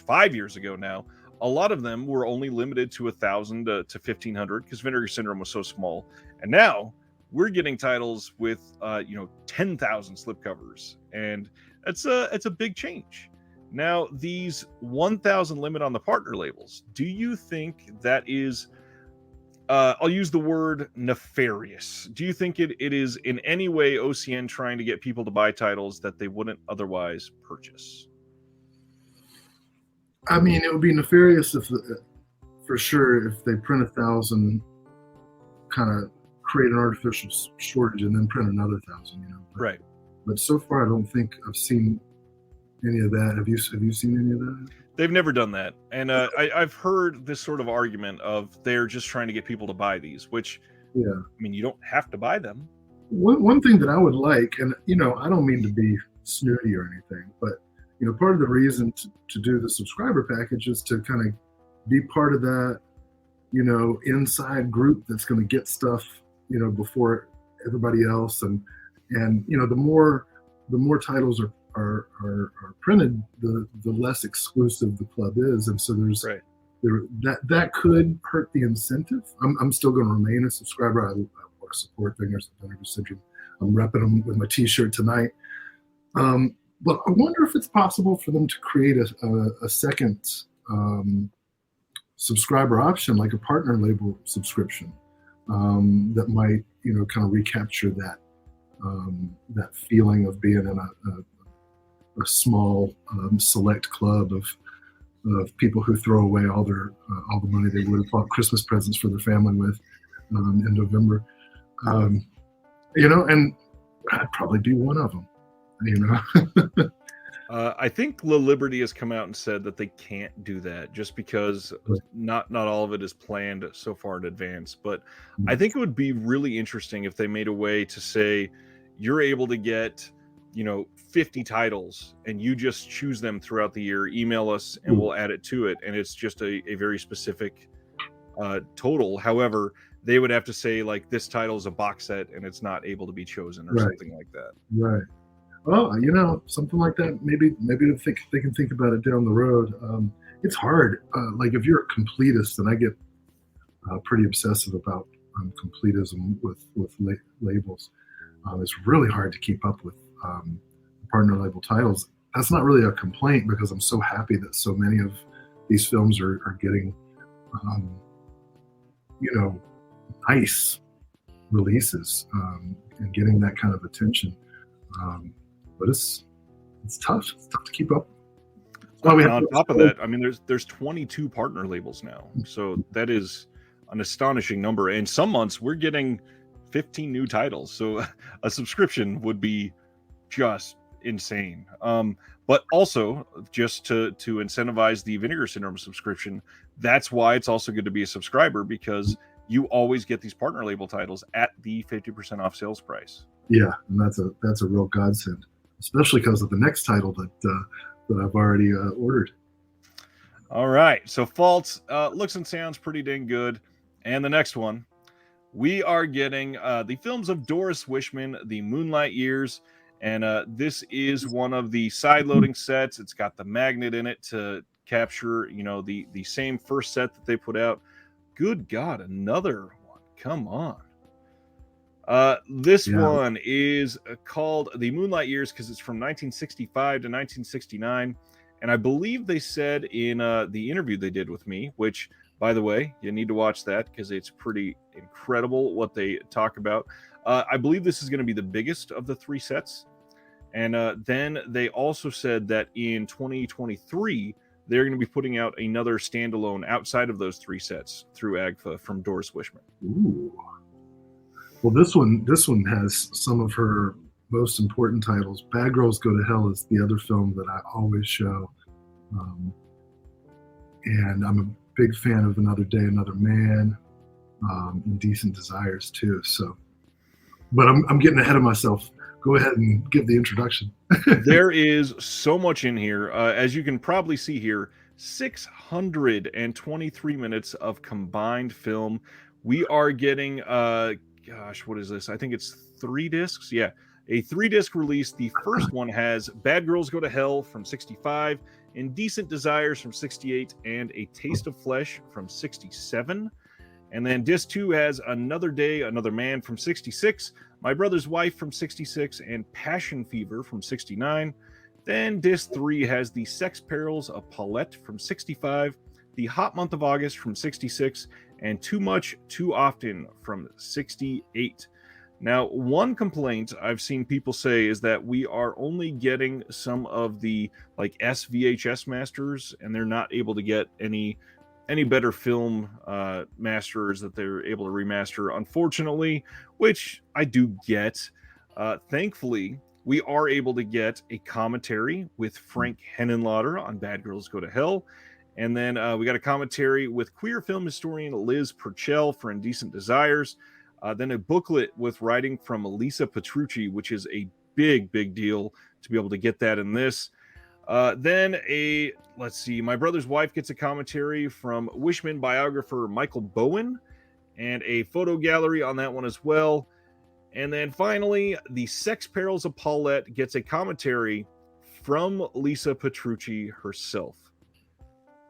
5 years ago now, a lot of them were only limited to 1,000 to 1,500 because Vinegar Syndrome was so small. And now we're getting titles with 10,000 slipcovers, and it's a big change. Now, these 1,000 limit on the partner labels, do you think that is, I'll use the word nefarious. Do you think it is in any way OCN trying to get people to buy titles that they wouldn't otherwise purchase? I mean, it would be nefarious for sure, if they print 1,000, kind of create an artificial shortage and then print another 1,000, Right. But so far, I don't think I've seen any of that. Have you seen any of that? They've never done that. And I've heard this sort of argument of they're just trying to get people to buy these, which, yeah, I mean, you don't have to buy them. One thing that I would like, and I don't mean to be snooty or anything, but part of the reason to do the subscriber package is to kind of be part of that, inside group that's going to get stuff, before everybody else. And the more titles are printed, the less exclusive the club is. And so that could hurt the incentive. I'm still going to remain a subscriber. I support Vinegar Syndrome. I'm repping them with my t-shirt tonight. But I wonder if it's possible for them to create a second subscriber option, like a partner label subscription, that might, kind of recapture that feeling of being in a small select club of people who throw away all the money they would have bought Christmas presents for their family with in November. And I'd probably be one of them. I think La Liberty has come out and said that they can't do that just because not all of it is planned so far in advance. But I think it would be really interesting if they made a way to say you're able to get 50 titles and you just choose them throughout the year, email us and we'll add it to it, and it's just a very specific total. However, they would have to say, like, this title is a box set and it's not able to be chosen or something like that. Right. Well, something like that. Maybe they can think about it down the road. It's hard. Like, if you're a completist, and I get pretty obsessive about completism with labels. It's really hard to keep up with partner label titles. that's not really a complaint because I'm so happy that so many of these films are getting, um, you know, nice releases, and getting that kind of attention. Um, but it's tough. It's tough to keep up. Well, we And have on top of that, I mean, there's 22 partner labels now, so that is an astonishing number. And some months we're getting 15 new titles, so a subscription would be just insane. But also, just to incentivize the Vinegar Syndrome subscription, that's why it's also good to be a subscriber, because you always get these partner label titles at the 50% off sales price. Yeah, and that's a real godsend, especially because of the next title that I've already ordered. All right, so Faults looks and sounds pretty dang good. And the next one, we are getting the films of Doris Wishman, The Moonlight Years. And this is one of the side-loading sets. It's got the magnet in it to capture, the same first set that they put out. Good God, another one. Come on. This one is called The Moonlight Years because it's from 1965 to 1969. And I believe they said in the interview they did with me, which, by the way, you need to watch that because it's pretty incredible what they talk about. I believe this is going to be the biggest of the three sets. And then they also said that in 2023, they're going to be putting out another standalone outside of those three sets through AGFA from Doris Wishman. Ooh. Well, this one has some of her most important titles. Bad Girls Go to Hell is the other film that I always show. And I'm a big fan of Another Day, Another Man, Indecent Desires too. So, but I'm getting ahead of myself. Go ahead and give the introduction. There is so much in here. As you can probably see here, 623 minutes of combined film. We are getting, what is this? I think it's 3 discs. Yeah, a 3-disc release. The first one has Bad Girls Go to Hell from 65, Indecent Desires from 68, and A Taste of Flesh from 67. And then disc 2 has Another Day, Another Man from 66, My Brother's Wife from 66, and Passion Fever from 69. Then disc 3 has The Sex Perils of Paulette from 65, The Hot Month of August from 66, and Too Much, Too Often from 68. Now, one complaint I've seen people say is that we are only getting some of the SVHS masters, and they're not able to get any better film masters that they're able to remaster, unfortunately, which I do get. Thankfully, we are able to get a commentary with Frank Henenlotter on Bad Girls Go to Hell. And then we got a commentary with queer film historian Liz Purcell for Indecent Desires. Then a booklet with writing from Lisa Petrucci, which is a big, big deal to be able to get that in this. Then My Brother's Wife gets a commentary from Wishman biographer Michael Bowen, and a photo gallery on that one as well. And then finally, The Sex Perils of Paulette gets a commentary from Lisa Petrucci herself.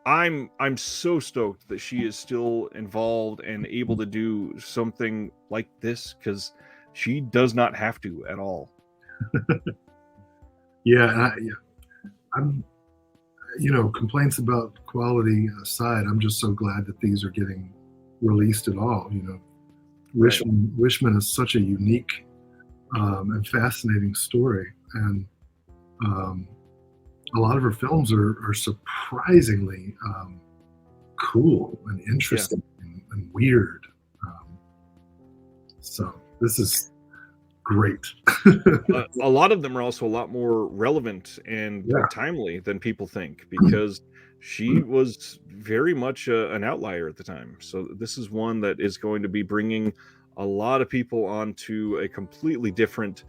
I'm so stoked that she is still involved and able to do something like this, because she does not have to at all. I'm, complaints about quality aside, I'm just so glad that these are getting released at all. Wishman is such a unique and fascinating story, and a lot of her films are surprisingly cool and interesting and weird. So this is great. A lot of them are also a lot more relevant and timely than people think, because she was very much an outlier at the time. So this is one that is going to be bringing a lot of people onto a completely different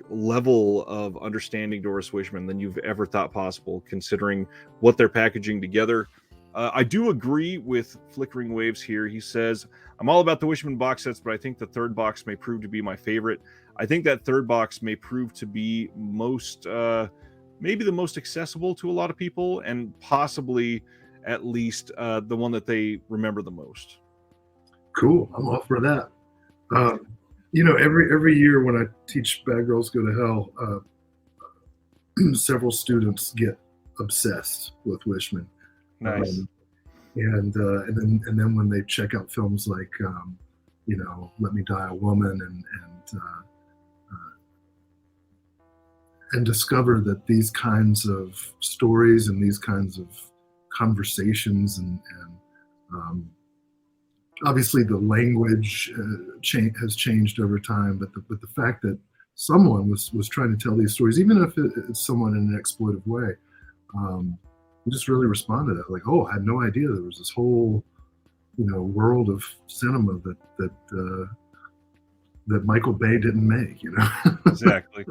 level of understanding Doris Wishman than you've ever thought possible, considering what they're packaging together. I do agree with Flickering Waves here. He says, I'm all about the Wishman box sets, but I think the third box may prove to be my favorite. I think that third box may prove to be maybe the most accessible to a lot of people, and possibly at least the one that they remember the most. Cool. I'm all for that. Every year when I teach Bad Girls Go to Hell, several students get obsessed with Wishman. Nice. And then when they check out films like Let Me Die a Woman and discover that these kinds of stories and these kinds of conversations and um, obviously the language has changed over time, but the fact that someone was trying to tell these stories, even if it's someone in an exploitive way, um, we just really responded to that. Like, oh, I had no idea there was this whole world of cinema that Michael Bay didn't make. Exactly.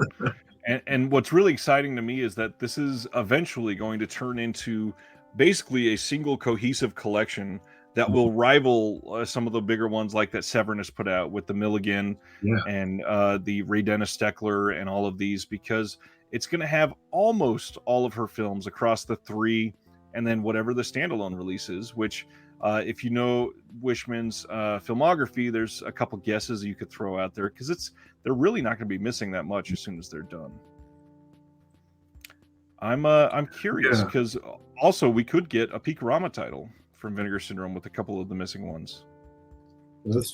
And what's really exciting to me is that this is eventually going to turn into basically a single cohesive collection that will rival some of the bigger ones like that Severn has put out with the Milligan Yeah. and the Ray Dennis Steckler and all of these, because it's going to have almost all of her films across the three, and then whatever the standalone releases, which if you know Wishman's filmography, there's a couple guesses you could throw out there, because they're really not going to be missing that much as soon as they're done. I'm curious because also we could get a Peakorama title from Vinegar Syndrome with a couple of the missing ones.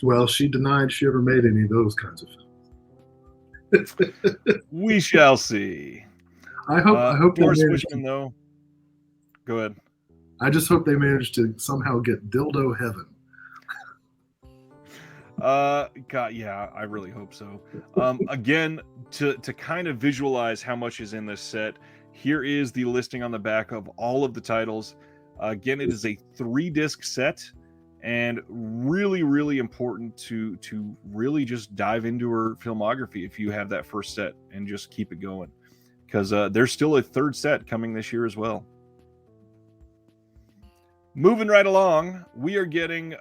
Well, she denied she ever made any of those kinds of films. We shall see. I hope Doris Wishman, though. Go ahead. I just hope they manage to somehow get dildo heaven. God, yeah, I really hope so. Again, to kind of visualize how much is in this set, here is the listing on the back of all of the titles. Again, it is a 3-disc set, and really, really important to really just dive into her filmography if you have that first set and just keep it going, because there's still a third set coming this year as well. Moving right along, we are getting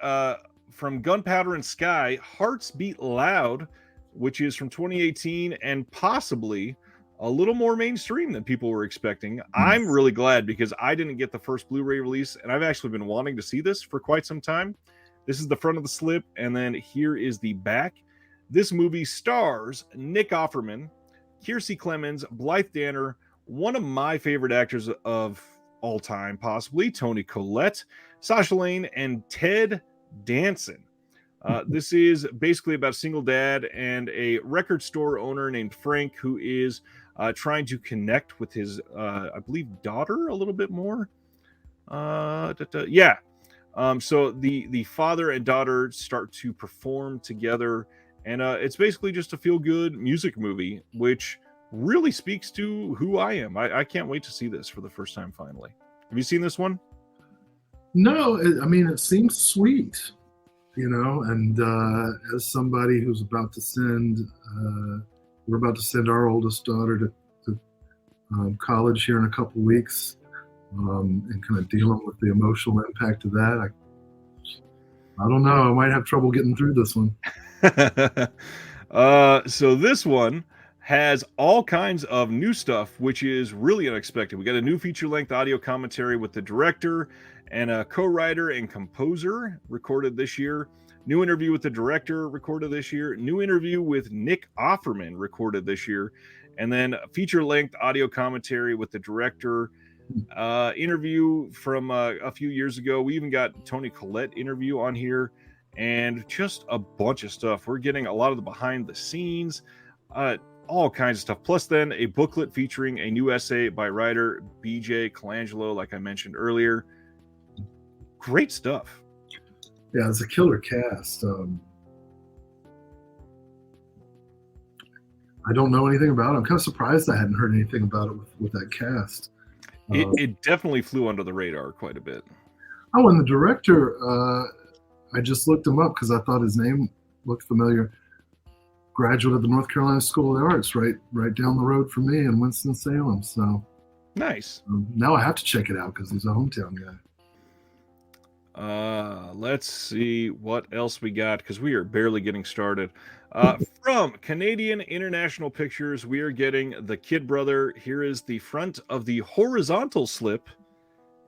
from Gunpowder and Sky, Hearts Beat Loud, which is from 2018 and possibly a little more mainstream than people were expecting. I'm really glad, because I didn't get the first Blu-ray release, and I've actually been wanting to see this for quite some time. This is the front of the slip, and then here is the back. This movie stars Nick Offerman, Kiersey Clemens, Blythe Danner, one of my favorite actors of all time, possibly, Toni Collette, Sasha Lane, and Ted Danson. This is basically about a single dad and a record store owner named Frank, who is trying to connect with his, I believe, daughter a little bit more. Yeah. So the father and daughter start to perform together, and it's basically just a feel-good music movie, which really speaks to who I am. I can't wait to see this for the first time finally. Have you seen this one? No, I mean, it seems sweet, and as somebody who's about to we're about to send our oldest daughter to college here in a couple weeks, and kind of dealing with the emotional impact of that. I don't know. I might have trouble getting through this one. So this one has all kinds of new stuff, which is really unexpected. We got a new feature-length audio commentary with the director and a co-writer and composer recorded this year. New interview with the director recorded this year. New interview with Nick Offerman recorded this year. And then feature-length audio commentary with the director. Interview from a few years ago. We even got Toni Collette interview on here, and just a bunch of stuff. We're getting a lot of the behind the scenes, all kinds of stuff. Plus then a booklet featuring a new essay by writer BJ Colangelo, like I mentioned earlier. Great stuff. Yeah, it's a killer cast. I don't know anything about it. I'm kind of surprised I hadn't heard anything about it with that cast. It definitely flew under the radar quite a bit. Oh, and the director, I just looked him up because I thought his name looked familiar. Graduate of the North Carolina School of the Arts, right down the road from me in Winston-Salem. So nice. Now I have to check it out because he's a hometown guy. Let's see what else we got, because we are barely getting started. From Canadian International Pictures, we are getting The Kid Brother. Here is the front of the horizontal slip,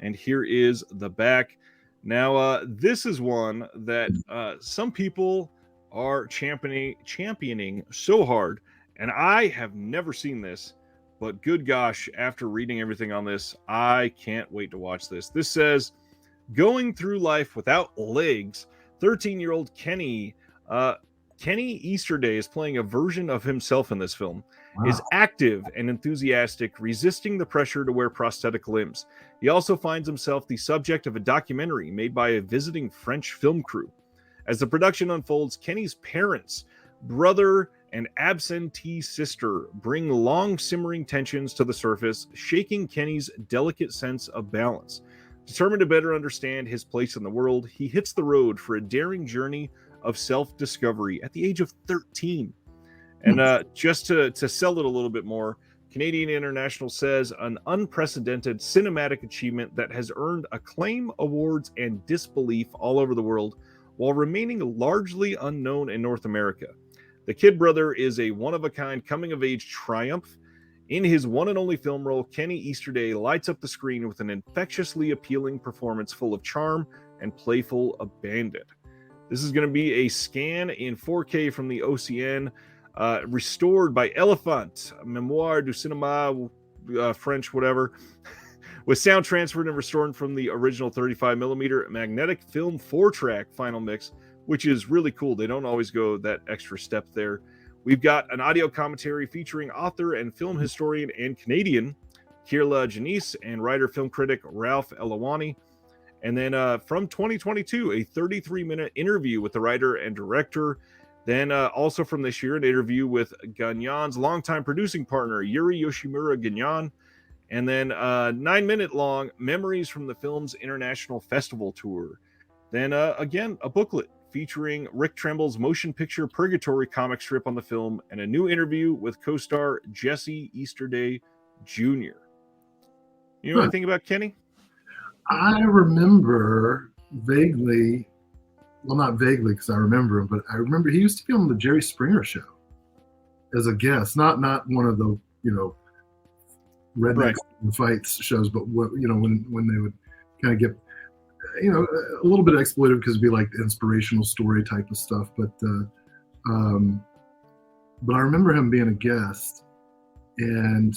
and here is the back. Now, this is one that some people are championing so hard, and I have never seen this, but good gosh, after reading everything on this, I can't wait to watch this. This says, going through life without legs, 13-year-old Kenny Easterday is playing a version of himself in this film. Wow. Is active and enthusiastic, resisting the pressure to wear prosthetic limbs. He also finds himself the subject of a documentary made by a visiting French film crew. As the production unfolds, Kenny's parents, brother, and absentee sister bring long simmering tensions to the surface, shaking Kenny's delicate sense of balance. Determined to better understand his place in the world, he hits the road for a daring journey of self-discovery at the age of 13. And just to sell it a little bit more, Canadian International says an unprecedented cinematic achievement that has earned acclaim, awards, and disbelief all over the world, while remaining largely unknown in North America. The kid brother is a one-of-a-kind coming-of-age triumph. In his one and only film role, Kenny Easterday lights up the screen with an infectiously appealing performance full of charm and playful abandon. This is going to be a scan in 4K from the OCN, restored by Elephant, Memoire du Cinéma, French, whatever, with sound transferred and restored from the original 35mm magnetic film 4-track final mix, which is really cool. They don't always go that extra step there. We've got an audio commentary featuring author and film historian and Canadian Kirla Janice and writer film critic Ralph Elawani. And then from 2022, a 33-minute interview with the writer and director. Then also from this year, an interview with Gagnon's longtime producing partner, Yuri Yoshimura Gagnon. And then 9-minute long memories from the film's international festival tour. Then again, a booklet featuring Rick Tremble's motion picture Purgatory comic strip on the film, and a new interview with co-star Jesse Easterday Jr. You know anything about Kenny? I remember vaguely, well, not vaguely because I remember him, but I remember he used to be on the Jerry Springer show as a guest, not one of the, redneck fights shows, but what, when they would kind of get, a little bit exploitive because it'd be like inspirational story type of stuff. But I remember him being a guest, and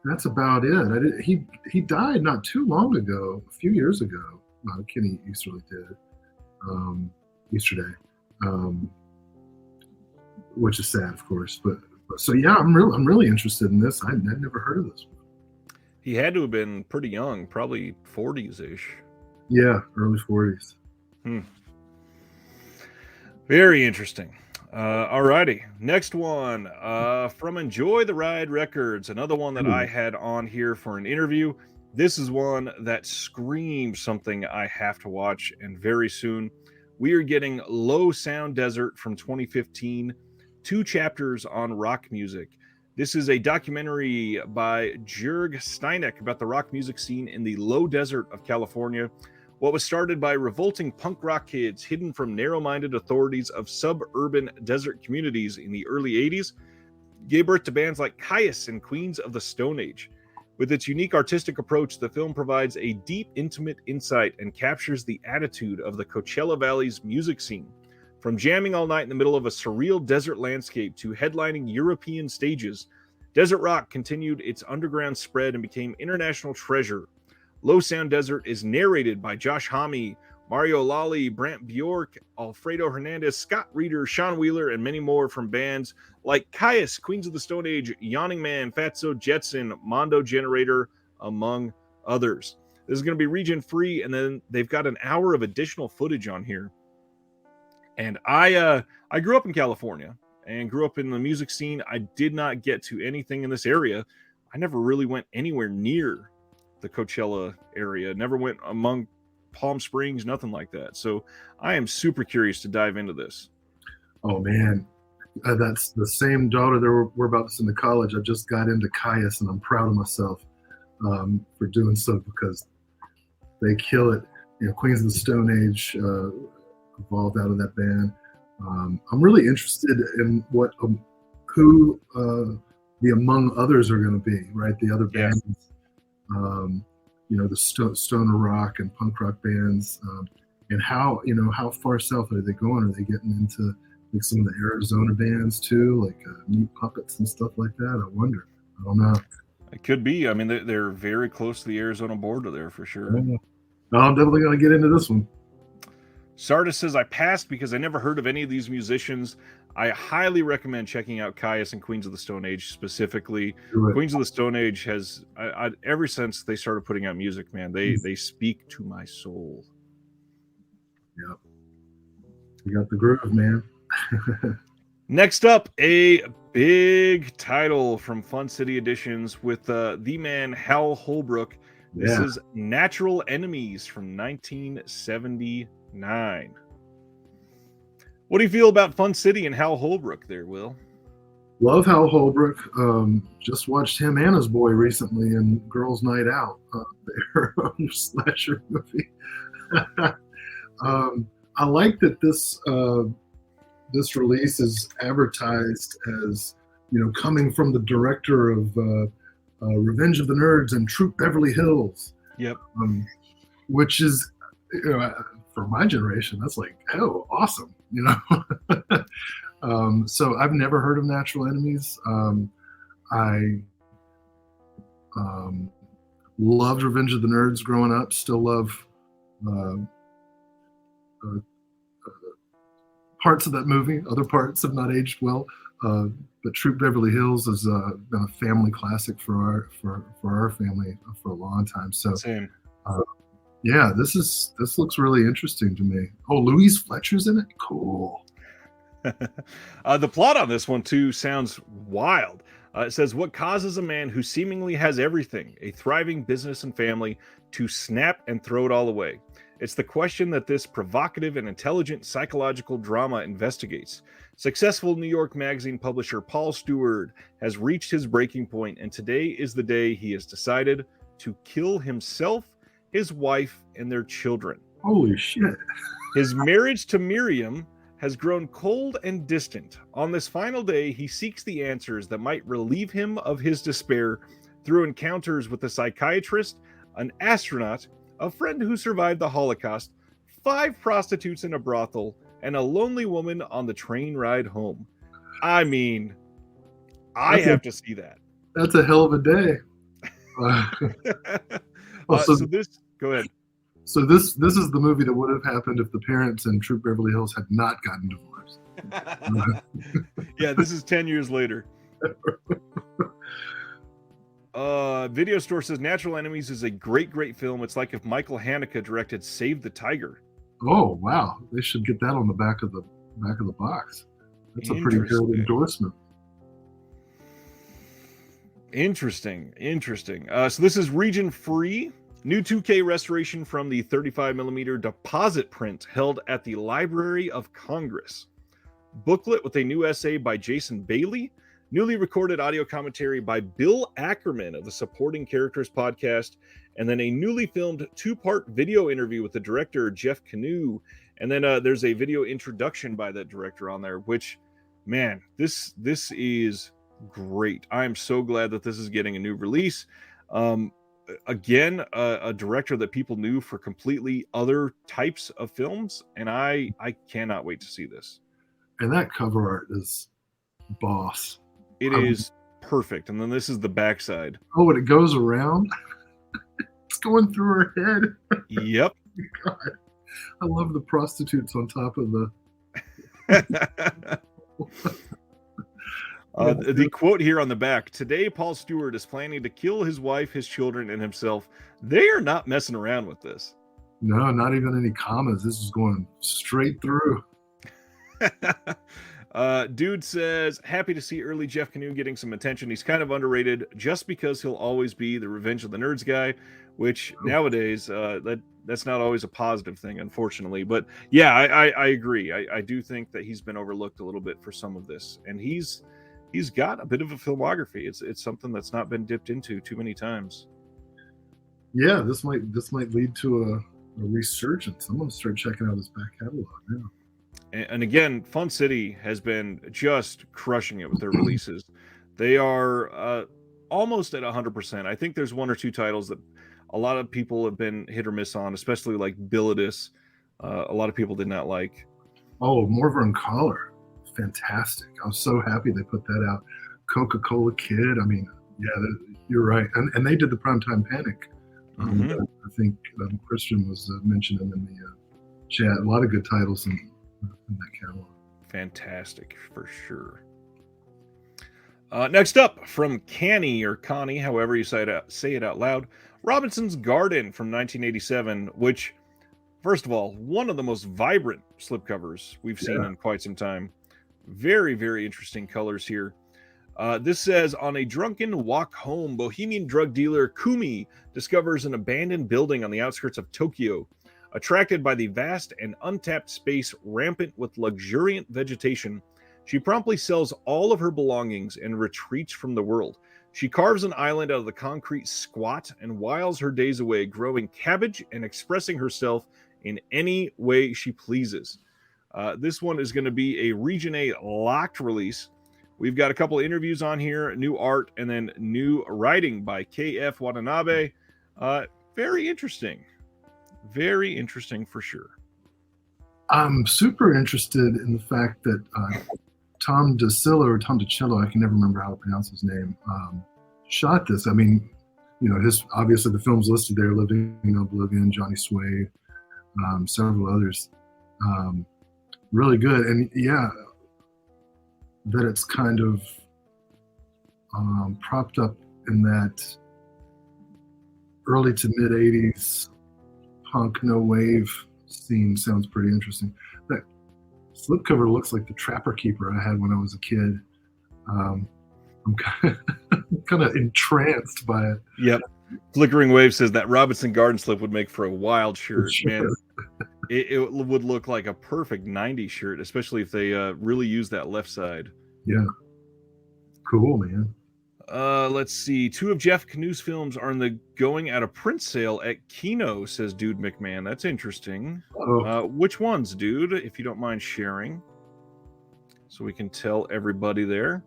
that's about it. He died not too long ago, a few years ago. Kenny Easterly did, Easterday, which is sad, of course. But so yeah, I'm really interested in this. I'd never heard of this one. He had to have been pretty young, probably 40s-ish. Yeah, early 40s. Very interesting. Alrighty, next one from Enjoy the Ride Records, another one that I had on here for an interview. This is one that screams something I have to watch, and very soon. We are getting Low Sound Desert from 2015, 2 chapters on rock music. This is a documentary by Jörg Steineck about the rock music scene in the low desert of California. What was started by revolting punk rock kids hidden from narrow-minded authorities of suburban desert communities in the early 80s gave birth to bands like Caius and Queens of the Stone Age. With its unique artistic approach, the film provides a deep, intimate insight and captures the attitude of the Coachella Valley's music scene. From jamming all night in the middle of a surreal desert landscape to headlining European stages, desert rock continued its underground spread and became international treasure. Low Sound Desert is narrated by Josh Homme, Mario Lally, Brant Bjork, Alfredo Hernandez, Scott Reeder, Sean Wheeler, and many more from bands like Caius, Queens of the Stone Age, Yawning Man, Fatso Jetson, Mondo Generator, among others. This is going to be region free, and then they've got an hour of additional footage on here. And I grew up in California and grew up in the music scene. I did not get to anything in this area. I never really went anywhere near the Coachella area. Never went among Palm Springs, nothing like that. So I am super curious to dive into this. Oh man, that's the same daughter that we're about to send to college. I just got into Caius, and I'm proud of myself for doing so, because they kill it. Queens of the Stone Age evolved out of that band. I'm really interested in who the among others are going to be, right? The other bands, the stoner rock and punk rock bands, and how far south are they going? Are they getting into like some of the Arizona bands too, like Meat Puppets and stuff like that. I wonder. I don't know. It could be. I mean, they're very close to the Arizona border there for sure. No, I'm definitely gonna get into this one. Sardis says, I passed because I never heard of any of these musicians. I highly recommend checking out Caius and Queens of the Stone Age specifically. Queens of the Stone Age has, ever since they started putting out music, man, they speak to my soul. Yep. You got the groove, man. Next up, a big title from Fun City Editions with the man Hal Holbrook. This is Natural Enemies from 1979. What do you feel about Fun City and Hal Holbrook there, Will? Love Hal Holbrook. Just watched him and his boy recently in Girls' Night Out, their slasher movie. I like that this release is advertised as, coming from the director of Revenge of the Nerds and Troop Beverly Hills. Yep. Which is, for my generation, that's like, oh, awesome, So I've never heard of Natural Enemies. I loved Revenge of the Nerds growing up. Still love parts of that movie. Other parts have not aged well. But Troop Beverly Hills has been a family classic for our family for a long time. So, same. Yeah, this looks really interesting to me. Oh, Louise Fletcher's in it. Cool. The plot on this one too sounds wild. It says, what causes a man who seemingly has everything, a thriving business and family, to snap and throw it all away? It's the question that this provocative and intelligent psychological drama investigates. Successful New York Magazine publisher Paul Stewart has reached his breaking point, and today is the day he has decided to kill himself, his wife, and their children. Holy shit. His marriage to Miriam has grown cold and distant. On this final day, he seeks the answers that might relieve him of his despair through encounters with a psychiatrist, an astronaut, a friend who survived the Holocaust, 5 prostitutes in a brothel, and a lonely woman on the train ride home. I mean, I have to see that. That's a hell of a day. Go ahead. So this is the movie that would have happened if the parents in Troop Beverly Hills had not gotten divorced. Yeah, this is 10 years later. Video Store says Natural Enemies is a great film. It's like if Michael Haneke directed Save the Tiger. Oh wow, they should get that on the back of the box. That's a pretty good endorsement. Interesting. So this is region free. New 2K restoration from the 35mm deposit print held at the Library of Congress. Booklet with a new essay by Jason Bailey. Newly recorded audio commentary by Bill Ackerman of the Supporting Characters podcast. And then a newly filmed 2-part video interview with the director, Jeff Canoe. And then there's a video introduction by that director on there, which, man, this is great. I'm so glad that this is getting a new release. Again, a director that people knew for completely other types of films, and I cannot wait to see this. And that cover art is boss. It is perfect. And then this is the backside. Oh, and it goes around. It's going through her head. Yep. God, I love the prostitutes on top of the. The quote here on the back: today, Paul Stewart is planning to kill his wife, his children, and himself. They are not messing around with this. No, not even any commas. This is going straight through. Dude says, happy to see early Jeff Canoe getting some attention. He's kind of underrated just because he'll always be the Revenge of the Nerds guy, which nowadays that's not always a positive thing, unfortunately. But yeah, I agree. I do think that he's been overlooked a little bit for some of this, and he's got a bit of a filmography. It's something that's not been dipped into too many times. Yeah, this might lead to a resurgence. I'm going to start checking out his back catalog now. And again, Fun City has been just crushing it with their releases. They are almost at 100%. I think there's 1 or 2 titles that a lot of people have been hit or miss on, especially like Billitus. A lot of people did not like. Oh, Morver and Collar. fantastic. I was so happy they put that out. Coca-Cola Kid. I mean, yeah, you're right. And they did the Primetime Panic. I think Christian was mentioning in the chat. A lot of good titles in that catalog. Fantastic, for sure. Next up, from Canny or Connie, however you say it out loud, Robinson's Garden from 1987, which, first of all, one of the most vibrant slipcovers we've seen in quite some time. Very, very interesting colors here. This says, on a drunken walk home, bohemian drug dealer Kumi discovers an abandoned building on the outskirts of Tokyo. Attracted by the vast and untapped space rampant with luxuriant vegetation, she promptly sells all of her belongings and retreats from the world. She carves an island out of the concrete squat and whiles her days away growing cabbage and expressing herself in any way she pleases. This one is going to be a Region A locked release. We've got a couple of interviews on here, new art, and then new writing by K.F. Watanabe. Very interesting. Very interesting for sure. I'm super interested in the fact that Tom DiCillo, I can never remember how to pronounce his name, shot this. I mean, obviously the films listed there, Living in Oblivion, Johnny Suede, several others. Really good. And yeah, that it's kind of propped up in that early to mid 80s punk no wave scene sounds pretty interesting. That slipcover looks like the Trapper Keeper I had when I was a kid. I'm kind of entranced by it. Yep. Flickering Wave says that Robinson Garden slip would make for a wild shirt. Sure. Man, it would look like a perfect 90s shirt, especially if they really use that left side. Yeah. Cool, man. Let's see. 2 of Jeff Canoe's films are in the going out of print sale at Kino, says Dude McMahon. That's interesting. Which ones, dude, if you don't mind sharing? So we can tell everybody there.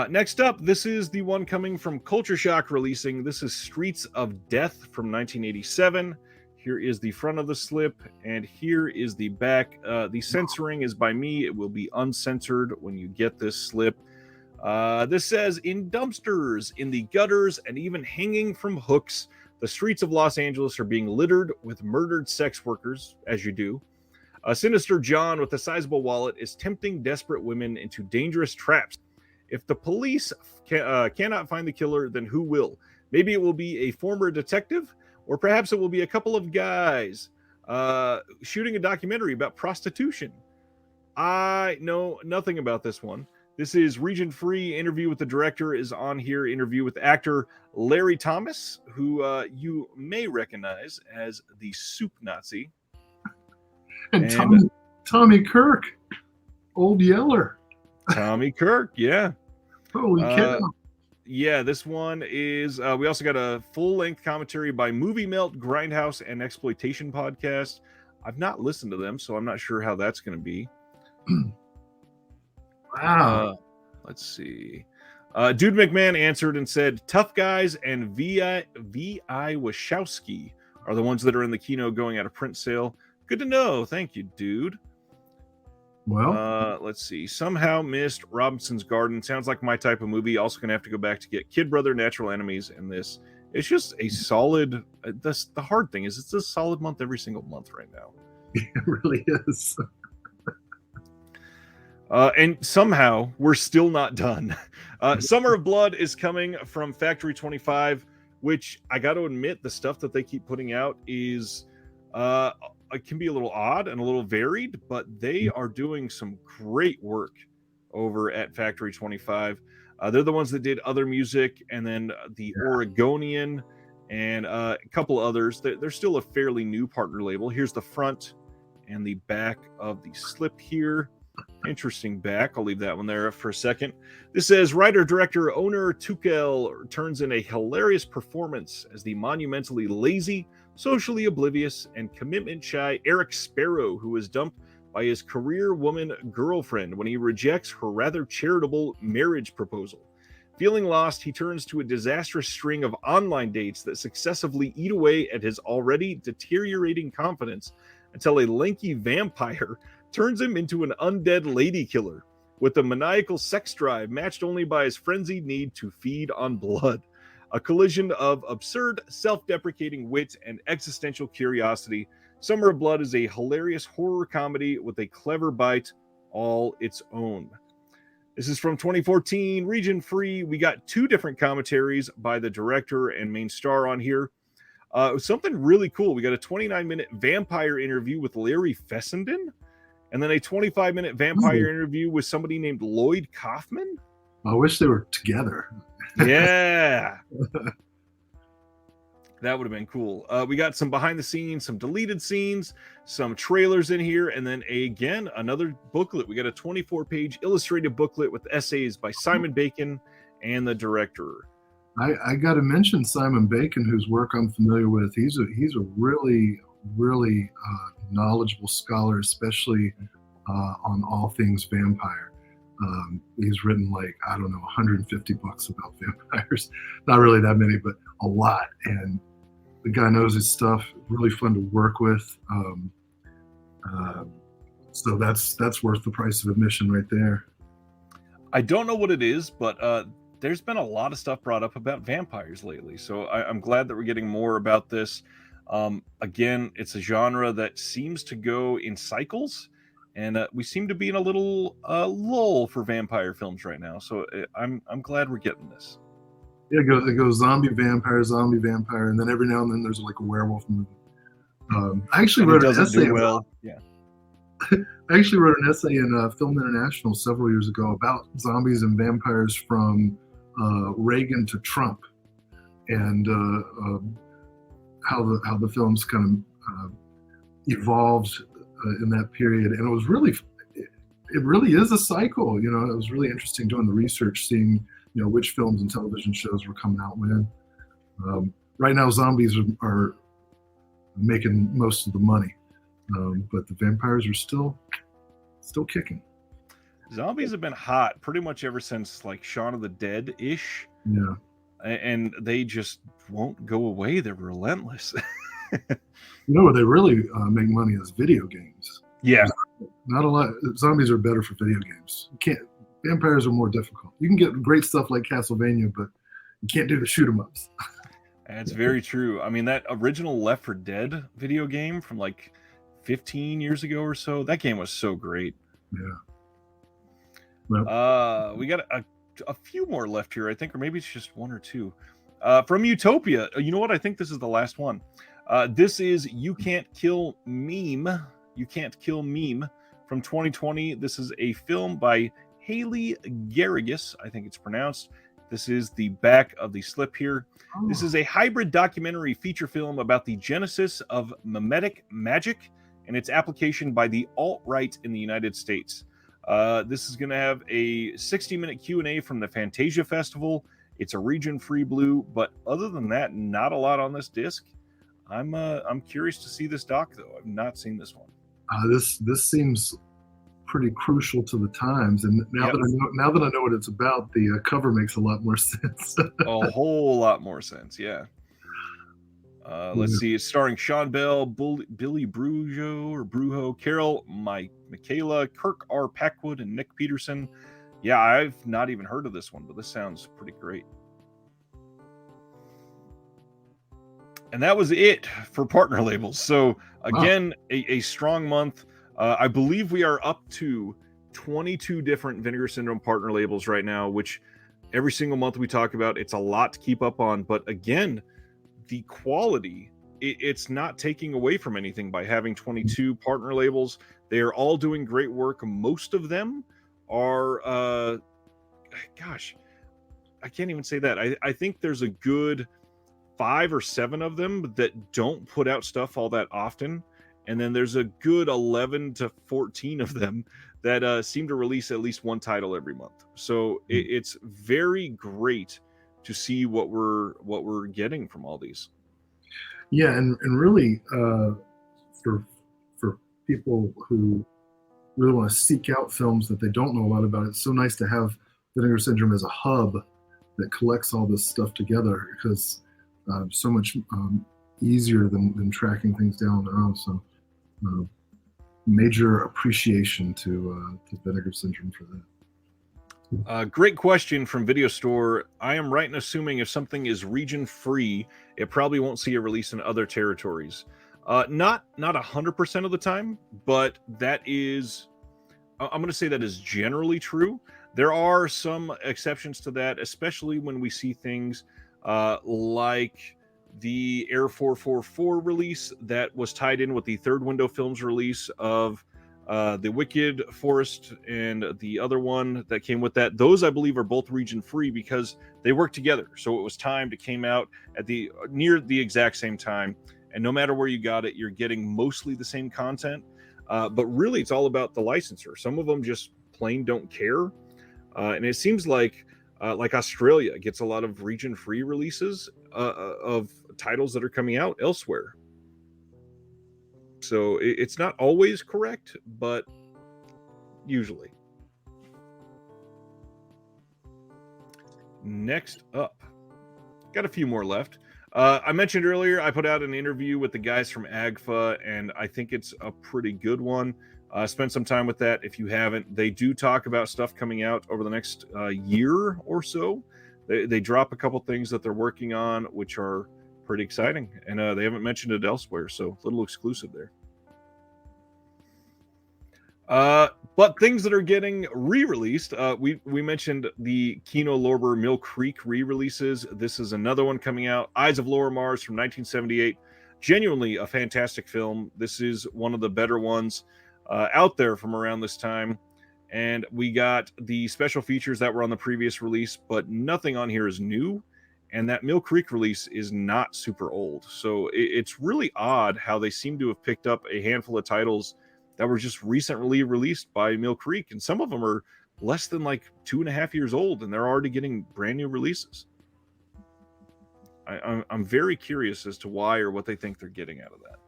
Next up, this is the one coming from Culture Shock releasing. This is Streets of Death from 1987. Here is the front of the slip, and here is the back. The censoring is by me. It will be uncensored when you get this slip. This says, in dumpsters, in the gutters, and even hanging from hooks, the streets of Los Angeles are being littered with murdered sex workers, as you do. A sinister John with a sizable wallet is tempting desperate women into dangerous traps. If the police cannot find the killer, then who will? Maybe it will be a former detective, or perhaps it will be a couple of guys shooting a documentary about prostitution. I know nothing about this one. This is Region Free. Interview with the director is on here. Interview with actor Larry Thomas, who you may recognize as the Soup Nazi. And Tommy Kirk, Old Yeller. Tommy Kirk, yeah. Holy cow. Yeah, this one is, we also got a full-length commentary by Movie Melt, Grindhouse, and Exploitation Podcast. I've not listened to them, so I'm not sure how that's going to be. Wow. Let's see. Dude McMahon answered and said, Tough Guys and V.I. Wachowski are the ones that are in the Kino going out of print sale. Good to know. Thank you, dude. Well, let's see. Somehow missed Robinson's Garden. Sounds like my type of movie. Also going to have to go back to get Kid Brother, Natural Enemies, and this. It's just a solid. The hard thing is it's a solid month every single month right now. It really is. And somehow we're still not done. Summer of Blood is coming from Factory 25, which I got to admit, the stuff that they keep putting out is it can be a little odd and a little varied, but they are doing some great work over at Factory 25. They're the ones that did Other Music and then the Oregonian and a couple others. They're still a fairly new partner label. Here's the front and the back of the slip here. Interesting back. I'll leave that one there for a second. This says writer-director Oner Tukel turns in a hilarious performance as the monumentally lazy, socially oblivious, and commitment-shy Eric Sparrow, who is dumped by his career woman girlfriend when he rejects her rather charitable marriage proposal. Feeling lost, he turns to a disastrous string of online dates that successively eat away at his already deteriorating confidence until a lanky vampire turns him into an undead lady killer with a maniacal sex drive matched only by his frenzied need to feed on blood. A collision of absurd, self-deprecating wit and existential curiosity, Summer of Blood is a hilarious horror comedy with a clever bite all its own. This is from 2014, region free. We got 2 different commentaries by the director and main star on here. Something really cool. We got a 29-minute vampire interview with Larry Fessenden, and then a 25-minute vampire interview with somebody named Lloyd Kaufman. I wish they were together. Yeah. That would have been cool. We got some behind the scenes, some deleted scenes, some trailers in here, and then again, another booklet. We got a 24-page illustrated booklet with essays by Simon Bacon and the director. I got to mention Simon Bacon, whose work I'm familiar with. He's a really knowledgeable scholar, especially on all things vampire. He's written 150 books about vampires. Not really that many, but a lot. And the guy knows his stuff. Really fun to work with. So that's worth the price of admission right there. I don't know what it is, but there's been a lot of stuff brought up about vampires lately. So I'm glad that we're getting more about this. Again, it's a genre that seems to go in cycles. And we seem to be in a little lull for vampire films right now, so I'm glad we're getting this. Yeah, it goes zombie, vampire, and then every now and then there's a werewolf movie. I actually wrote an essay. I actually wrote an essay in Film International several years ago about zombies and vampires from Reagan to Trump, and how the films kind of evolved in that period. And it really is a cycle. It was really interesting doing the research, seeing which films and television shows were coming out when. Right now zombies are making most of the money, but the vampires are still kicking. Zombies have been hot pretty much ever since Shaun of the Dead-ish. Yeah, and they just won't go away. They're relentless. Where they really make money is video games. Yeah. Not a lot. Zombies are better for video games. Vampires are more difficult. You can get great stuff like Castlevania, but you can't do the shoot 'em ups. That's very true. I mean, that original Left 4 Dead video game from 15 years ago or so, that game was so great. Yeah. Well, we got a few more left here, I think, or maybe it's just 1 or 2. From Utopia. You know what? I think this is the last one. This is You Can't Kill Meme. You Can't Kill Meme from 2020. This is a film by Haley Garrigus, I think it's pronounced. This is the back of the slip here. Oh. This is a hybrid documentary feature film about the genesis of memetic magic and its application by the alt-right in the United States. This is going to have a 60-minute Q&A from the Fantasia Festival. It's a region-free blue, but other than that, not a lot on this disc. I'm curious to see this doc, though. I've not seen this one. This seems pretty crucial to the times, and now that I know what it's about, the cover makes a lot more sense. A whole lot more sense, yeah. Let's see. It's starring Sean Bell, Billy Brujo, Carol Michaela, Kirk R. Packwood, and Nick Peterson. Yeah, I've not even heard of this one, but this sounds pretty great. And that was it for partner labels. So again, a strong month. I believe we are up to 22 different Vinegar Syndrome partner labels right now, which every single month we talk about. It's a lot to keep up on. But again, the quality, it's not taking away from anything by having 22 partner labels. They are all doing great work. Most of them are, I can't even say that. I think there's a good 5 or 7 of them that don't put out stuff all that often. And then there's a good 11 to 14 of them that seem to release at least one title every month. So it's very great to see what we're getting from all these. Yeah, and really for people who really want to seek out films that they don't know a lot about, it's so nice to have Vinegar Syndrome as a hub that collects all this stuff together, because so much easier than tracking things down on their own. So major appreciation to Vinegar Syndrome for that. Great question from Video Store. I am right in assuming if something is region free, it probably won't see a release in other territories. Not 100% of the time, but that is, I'm going to say that is generally true. There are some exceptions to that, especially when we see things like the Air 444 release that was tied in with the Third Window Films release of the Wicked Forest and the other one that came with that. Those, I believe, are both region free because they work together. So it was timed. It came out at the near the exact same time, and no matter where you got it, you're getting mostly the same content. But really, it's all about the licensor. Some of them just plain don't care, and it seems like Australia gets a lot of region free releases of titles that are coming out elsewhere. So it's not always correct, but usually. Next up, got a few more left. I mentioned earlier I put out an interview with the guys from AGFA, and I think it's a pretty good one. Spend some time with that if you haven't. They do talk about stuff coming out over the next year or so. They drop a couple things that they're working on, which are pretty exciting, and they haven't mentioned it elsewhere, so a little exclusive there. But things that are getting re-released, we mentioned the Kino Lorber Mill Creek re-releases. This is another one coming out, Eyes of Lower Mars from 1978. Genuinely a fantastic film. This is one of the better ones out there from around this time. And we got the special features that were on the previous release, but nothing on here is new. And that Mill Creek release is not super old. So it's really odd how they seem to have picked up a handful of titles that were just recently released by Mill Creek. And some of them are less than like 2.5 years old, and they're already getting brand new releases. I'm very curious as to why or what they think they're getting out of that.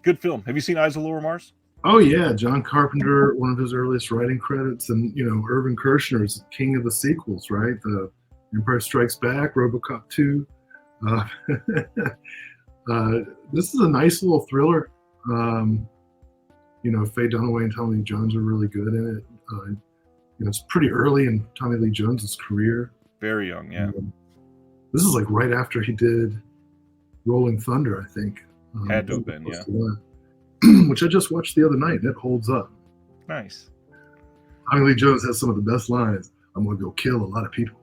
Good film. Have you seen Eyes of Lower Mars? Oh yeah, John Carpenter, one of his earliest writing credits, and Irvin Kershner is king of the sequels, right? The Empire Strikes Back, RoboCop 2. This is a nice little thriller. Faye Dunaway and Tommy Lee Jones are really good in it. It's pretty early in Tommy Lee Jones's career. Very young, yeah. This is like right after he did Rolling Thunder, I think. Had to have been, yeah. Which I just watched the other night. It holds up. Nice. Tommy Lee Jones has some of the best lines. I'm going to go kill a lot of people.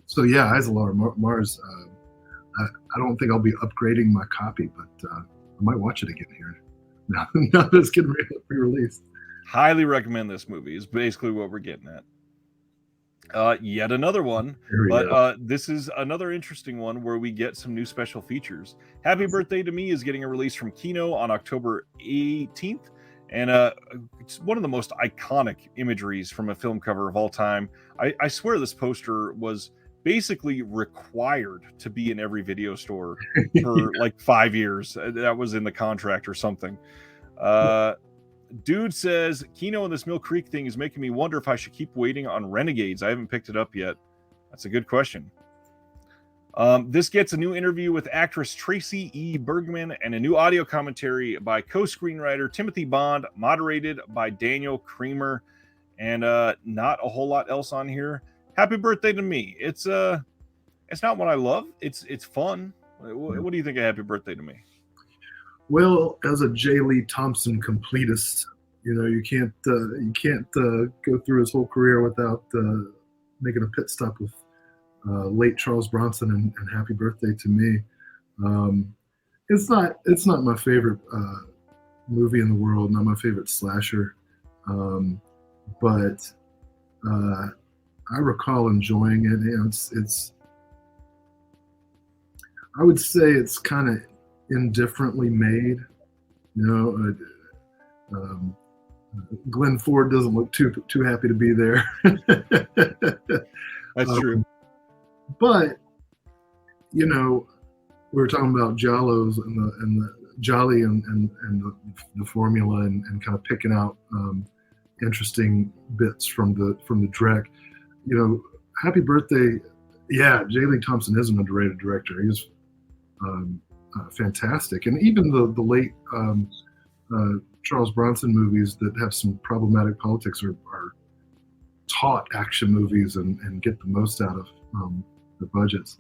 So yeah, Eyes of Lower Mars. I don't think I'll be upgrading my copy, but I might watch it again here now that it's getting re-released. Highly recommend this movie is basically what we're getting at. Yet another one, but this is another interesting one where we get some new special features. Happy Birthday to Me is getting a release from Kino on October 18th, and it's one of the most iconic imageries from a film cover of all time. I swear this poster was basically required to be in every video store for like 5 years. That was in the contract or something. Dude says, Kino and this Mill Creek thing is making me wonder if I should keep waiting on Renegades. I haven't picked it up yet. That's a good question. This gets a new interview with actress Tracy E. Bergman and a new audio commentary by co-screenwriter Timothy Bond, moderated by Daniel Creamer, and not a whole lot else on here. Happy Birthday to Me. It's not what I love. It's fun. What do you think of Happy Birthday to Me? Well, as a J. Lee Thompson completist, you can't go through his whole career without making a pit stop with late Charles Bronson and Happy Birthday to Me. It's not my favorite movie in the world, not my favorite slasher, but I recall enjoying it. And it's I would say it's kind of indifferently made. Glenn Ford doesn't look too happy to be there. That's true. But we were talking about Giallos and the Jolly and the formula and kind of picking out interesting bits from the Drek. Happy Birthday. Yeah, J. Lee Thompson is an underrated director. He's fantastic. And even the late Charles Bronson movies that have some problematic politics are taut action movies and get the most out of the budgets.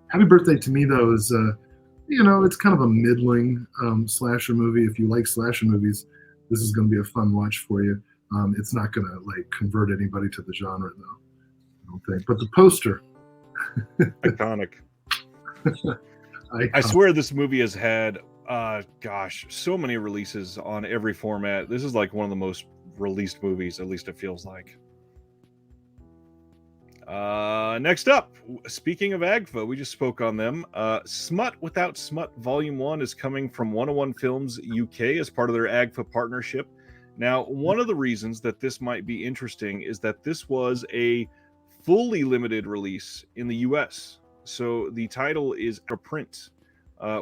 Happy Birthday to me though is it's kind of a middling slasher movie. If you like slasher movies, this is going to be a fun watch for you. It's not going to like convert anybody to the genre though, I don't think. But the poster, iconic. I swear this movie has had so many releases on every format. This is like one of the most released movies, at least it feels like. Next up, speaking of AGFA, we just spoke on them. Smut Without Smut Volume 1 is coming from 101 Films UK as part of their AGFA partnership. Now, one of the reasons that this might be interesting is that this was a fully limited release in the US. So the title is out of print,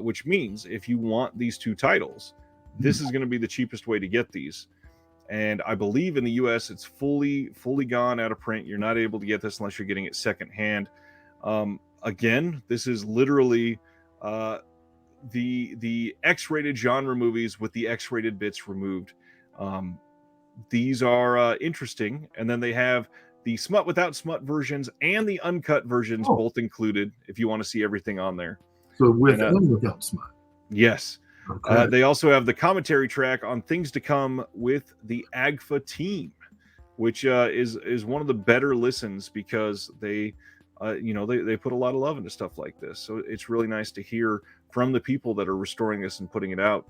which means if you want these two titles, this is going to be the cheapest way to get these. And I believe in the US, it's fully gone out of print. You're not able to get this unless you're getting it secondhand. Again, this is literally the X-rated genre movies with the X-rated bits removed. These are interesting. And then they have the Smut Without Smut versions and the uncut versions both included if you want to see everything on there. So with and without smut. Yes. Okay. They also have the commentary track on things to come with the AGFA team, which is one of the better listens because they put a lot of love into stuff like this. So it's really nice to hear from the people that are restoring this and putting it out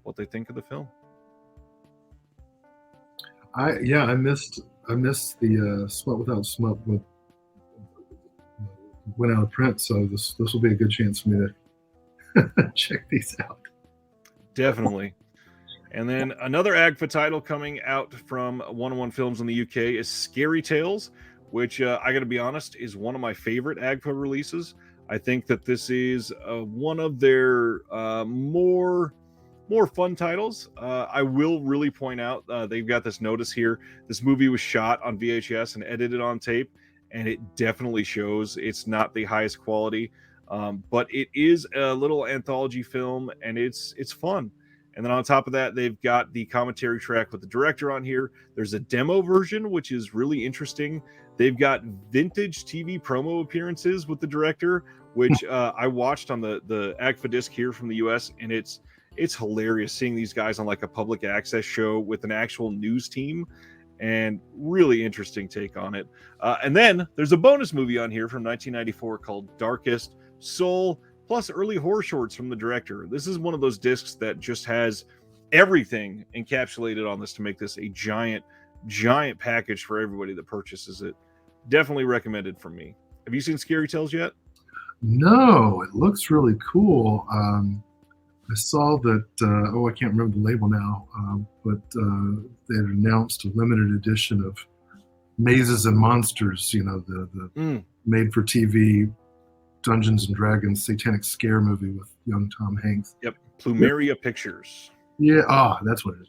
what they think of the film. I missed the Smut Without Smut went out of print, so this will be a good chance for me to check these out. Definitely. And then another AGFA title coming out from 101 Films in the UK is Scary Tales, which I got to be honest is one of my favorite AGFA releases. I think that this is one of their more fun titles. I will really point out they've got this notice here. This movie was shot on VHS and edited on tape, and it definitely shows it's not the highest quality. But it is a little anthology film, and it's fun. And then on top of that, they've got the commentary track with the director on here. There's a demo version, which is really interesting. They've got vintage TV promo appearances with the director, which I watched on the AGFA disc here from the US, and it's hilarious seeing these guys on like a public access show with an actual news team, and really interesting take on it. And then there's a bonus movie on here from 1994 called Darkest Soul, plus early horror shorts from the director. This is one of those discs that just has everything encapsulated on this to make this a giant package for everybody that purchases it. Definitely recommended from me. Have you seen Scary Tales yet? No, it looks really cool. I saw that, I can't remember the label now, but they had announced a limited edition of Mazes and Monsters, the made-for-TV Dungeons and Dragons satanic scare movie with young Tom Hanks. Yep, Plumeria Pictures. Yeah, that's what it is.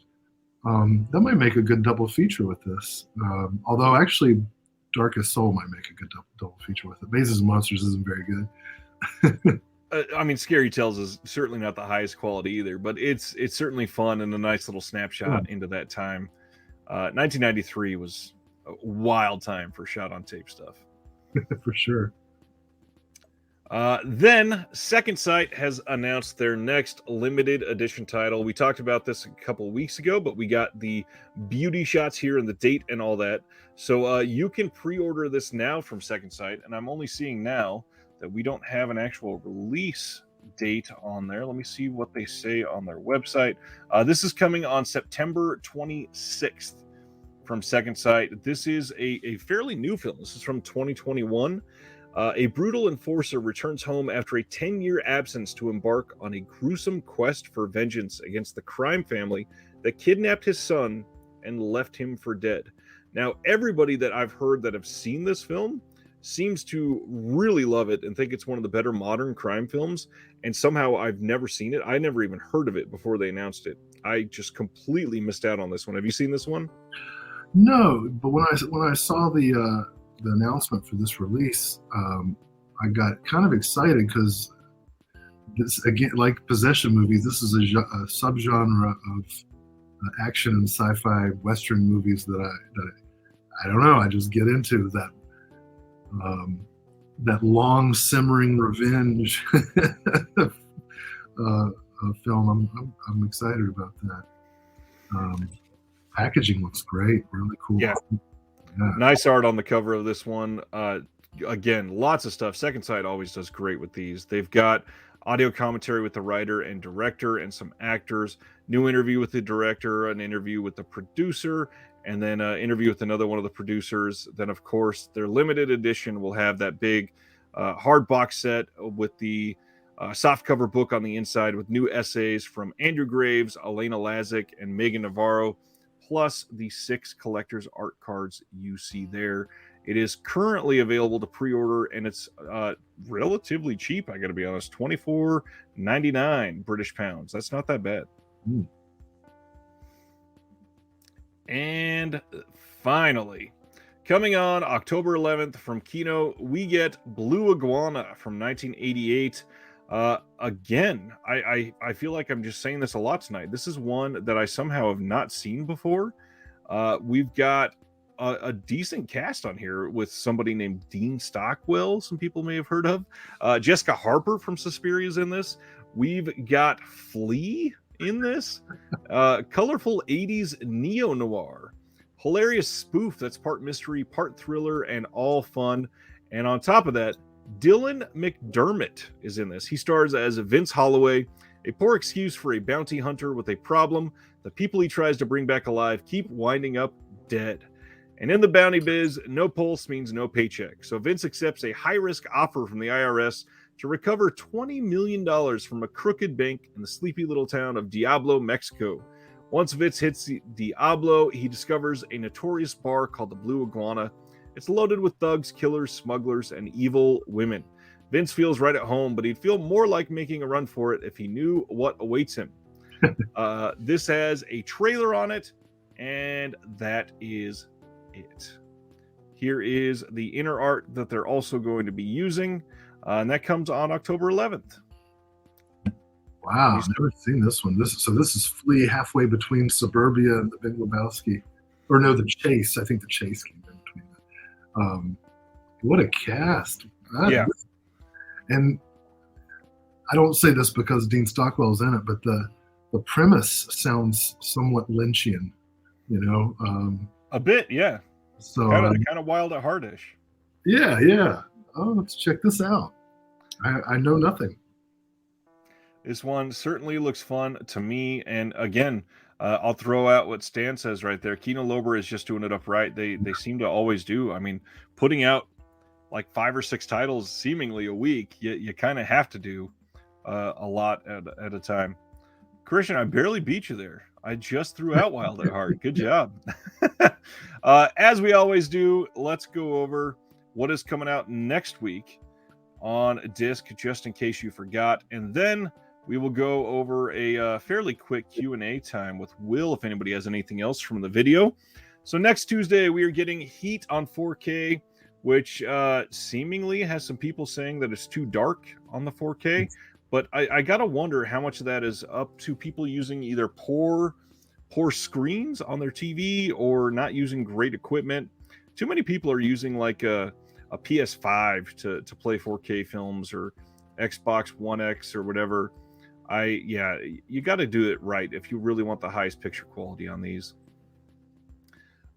That might make a good double feature with this. Although actually, Darkest Soul might make a good double feature with it. Mazes and Monsters isn't very good. Scary Tales is certainly not the highest quality either, but it's certainly fun and a nice little snapshot into that time. 1993 was a wild time for shot on tape stuff. For sure. Then Second Sight has announced their next limited edition title. We talked about this a couple weeks ago, but we got the beauty shots here and the date and all that. So you can pre-order this now from Second Sight, and I'm only seeing now that we don't have an actual release date on there. Let me see what they say on their website. This is coming on September 26th from Second Sight. This is a fairly new film. This is from 2021. A brutal enforcer returns home after a 10-year absence to embark on a gruesome quest for vengeance against the crime family that kidnapped his son and left him for dead. Now, everybody that I've heard that have seen this film seems to really love it and think it's one of the better modern crime films, and somehow I've never seen it. I never even heard of it before they announced it. I just completely missed out on this one. Have you seen this one? No, but when I saw the announcement for this release, I got kind of excited because this again, like possession movies, this is a subgenre of action and sci-fi Western movies I don't know. I just get into that that long simmering revenge film. I'm excited about that. Packaging looks great, really cool. Yeah. Nice art on the cover of this one. Again, lots of stuff. Second Sight always does great with these. They've got audio commentary with the writer and director and some actors, new interview with the director, an interview with the producer, and then an interview with another one of the producers. Then, of course, their limited edition will have that big hard box set with the softcover book on the inside with new essays from Andrew Graves, Elena Lazick, and Megan Navarro, plus the 6 collector's art cards you see there. It is currently available to pre-order, and it's relatively cheap, I got to be honest, $24.99 British pounds. That's not that bad. Mm. And finally, coming on October 11th from Kino, we get Blue Iguana from 1988. Again, I feel like I'm just saying this a lot tonight. This is one that I somehow have not seen before. We've got a decent cast on here with somebody named Dean Stockwell, some people may have heard of. Jessica Harper from Suspiria is in this. We've got Flea in this. Colorful 80s neo-noir. Hilarious spoof that's part mystery, part thriller, and all fun. And on top of that, Dylan McDermott is in this. He stars as Vince Holloway, a poor excuse for a bounty hunter with a problem. The people he tries to bring back alive keep winding up dead. And in the bounty biz, no pulse means no paycheck. So Vince accepts a high-risk offer from the IRS to recover $20 million from a crooked bank in the sleepy little town of Diablo, Mexico. Once Vince hits Diablo, he discovers a notorious bar called the Blue Iguana. It's loaded with thugs, killers, smugglers, and evil women. Vince feels right at home, but he'd feel more like making a run for it if he knew what awaits him. This has a trailer on it, and that is it. Here is the inner art that they're also going to be using, and that comes on October 11th. Wow, I've never seen this one. This is Flea halfway between Suburbia and the Big Lebowski, or no, the Chase. I think the Chase came in between that. What a cast! Yeah, and I don't say this because Dean Stockwell's in it, but the premise sounds somewhat Lynchian, you know. A bit, yeah. So kind of Wild at Heartish. Yeah. Oh, let's check this out. I know nothing. This one certainly looks fun to me. And again, I'll throw out what Stan says right there. Kino Lorber is just doing it up right. They seem to always do. I mean, putting out like 5 or 6 titles seemingly a week, you kind of have to do a lot at a time. Christian, I barely beat you there. I just threw out Wild at Heart. Good job. As we always do, let's go over what is coming out next week on disc, just in case you forgot. And then we will go over a fairly quick Q&A time with Will, if anybody has anything else from the video. So next Tuesday, we are getting Heat on 4K, which seemingly has some people saying that it's too dark on the 4K. But I got to wonder how much of that is up to people using either poor screens on their TV or not using great equipment. Too many people are using like a PS5 to play 4K films, or Xbox One X or whatever. You got to do it right if you really want the highest picture quality on these.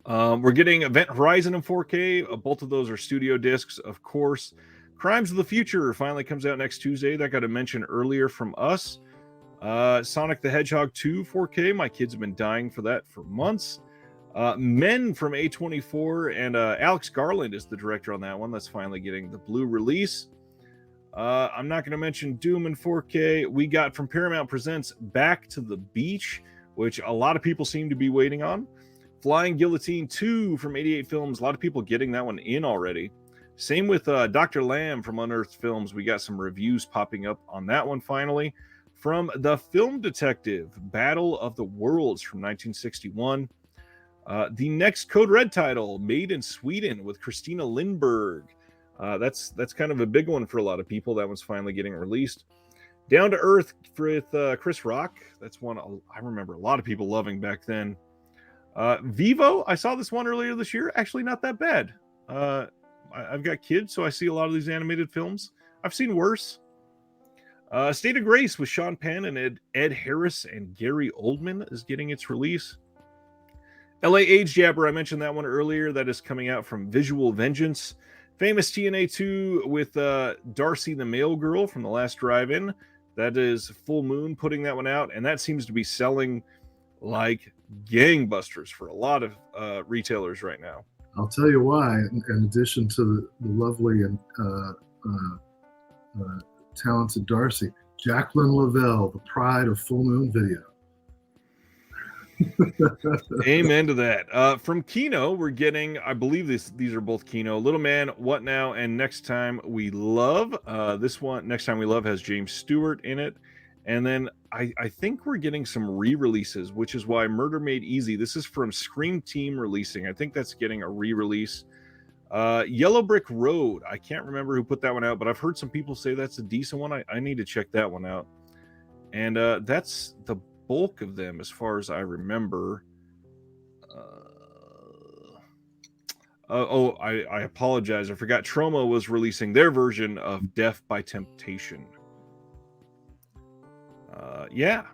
We're getting Event Horizon in 4K. Both of those are studio discs, of course. Crimes of the Future finally comes out next Tuesday. That got a mention earlier from us. Sonic the Hedgehog 2 4K. My kids have been dying for that for months. Men from A24, and Alex Garland is the director on that one. That's finally getting the blue release. I'm not going to mention Doom in 4K. We got from Paramount Presents Back to the Beach, which a lot of people seem to be waiting on. Flying Guillotine 2 from 88 Films. A lot of people getting that one in already. Same with Dr. Lamb from Unearthed Films. We got some reviews popping up on that one finally. From The Film Detective, Battle of the Worlds from 1961. The next Code Red title, Made in Sweden with Christina Lindberg. That's kind of a big one for a lot of people. That one's finally getting released. Down to Earth with Chris Rock. That's one I remember a lot of people loving back then. Vivo, I saw this one earlier this year. Actually, not that bad. I've got kids, so I see a lot of these animated films. I've seen worse. State of Grace with Sean Penn and Ed Harris and Gary Oldman is getting its release. LA Age Jabber, I mentioned that one earlier. That is coming out from Visual Vengeance. Famous TNA 2 with Darcy the Mail Girl from The Last Drive-In. That is Full Moon putting that one out, and that seems to be selling like gangbusters for a lot of retailers right now. I'll tell you why. In addition to the lovely and talented Darcy, Jacqueline Lavelle, the pride of Full Moon Video. Amen to that. From Kino, we're getting, I believe these are both Kino, Little Man, What Now, and Next Time We Love. This one, Next Time We Love, has James Stewart in it. And then I think we're getting some re-releases, which is why Murder Made Easy. This is from Scream Team Releasing. I think that's getting a re-release. Yellow Brick Road. I can't remember who put that one out, but I've heard some people say that's a decent one. I need to check that one out. And that's the bulk of them as far as I remember. I apologize. I forgot Troma was releasing their version of Death by Temptation. Yeah,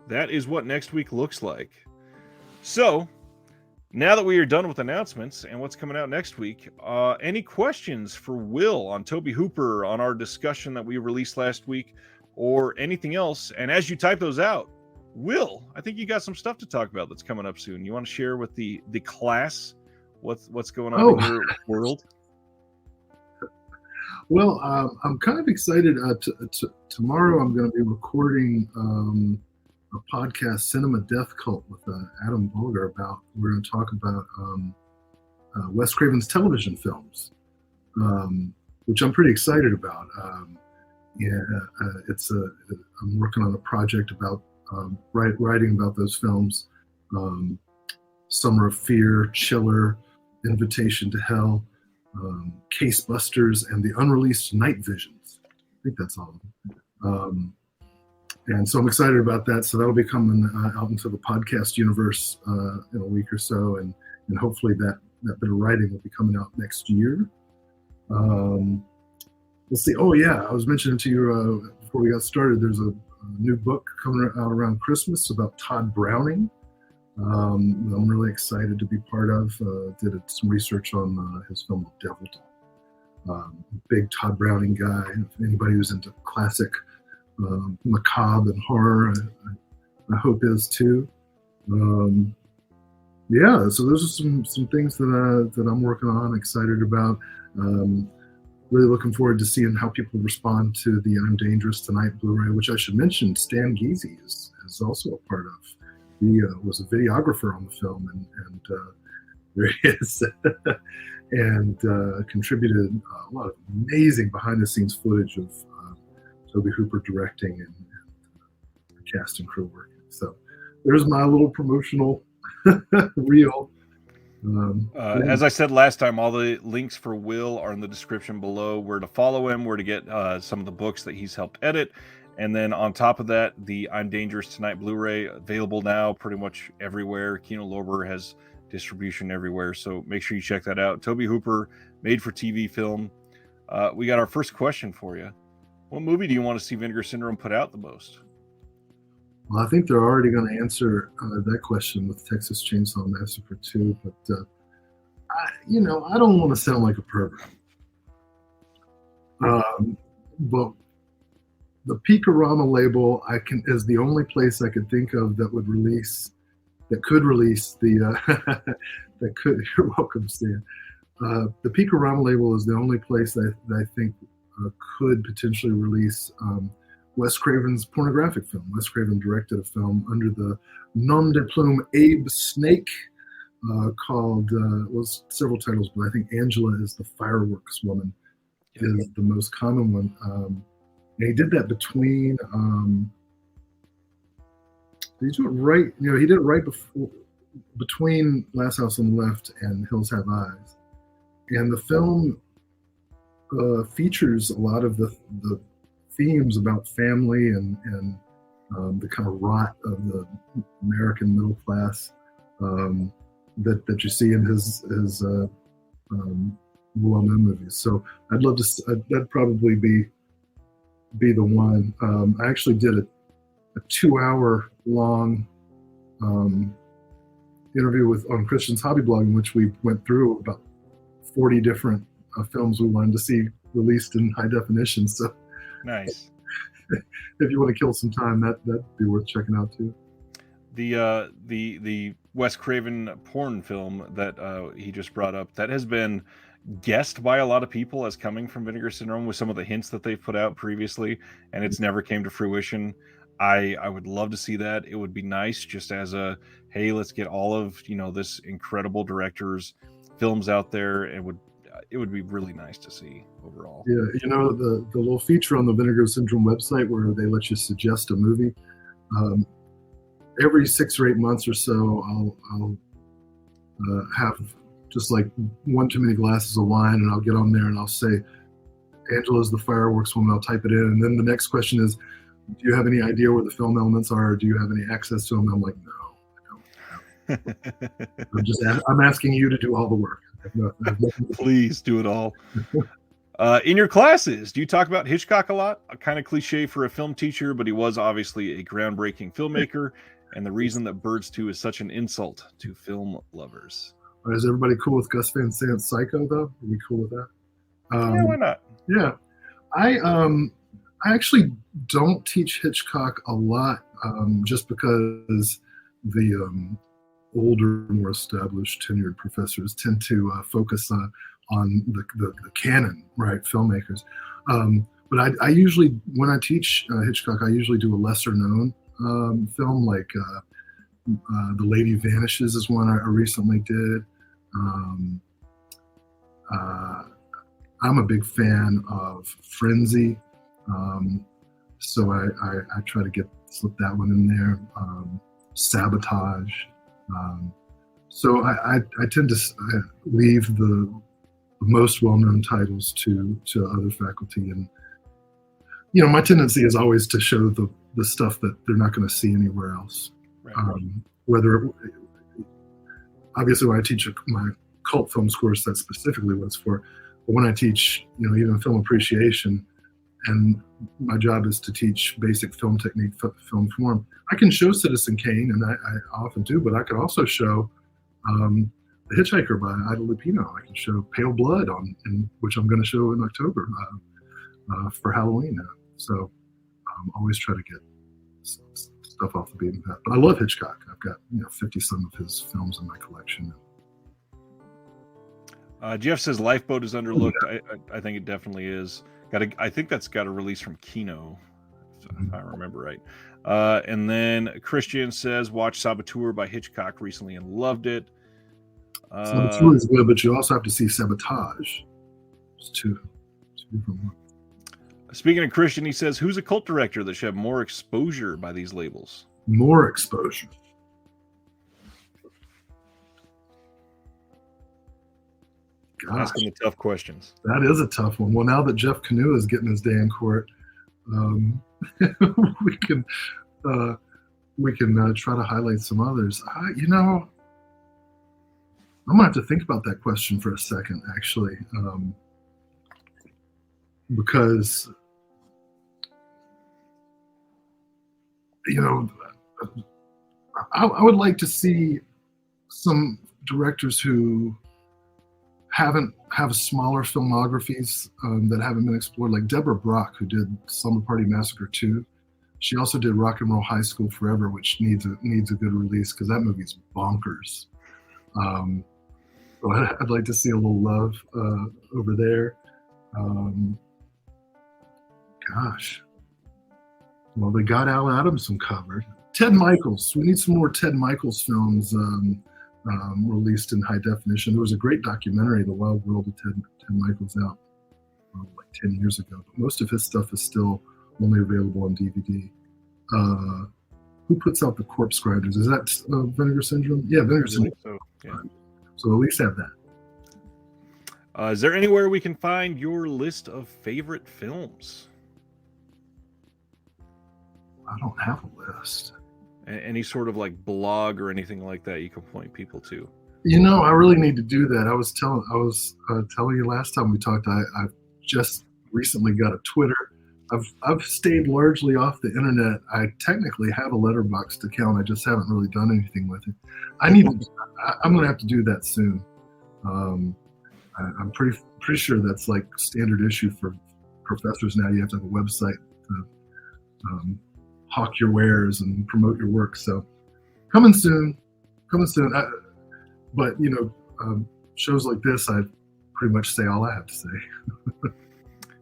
that is what next week looks like. So now that we are done with announcements and what's coming out next week, any questions for Will on Toby Hooper, on our discussion that we released last week, or anything else? And as you type those out, Will, I think you got some stuff to talk about that's coming up soon. You want to share with the class what's going on in your world? Well, I'm kind of excited. Tomorrow I'm going to be recording a podcast, Cinema Death Cult, with Adam Bulger. We're going to talk about Wes Craven's television films, which I'm pretty excited about. I'm working on a project about writing about those films. Summer of Fear, Chiller, Invitation to Hell, Case Busters, and the unreleased Night Visions. I think that's all of them. And so I'm excited about that. So that'll be coming out into the podcast universe in a week or so, and hopefully that bit of writing will be coming out next year. Let's see. Oh yeah, I was mentioning to you before we got started. There's a new book coming out around Christmas about Todd Browning. I'm really excited to be part of. Did some research on his film Devil. Big Todd Browning guy. If anybody who's into classic macabre and horror, I hope is too. Yeah, so those are some things that I'm working on, excited about. Really looking forward to seeing how people respond to the I'm Dangerous Tonight Blu-ray, which I should mention Stan Geezy is also a part of. He was a videographer on the film, and there he is, and contributed a lot of amazing behind-the-scenes footage of Toby Hooper directing and cast and crew working. So there's my little promotional reel. As I said last time, all the links for Will are in the description below, where to follow him, where to get some of the books that he's helped edit. And then on top of that, the I'm Dangerous Tonight Blu-ray, available now pretty much everywhere. Kino Lorber has distribution everywhere, so make sure you check that out. Toby Hooper, made for TV film. We got our first question for you. What movie do you want to see Vinegar Syndrome put out the most? Well, I think they're already going to answer that question with Texas Chainsaw Massacre 2, but I don't want to sound like a pervert. But the Picorama label is the only place I could think of that could release the You're welcome, Stan. The Picorama label is the only place that I think could potentially release Wes Craven's pornographic film. Wes Craven directed a film under the nom de plume Abe Snake called, was several titles, but I think Angela is the Fireworks Woman is the most common one. And he did that between, did he do it right? He did it right between Last House on the Left and Hills Have Eyes. And the film features a lot of the themes about family and the kind of rot of the American middle class that you see in his well-known movies. So I'd love to. That'd probably be the one. I actually did a 2-hour long interview on Christian's Hobby Blog, in which we went through about 40 different films we wanted to see released in high definition. So nice. If you want to kill some time, that'd be worth checking out too. The Wes Craven porn film that he just brought up, that has been guessed by a lot of people as coming from Vinegar Syndrome with some of the hints that they've put out previously, and it's never came to fruition. I would love to see that. It would be nice just as a, hey, let's get all of this incredible director's films out there. It would be really nice to see overall. Yeah, the little feature on the Vinegar Syndrome website where they let you suggest a movie. Every 6 or 8 months or so, I'll have just like one too many glasses of wine, and I'll get on there and I'll say, Angela's the fireworks woman. I'll type it in, and then the next question is, do you have any idea where the film elements are? Or do you have any access to them? And I'm like, no, I don't. I'm asking you to do all the work. Please do it all. In your classes, do you talk about Hitchcock a lot? A kind of cliche for a film teacher, but he was obviously a groundbreaking filmmaker, and the reason that Birds 2 is such an insult to film lovers. Is everybody cool with Gus Van Sant's Psycho, though? Are we cool with that? Yeah, why not? Yeah. I actually don't teach Hitchcock a lot, just because the older, more established, tenured professors tend to focus on the canon, right, filmmakers. But I usually, when I teach Hitchcock, I usually do a lesser known film, like The Lady Vanishes is one I recently did. I'm a big fan of Frenzy, so I try to slip that one in there. Sabotage. So I tend to leave the most well-known titles to other faculty, and my tendency is always to show the stuff that they're not going to see anywhere else. Right. Obviously when I teach my cult films course, that's specifically what it's for. But when I teach, even film appreciation, and my job is to teach basic film technique, film form, I can show Citizen Kane, and I often do, but I can also show The Hitchhiker by Ida Lupino. I can show Pale Blood, which I'm going to show in October for Halloween now. So always try to get stuff off the beaten path. But I love Hitchcock. I've got 50-some of his films in my collection. Jeff says Lifeboat is underlooked. I think it definitely is. I think that's got a release from Kino, if I remember right. And then Christian says, watch Saboteur by Hitchcock recently and loved it. Saboteur is good, but you also have to see Sabotage. It's two different ones. Speaking of Christian, he says, who's a cult director that should have more exposure by these labels? More exposure. Gosh, asking the tough questions. That is a tough one. Well, now that Jeff Canoe is getting his day in court, we can try to highlight some others. I'm gonna have to think about that question for a second, actually, because I would like to see some directors who have smaller filmographies that haven't been explored, like Deborah Brock, who did Slumber Party Massacre 2. She also did Rock and Roll High School Forever, which needs a good release because that movie's bonkers. So I'd like to see a little love over there. Gosh. Well, they got Al Adamson covered. Ted Michaels. We need some more Ted Michaels films released in high definition. There was a great documentary, The Wild World of Ted Michaels, out like 10 years ago. But most of his stuff is still only available on DVD. Who puts out The Corpse Grinders? Is that Vinegar Syndrome? Yeah, Vinegar Syndrome. So, yeah. So at least have that. Is there anywhere we can find your list of favorite films? I don't have a list. Any sort of like blog or anything like that you can point people to? I really need to do that. I was telling you last time we talked. I've just recently got a Twitter. I've stayed largely off the internet. I technically have a Letterboxd account. I just haven't really done anything with it. I'm going to have to do that soon. I'm pretty sure that's like standard issue for professors now. You have to have a website to hawk your wares and promote your work. So coming soon. But shows like this, I pretty much say all I have to say.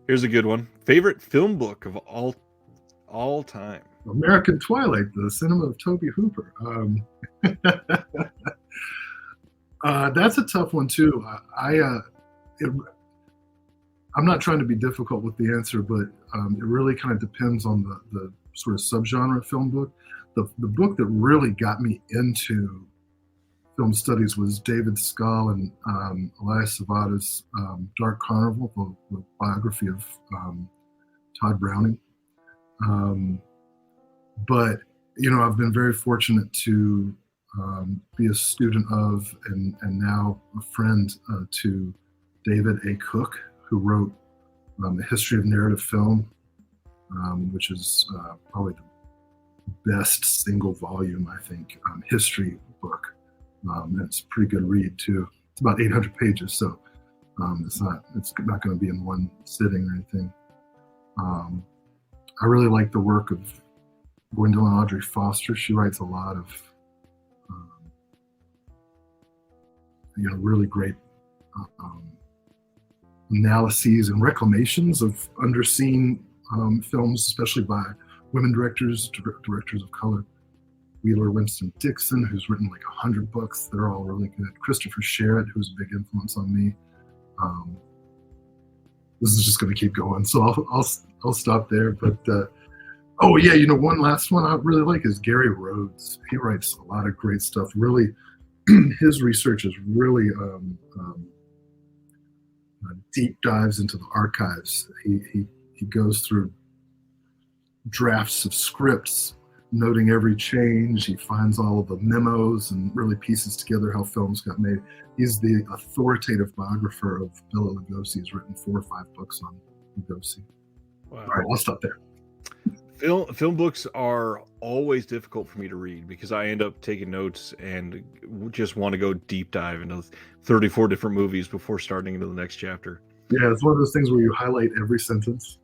Here's a good one. Favorite film book of all time? American Twilight, the cinema of Tobe Hooper. That's a tough one too. I'm not trying to be difficult with the answer, but it really kind of depends on the sort of subgenre film book. The book that really got me into film studies was David Scull and Elias Savada's Dark Carnival, the biography of Todd Browning. But I've been very fortunate to be a student of and now a friend to David A. Cook, who wrote A History of Narrative Film, which is probably the best single volume, I think, history book. It's a pretty good read too. It's about 800 pages, so it's not going to be in one sitting or anything. I really like the work of Gwendolyn Audrey Foster. She writes a lot of really great analyses and reclamations of underseen films, especially by women directors of color. Wheeler Winston Dixon, who's written like 100 books. They're all really good. Christopher Sherritt, who's a big influence on me. This is just going to keep going, so I'll stop there. But one last one I really like is Gary Rhodes. He writes a lot of great stuff. Really, his research is really deep dives into the archives. He goes through drafts of scripts, noting every change. He finds all of the memos and really pieces together how films got made. He's the authoritative biographer of Bela Lugosi. He's written 4 or 5 books on Lugosi. Wow. All right, I'll stop there. Film books are always difficult for me to read because I end up taking notes and just want to go deep dive into 34 different movies before starting into the next chapter. Yeah, it's one of those things where you highlight every sentence.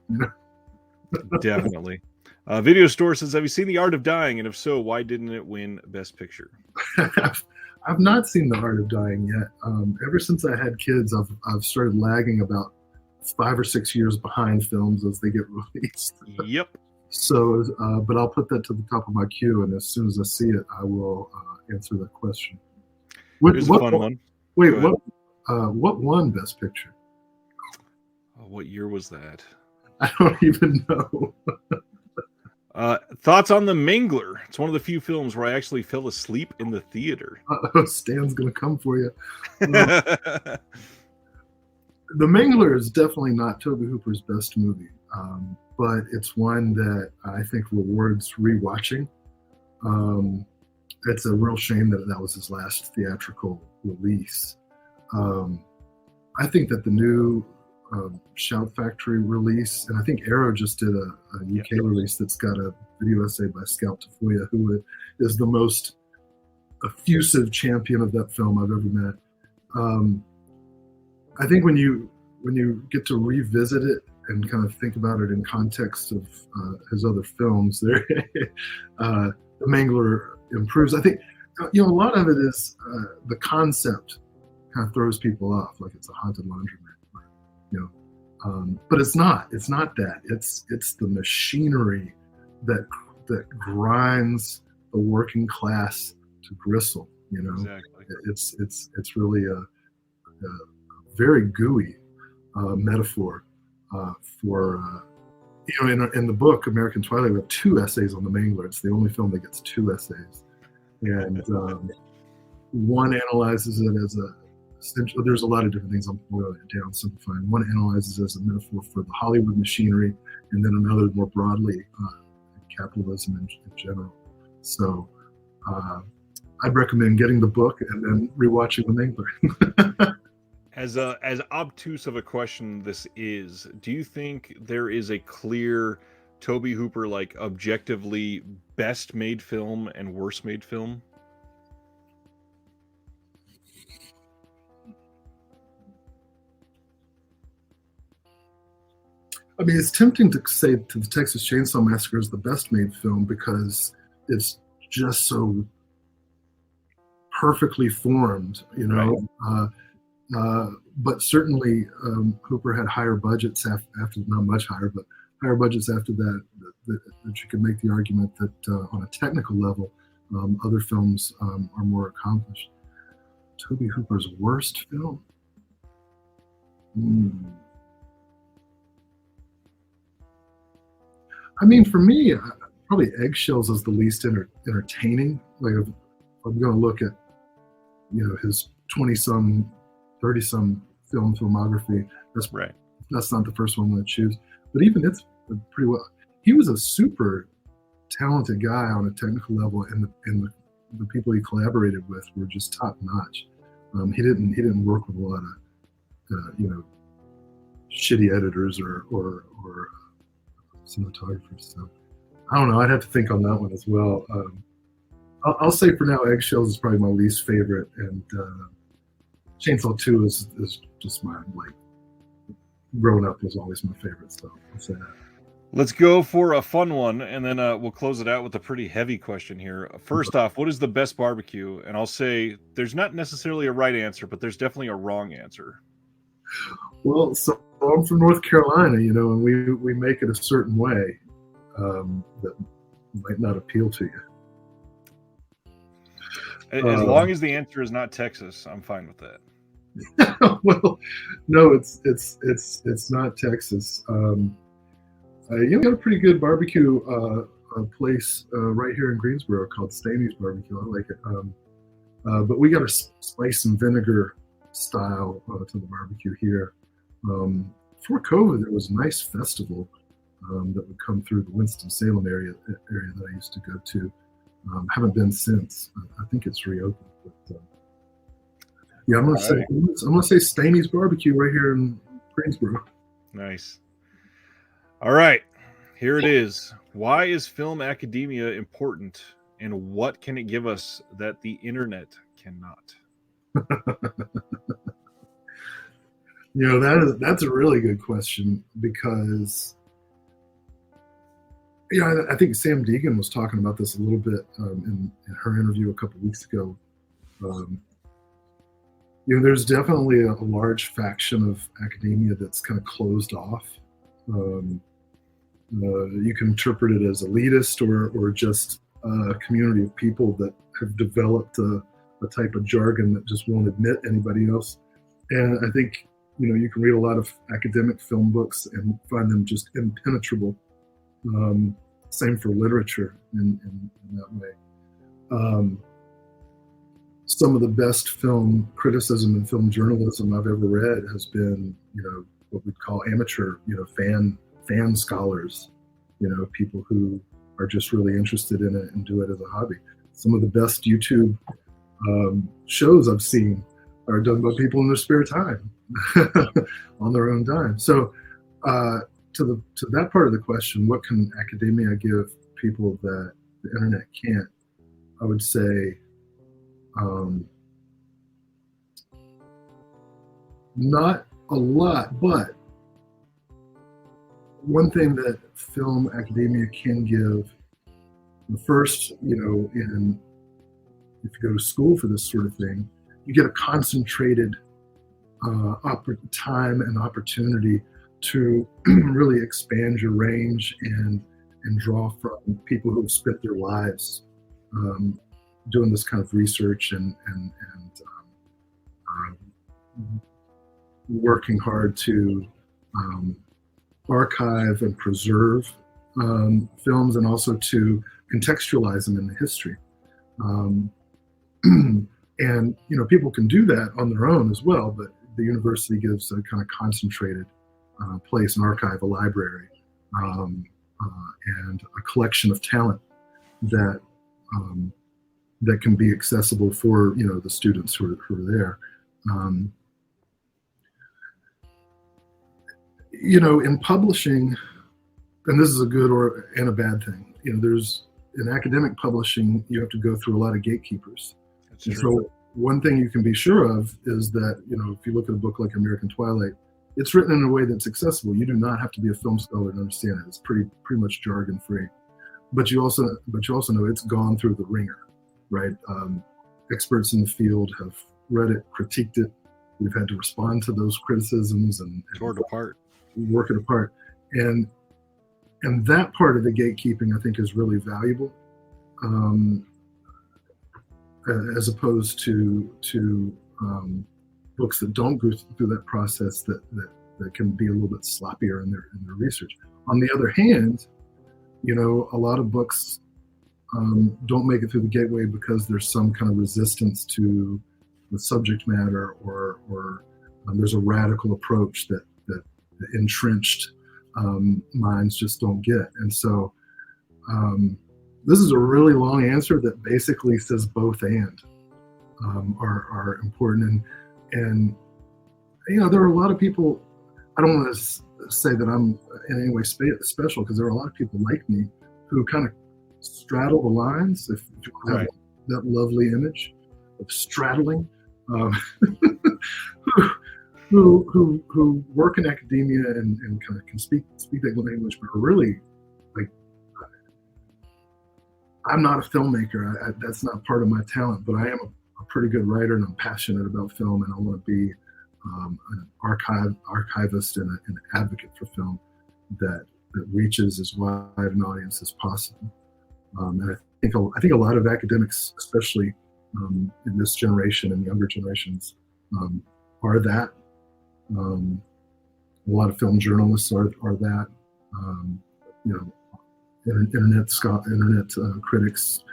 Definitely. Video Store says, have you seen The Art of Dying? And if so, why didn't it win Best Picture? I've not seen The Art of Dying yet. Ever since I had kids, I've started lagging about 5 or 6 years behind films as they get released. Yep. So, but I'll put that to the top of my queue, and as soon as I see it, I will answer that question. Here's a fun one. Wait, what won Best Picture? What year was that? I don't even know. Thoughts on The Mangler? It's one of the few films where I actually fell asleep in the theater. Stan's going to come for you. The Mangler is definitely not Tobe Hooper's best movie, but it's one that I think rewards rewatching. It's a real shame that was his last theatrical release. I think that the new Shout Factory release, and I think Arrow just did a UK release that's got a video essay by Scout Tafoya, who is the most effusive champion of that film I've ever met. I think when you get to revisit it and kind of think about it in context of his other films, there The Mangler improves. I think a lot of it is the concept kind of throws people off, like it's a haunted laundromat. But it's not that. It's the machinery that grinds the working class to gristle. Exactly. It's really a very gooey metaphor for in the book American Twilight, we have 2 essays on The Mangler. It's the only film that gets 2 essays, and one analyzes it as there's a lot of different things. I'm boiling it down, simplifying. One analyzes as a metaphor for the Hollywood machinery, and then another more broadly capitalism in general. So I'd recommend getting the book and then rewatching The Mangler. As obtuse of a question this is, do you think there is a clear Tobe Hooper, like, objectively best made film and worst made film? I mean, it's tempting to say to the Texas Chainsaw Massacre is the best made film because it's just so perfectly formed, you know. Right. But certainly Hooper had higher budgets after, not much higher, but higher budgets after that you could make the argument that on a technical level, other films are more accomplished. Tobe Hooper's worst film? I mean, for me, probably Eggshells is the least entertaining. Like, if I'm going to look at, you know, his 20-some, 30-some filmography, that's right. That's not the first one I'm going to choose. But even it's pretty well. He was a super talented guy on a technical level, and the people he collaborated with were just top notch. He didn't work with a lot of you know, shitty editors or cinematographers. So I don't know. I'd have to think on that one as well. I'll say for now, Eggshells is probably my least favorite, and Chainsaw 2 is just my, like, growing up was always my favorite. So I'll say that. Let's go for a fun one, and then we'll close it out with a pretty heavy question here. First off, what is the best barbecue? And I'll say there's not necessarily a right answer, but there's definitely a wrong answer. Well, so I'm from North Carolina, you know, and we make it a certain way that might not appeal to you. As long as the answer is not Texas, I'm fine with that. Well, no, it's not Texas. You know, got a pretty good barbecue place right here in Greensboro called Staney's Barbecue. I like it. But we got a spice and vinegar style to the barbecue here. Before COVID, there was a nice festival that would come through the Winston-Salem area that I used to go to. Haven't been since. I think it's reopened. But yeah, I'm gonna say Staney's Barbecue right here in Greensboro. Nice. All right, here it is. Why is film academia important, and what can it give us that the internet cannot? You know, that's a really good question, because I think Sam Deegan was talking about this a little bit in her interview a couple of weeks ago. You know, there's definitely a large faction of academia that's kind of closed off. You can interpret it as elitist or just a community of people that have developed a type of jargon that just won't admit anybody else. And I think, you know, you can read a lot of academic film books and find them just impenetrable. Same for literature in that way. Some of the best film criticism and film journalism I've ever read has been, you know, what we'd call amateur, you know, fan scholars, you know, people who are just really interested in it and do it as a hobby. Some of the best YouTube shows I've seen are done by people in their spare time on their own dime. So to that part of the question, what can academia give people that the internet can't? I would say not a lot, but one thing that film academia can give, the first, you know, if you go to school for this sort of thing, you get a concentrated time and opportunity to really expand your range and draw from people who have spent their lives doing this kind of research and working hard to archive and preserve films, and also to contextualize them in the history. And, you know, people can do that on their own as well, but the university gives a kind of concentrated place, an archive, a library, and a collection of talent that that can be accessible for the students who are there. In publishing, and this is a good and a bad thing. There's in academic publishing, you have to go through a lot of gatekeepers. That's And true. so one thing you can be sure of is that, if you look at a book like American Twilight, it's written in a way that's accessible. You do not have to be a film scholar to understand it. It's pretty much jargon free. But you also know it's gone through the ringer, right? Experts in the field have read it, critiqued it. We've had to respond to those criticisms and Tore it apart. work it apart. And that part of the gatekeeping, I think, is really valuable, as opposed to books that don't go through that process that can be a little bit sloppier in their research. On the other hand, a lot of books don't make it through the gateway because there's some kind of resistance to the subject matter, or there's a radical approach that entrenched minds just don't get. And so this is a really long answer that basically says both and are important. And there are a lot of people, I don't want to say that I'm in any way special, because there are a lot of people like me who kind of straddle the lines, if you have Right. that lovely image of straddling, who work in academia and kind of can speak that language, but are really like, I'm not a filmmaker. That's not part of my talent, but I am a pretty good writer, and I'm passionate about film, and I want to be an archivist and an advocate for film that reaches as wide an audience as possible. And I think a lot of academics, especially in this generation and younger generations, are that. A lot of film journalists are that. Internet critics.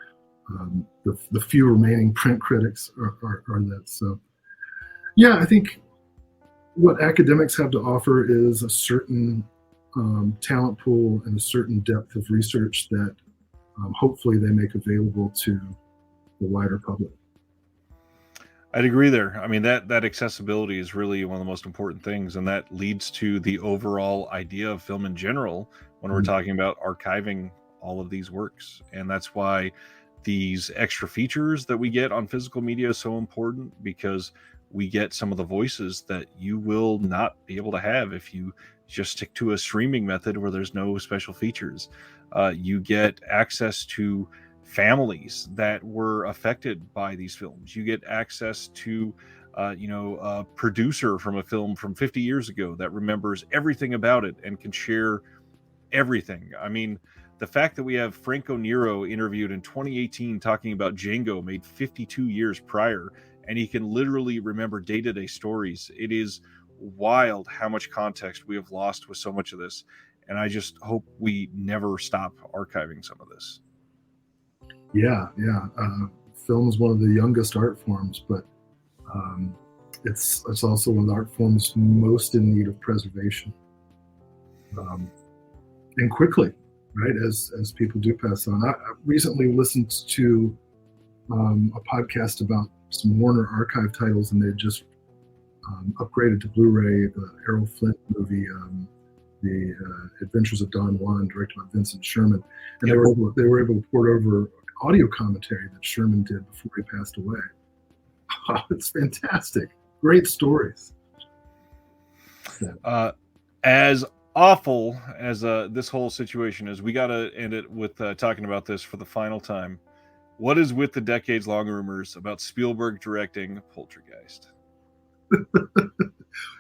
The few remaining print critics are that. So, yeah, I think what academics have to offer is a certain talent pool and a certain depth of research that hopefully they make available to the wider public. I'd agree there. I mean, that accessibility is really one of the most important things, and that leads to the overall idea of film in general when we're talking about archiving all of these works. And that's why these extra features that we get on physical media is so important, because we get some of the voices that you will not be able to have if you just stick to a streaming method where there's no special features. You get access to families that were affected by these films. You get access to a producer from a film from 50 years ago that remembers everything about it and can share everything. I mean, the fact that we have Franco Nero interviewed in 2018 talking about Django made 52 years prior, and he can literally remember day-to-day stories. It is wild how much context we have lost with so much of this, and I just hope we never stop archiving some of this. Yeah. Film is one of the youngest art forms, but it's also one of the art forms most in need of preservation, and quickly, right? As people do pass on. I recently listened to a podcast about some Warner Archive titles, and they just upgraded to Blu-ray the Errol Flynn movie, The Adventures of Don Juan, directed by Vincent Sherman, and Yep. they were able to port over audio commentary that Sherman did before he passed away. Oh, it's fantastic. Great stories. As awful as this whole situation is, we got to end it with talking about this for the final time. What is with the decades-long rumors about Spielberg directing Poltergeist?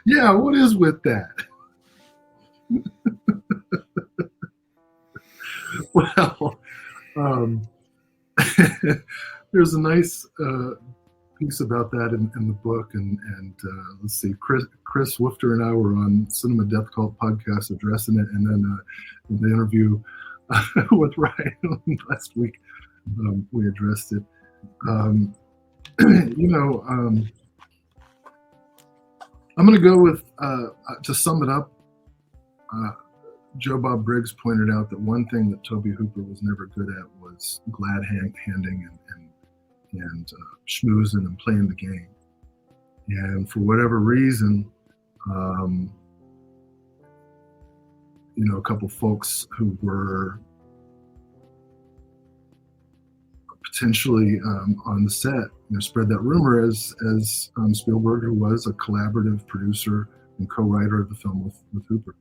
Yeah, what is with that? Well, there's a nice piece about that in the book, and let's see, Chris Woofter and I were on Cinema Death Cult podcast addressing it, and then in the interview with Ryan last week, we addressed it. I'm going to go with, to sum it up, Joe Bob Briggs pointed out that one thing that Toby Hooper was never good at was handing and schmoozing and playing the game. And for whatever reason, um, a couple folks who were potentially on the set, spread that rumor as Spielberg, who was a collaborative producer and co-writer of the film with Hooper,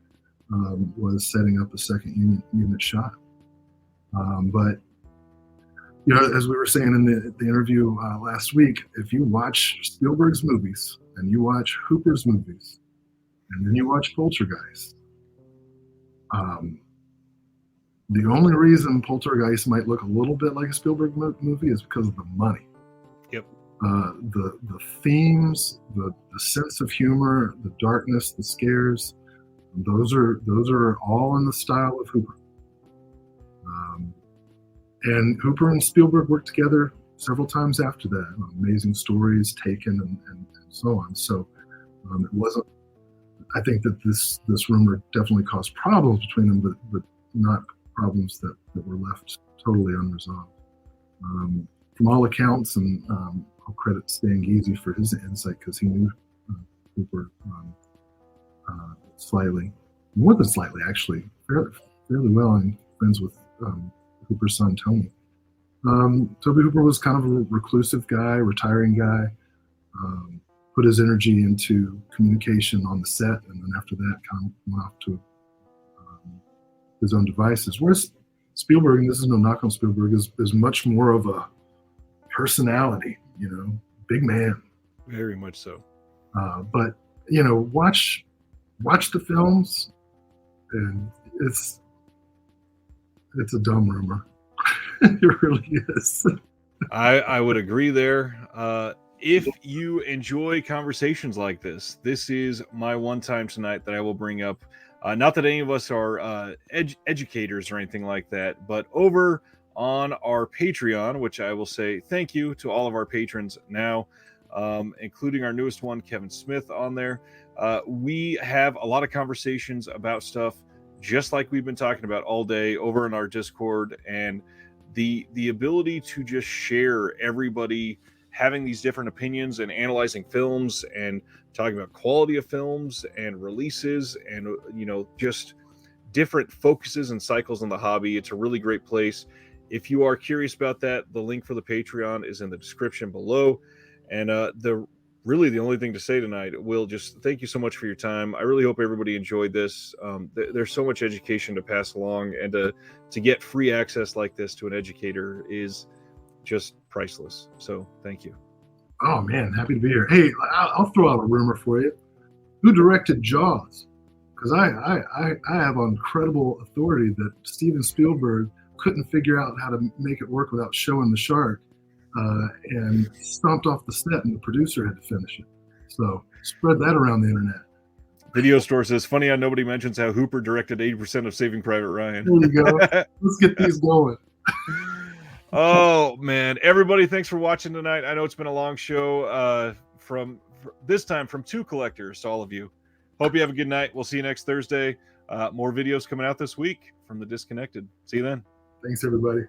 was setting up a second unit shot. But as we were saying in the interview last week, if you watch Spielberg's movies and you watch Hooper's movies and then you watch Poltergeist, the only reason Poltergeist might look a little bit like a Spielberg movie is because of the money. Yep. The themes, the sense of humor, the darkness, the scares, those are all in the style of Hooper. And Hooper and Spielberg worked together several times after that. Amazing Stories, Taken, and so on. So it wasn't. I think that this rumor definitely caused problems between them, but not problems that were left totally unresolved. From all accounts, and I'll credit Stan Geezy for his insight because he knew Hooper slightly, more than slightly actually, fairly well, and friends with Hooper's son Tony. Toby Hooper was kind of a reclusive guy, retiring guy. Put his energy into communication on the set, and then after that, kind of went off to his own devices. Whereas Spielberg, and this is no knock on Spielberg, is much more of a personality, big man. Very much so. But watch the films, and it's a dumb rumor. It really is. I would agree there. If you enjoy conversations like this is my one time tonight that I will bring up. Not that any of us are educators or anything like that, but over on our Patreon, which I will say thank you to all of our patrons now, including our newest one, Kevin Smith, on there. We have a lot of conversations about stuff just like we've been talking about all day over in our Discord, and the ability to just share everybody having these different opinions and analyzing films and talking about quality of films and releases and just different focuses and cycles in the hobby. It's a really great place. If you are curious about that, the link for the Patreon is in the description below. And the only thing to say tonight, Will, just thank you so much for your time. I really hope everybody enjoyed this. There's so much education to pass along, and to get free access like this to an educator is just priceless. So thank you. Oh man, happy to be here. Hey, I'll throw out a rumor for you. Who directed Jaws? Because I have on credible authority that Steven Spielberg couldn't figure out how to make it work without showing the shark, and stomped off the set, and the producer had to finish it. So spread that around the internet. Video Store says, funny how nobody mentions how Hooper directed 80% of Saving Private Ryan. There you go. Let's get these going. Oh man, everybody, thanks for watching tonight. I know it's been a long show from this time from two collectors to all of you. Hope you have a good night. We'll see you next Thursday. More videos coming out this week from the Disconnected. See you then. Thanks everybody.